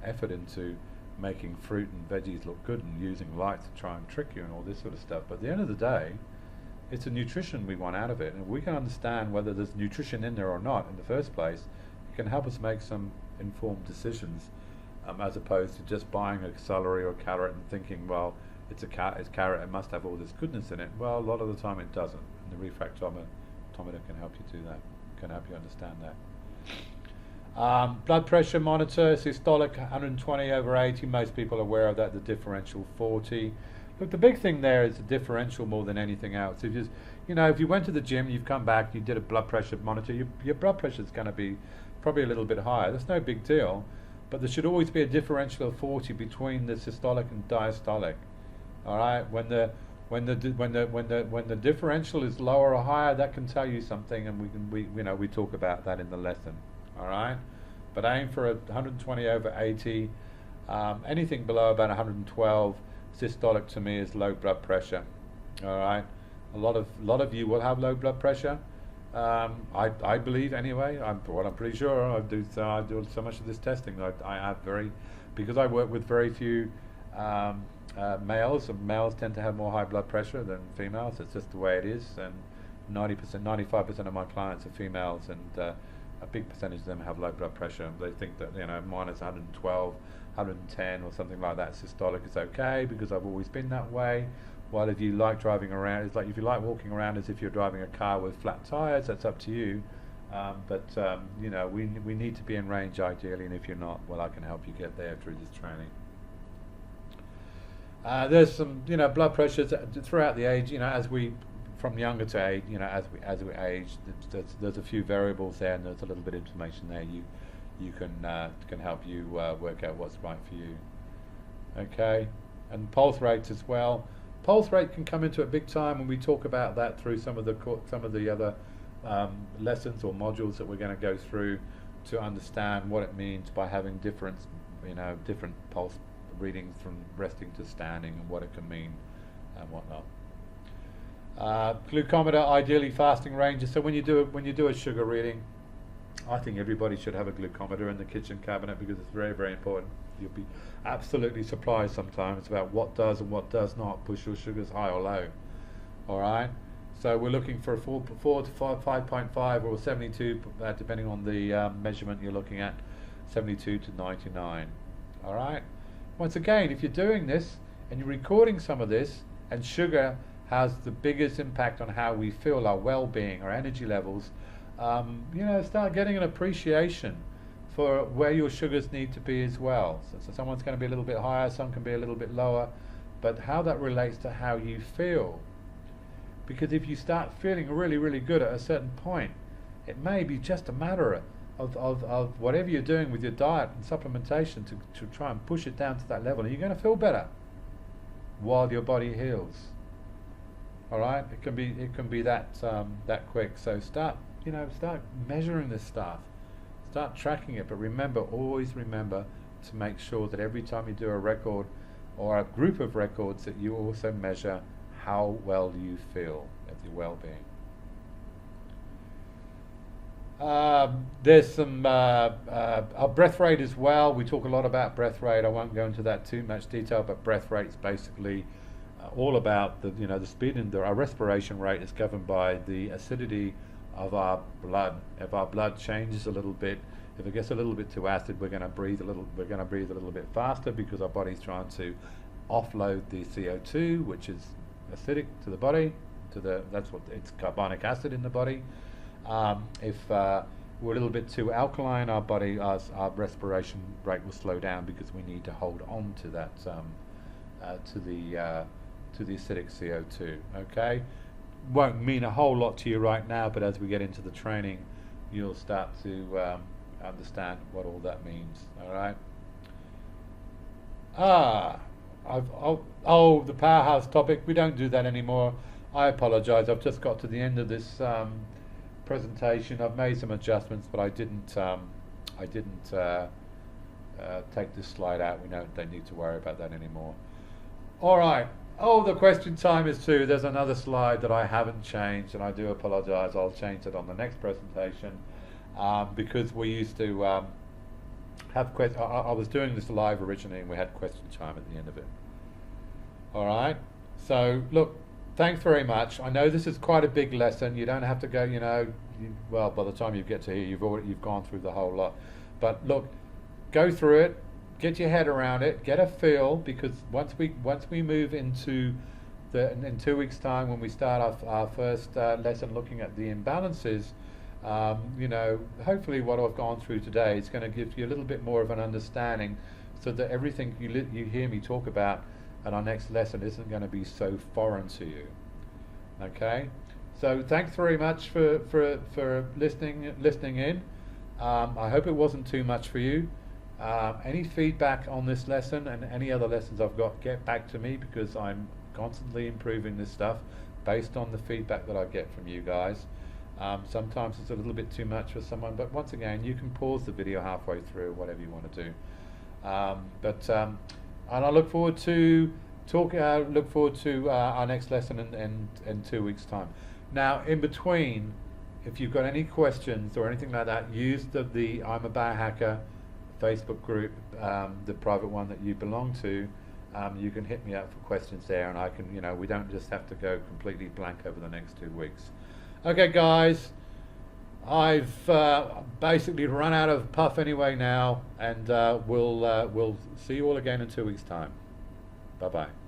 effort into making fruit and veggies look good and using lights to try and trick you and all this sort of stuff. But at the end of the day, it's the nutrition we want out of it. And if we can understand whether there's nutrition in there or not in the first place, it can help us make some informed decisions, as opposed to just buying a celery or carrot and thinking, well, it's carrot, it must have all this goodness in it. Well, a lot of the time it doesn't. And the refractometer can help you do that, can help you understand that. Blood pressure monitor, systolic 120/80. Most people are aware of that. The differential 40. Look, the big thing there is the differential more than anything else. If you went to the gym, you've come back, you did a blood pressure monitor, your blood pressure is going to be probably a little bit higher. That's no big deal, but there should always be a differential of 40 between the systolic and diastolic. All right, when the differential is lower or higher, that can tell you something, and we talk about that in the lesson. All right, but aim for a 120/80. Anything below about 112 systolic to me is low blood pressure. All right, a lot of you will have low blood pressure. I believe anyway. I'm pretty sure. I do so much of this testing. I have because I work with very few males. And males tend to have more high blood pressure than females. It's just the way it is. And 95% of my clients are females, and a big percentage of them have low blood pressure. They think that mine is 112, 110 or something like that. Systolic is okay because I've always been that way. While if you like driving around, it's like if you like walking around as if you're driving a car with flat tires, that's up to you. We need to be in range ideally, and if you're not, well, I can help you get there through this training. There's some blood pressures throughout the age. From younger to age, as we age, there's a few variables there, and there's a little bit of information there. You can help you work out what's right for you. Okay, and pulse rates as well. Pulse rate can come into it big time when we talk about that through some of the other lessons or modules that we're going to go through to understand what it means by having different pulse readings from resting to standing and what it can mean and whatnot. Glucometer, ideally fasting ranges. So when you do a sugar reading, I think everybody should have a glucometer in the kitchen cabinet because it's very, very important. You'll be absolutely surprised sometimes about what does and what does not push your sugars high or low. All right. So we're looking for a 4 to 5.5 or 72, depending on the measurement you're looking at, 72 to 99. All right. Once again, if you're doing this and you're recording some of this, and sugar has the biggest impact on how we feel, our well-being, our energy levels, start getting an appreciation for where your sugars need to be as well. So someone's going to be a little bit higher, some can be a little bit lower, but how that relates to how you feel. Because if you start feeling really, really good at a certain point, it may be just a matter of whatever you're doing with your diet and supplementation to try and push it down to that level, and you're going to feel better while your body heals. All right, it can be that quick. So start measuring this stuff, start tracking it. But always remember to make sure that every time you do a record or a group of records that you also measure how well you feel at your well-being. There's some our breath rate as well. We talk a lot about breath rate. I won't go into that too much detail, but breath rate is basically all about the speed and our respiration rate is governed by the acidity of our blood. If our blood changes a little bit, if it gets a little bit too acid, we're going to breathe a little bit faster because our body's trying to offload the CO2, which is acidic to the body. That's what it's carbonic acid in the body. If we're a little bit too alkaline, our respiration rate will slow down because we need to hold on to that to the acidic CO2. Okay, won't mean a whole lot to you right now, but as we get into the training, you'll start to understand what all that means. All right. The powerhouse topic. We don't do that anymore. I apologise. I've just got to the end of this presentation. I've made some adjustments, but I didn't take this slide out. We don't need to worry about that anymore. All right. Oh, the question time is too. There's another slide that I haven't changed, and I do apologise. I'll change it on the next presentation because we used to have questions. I was doing this live originally, and we had question time at the end of it. All right. So look, thanks very much. I know this is quite a big lesson. You don't have to go. Well, by the time you get to here, you've gone through the whole lot. But look, go through it. Get your head around it. Get a feel, because once we move into in 2 weeks' time, when we start our first lesson looking at the imbalances, hopefully what I've gone through today is going to give you a little bit more of an understanding, so that everything you hear me talk about at our next lesson isn't going to be so foreign to you. Okay, so thanks very much for listening in. I hope it wasn't too much for you. Any feedback on this lesson and any other lessons I've got, get back to me, because I'm constantly improving this stuff based on the feedback that I get from you guys. Sometimes it's a little bit too much for someone, but once again, you can pause the video halfway through, whatever you want to do. And I look forward to our next lesson in 2 weeks' time. Now, in between, if you've got any questions or anything like that, use the I'm a Biohacker Facebook group, the private one that you belong to. You can hit me up for questions there, and I can, we don't just have to go completely blank over the next 2 weeks. Okay, guys, I've basically run out of puff anyway now, and we'll see you all again in 2 weeks' time. Bye-bye.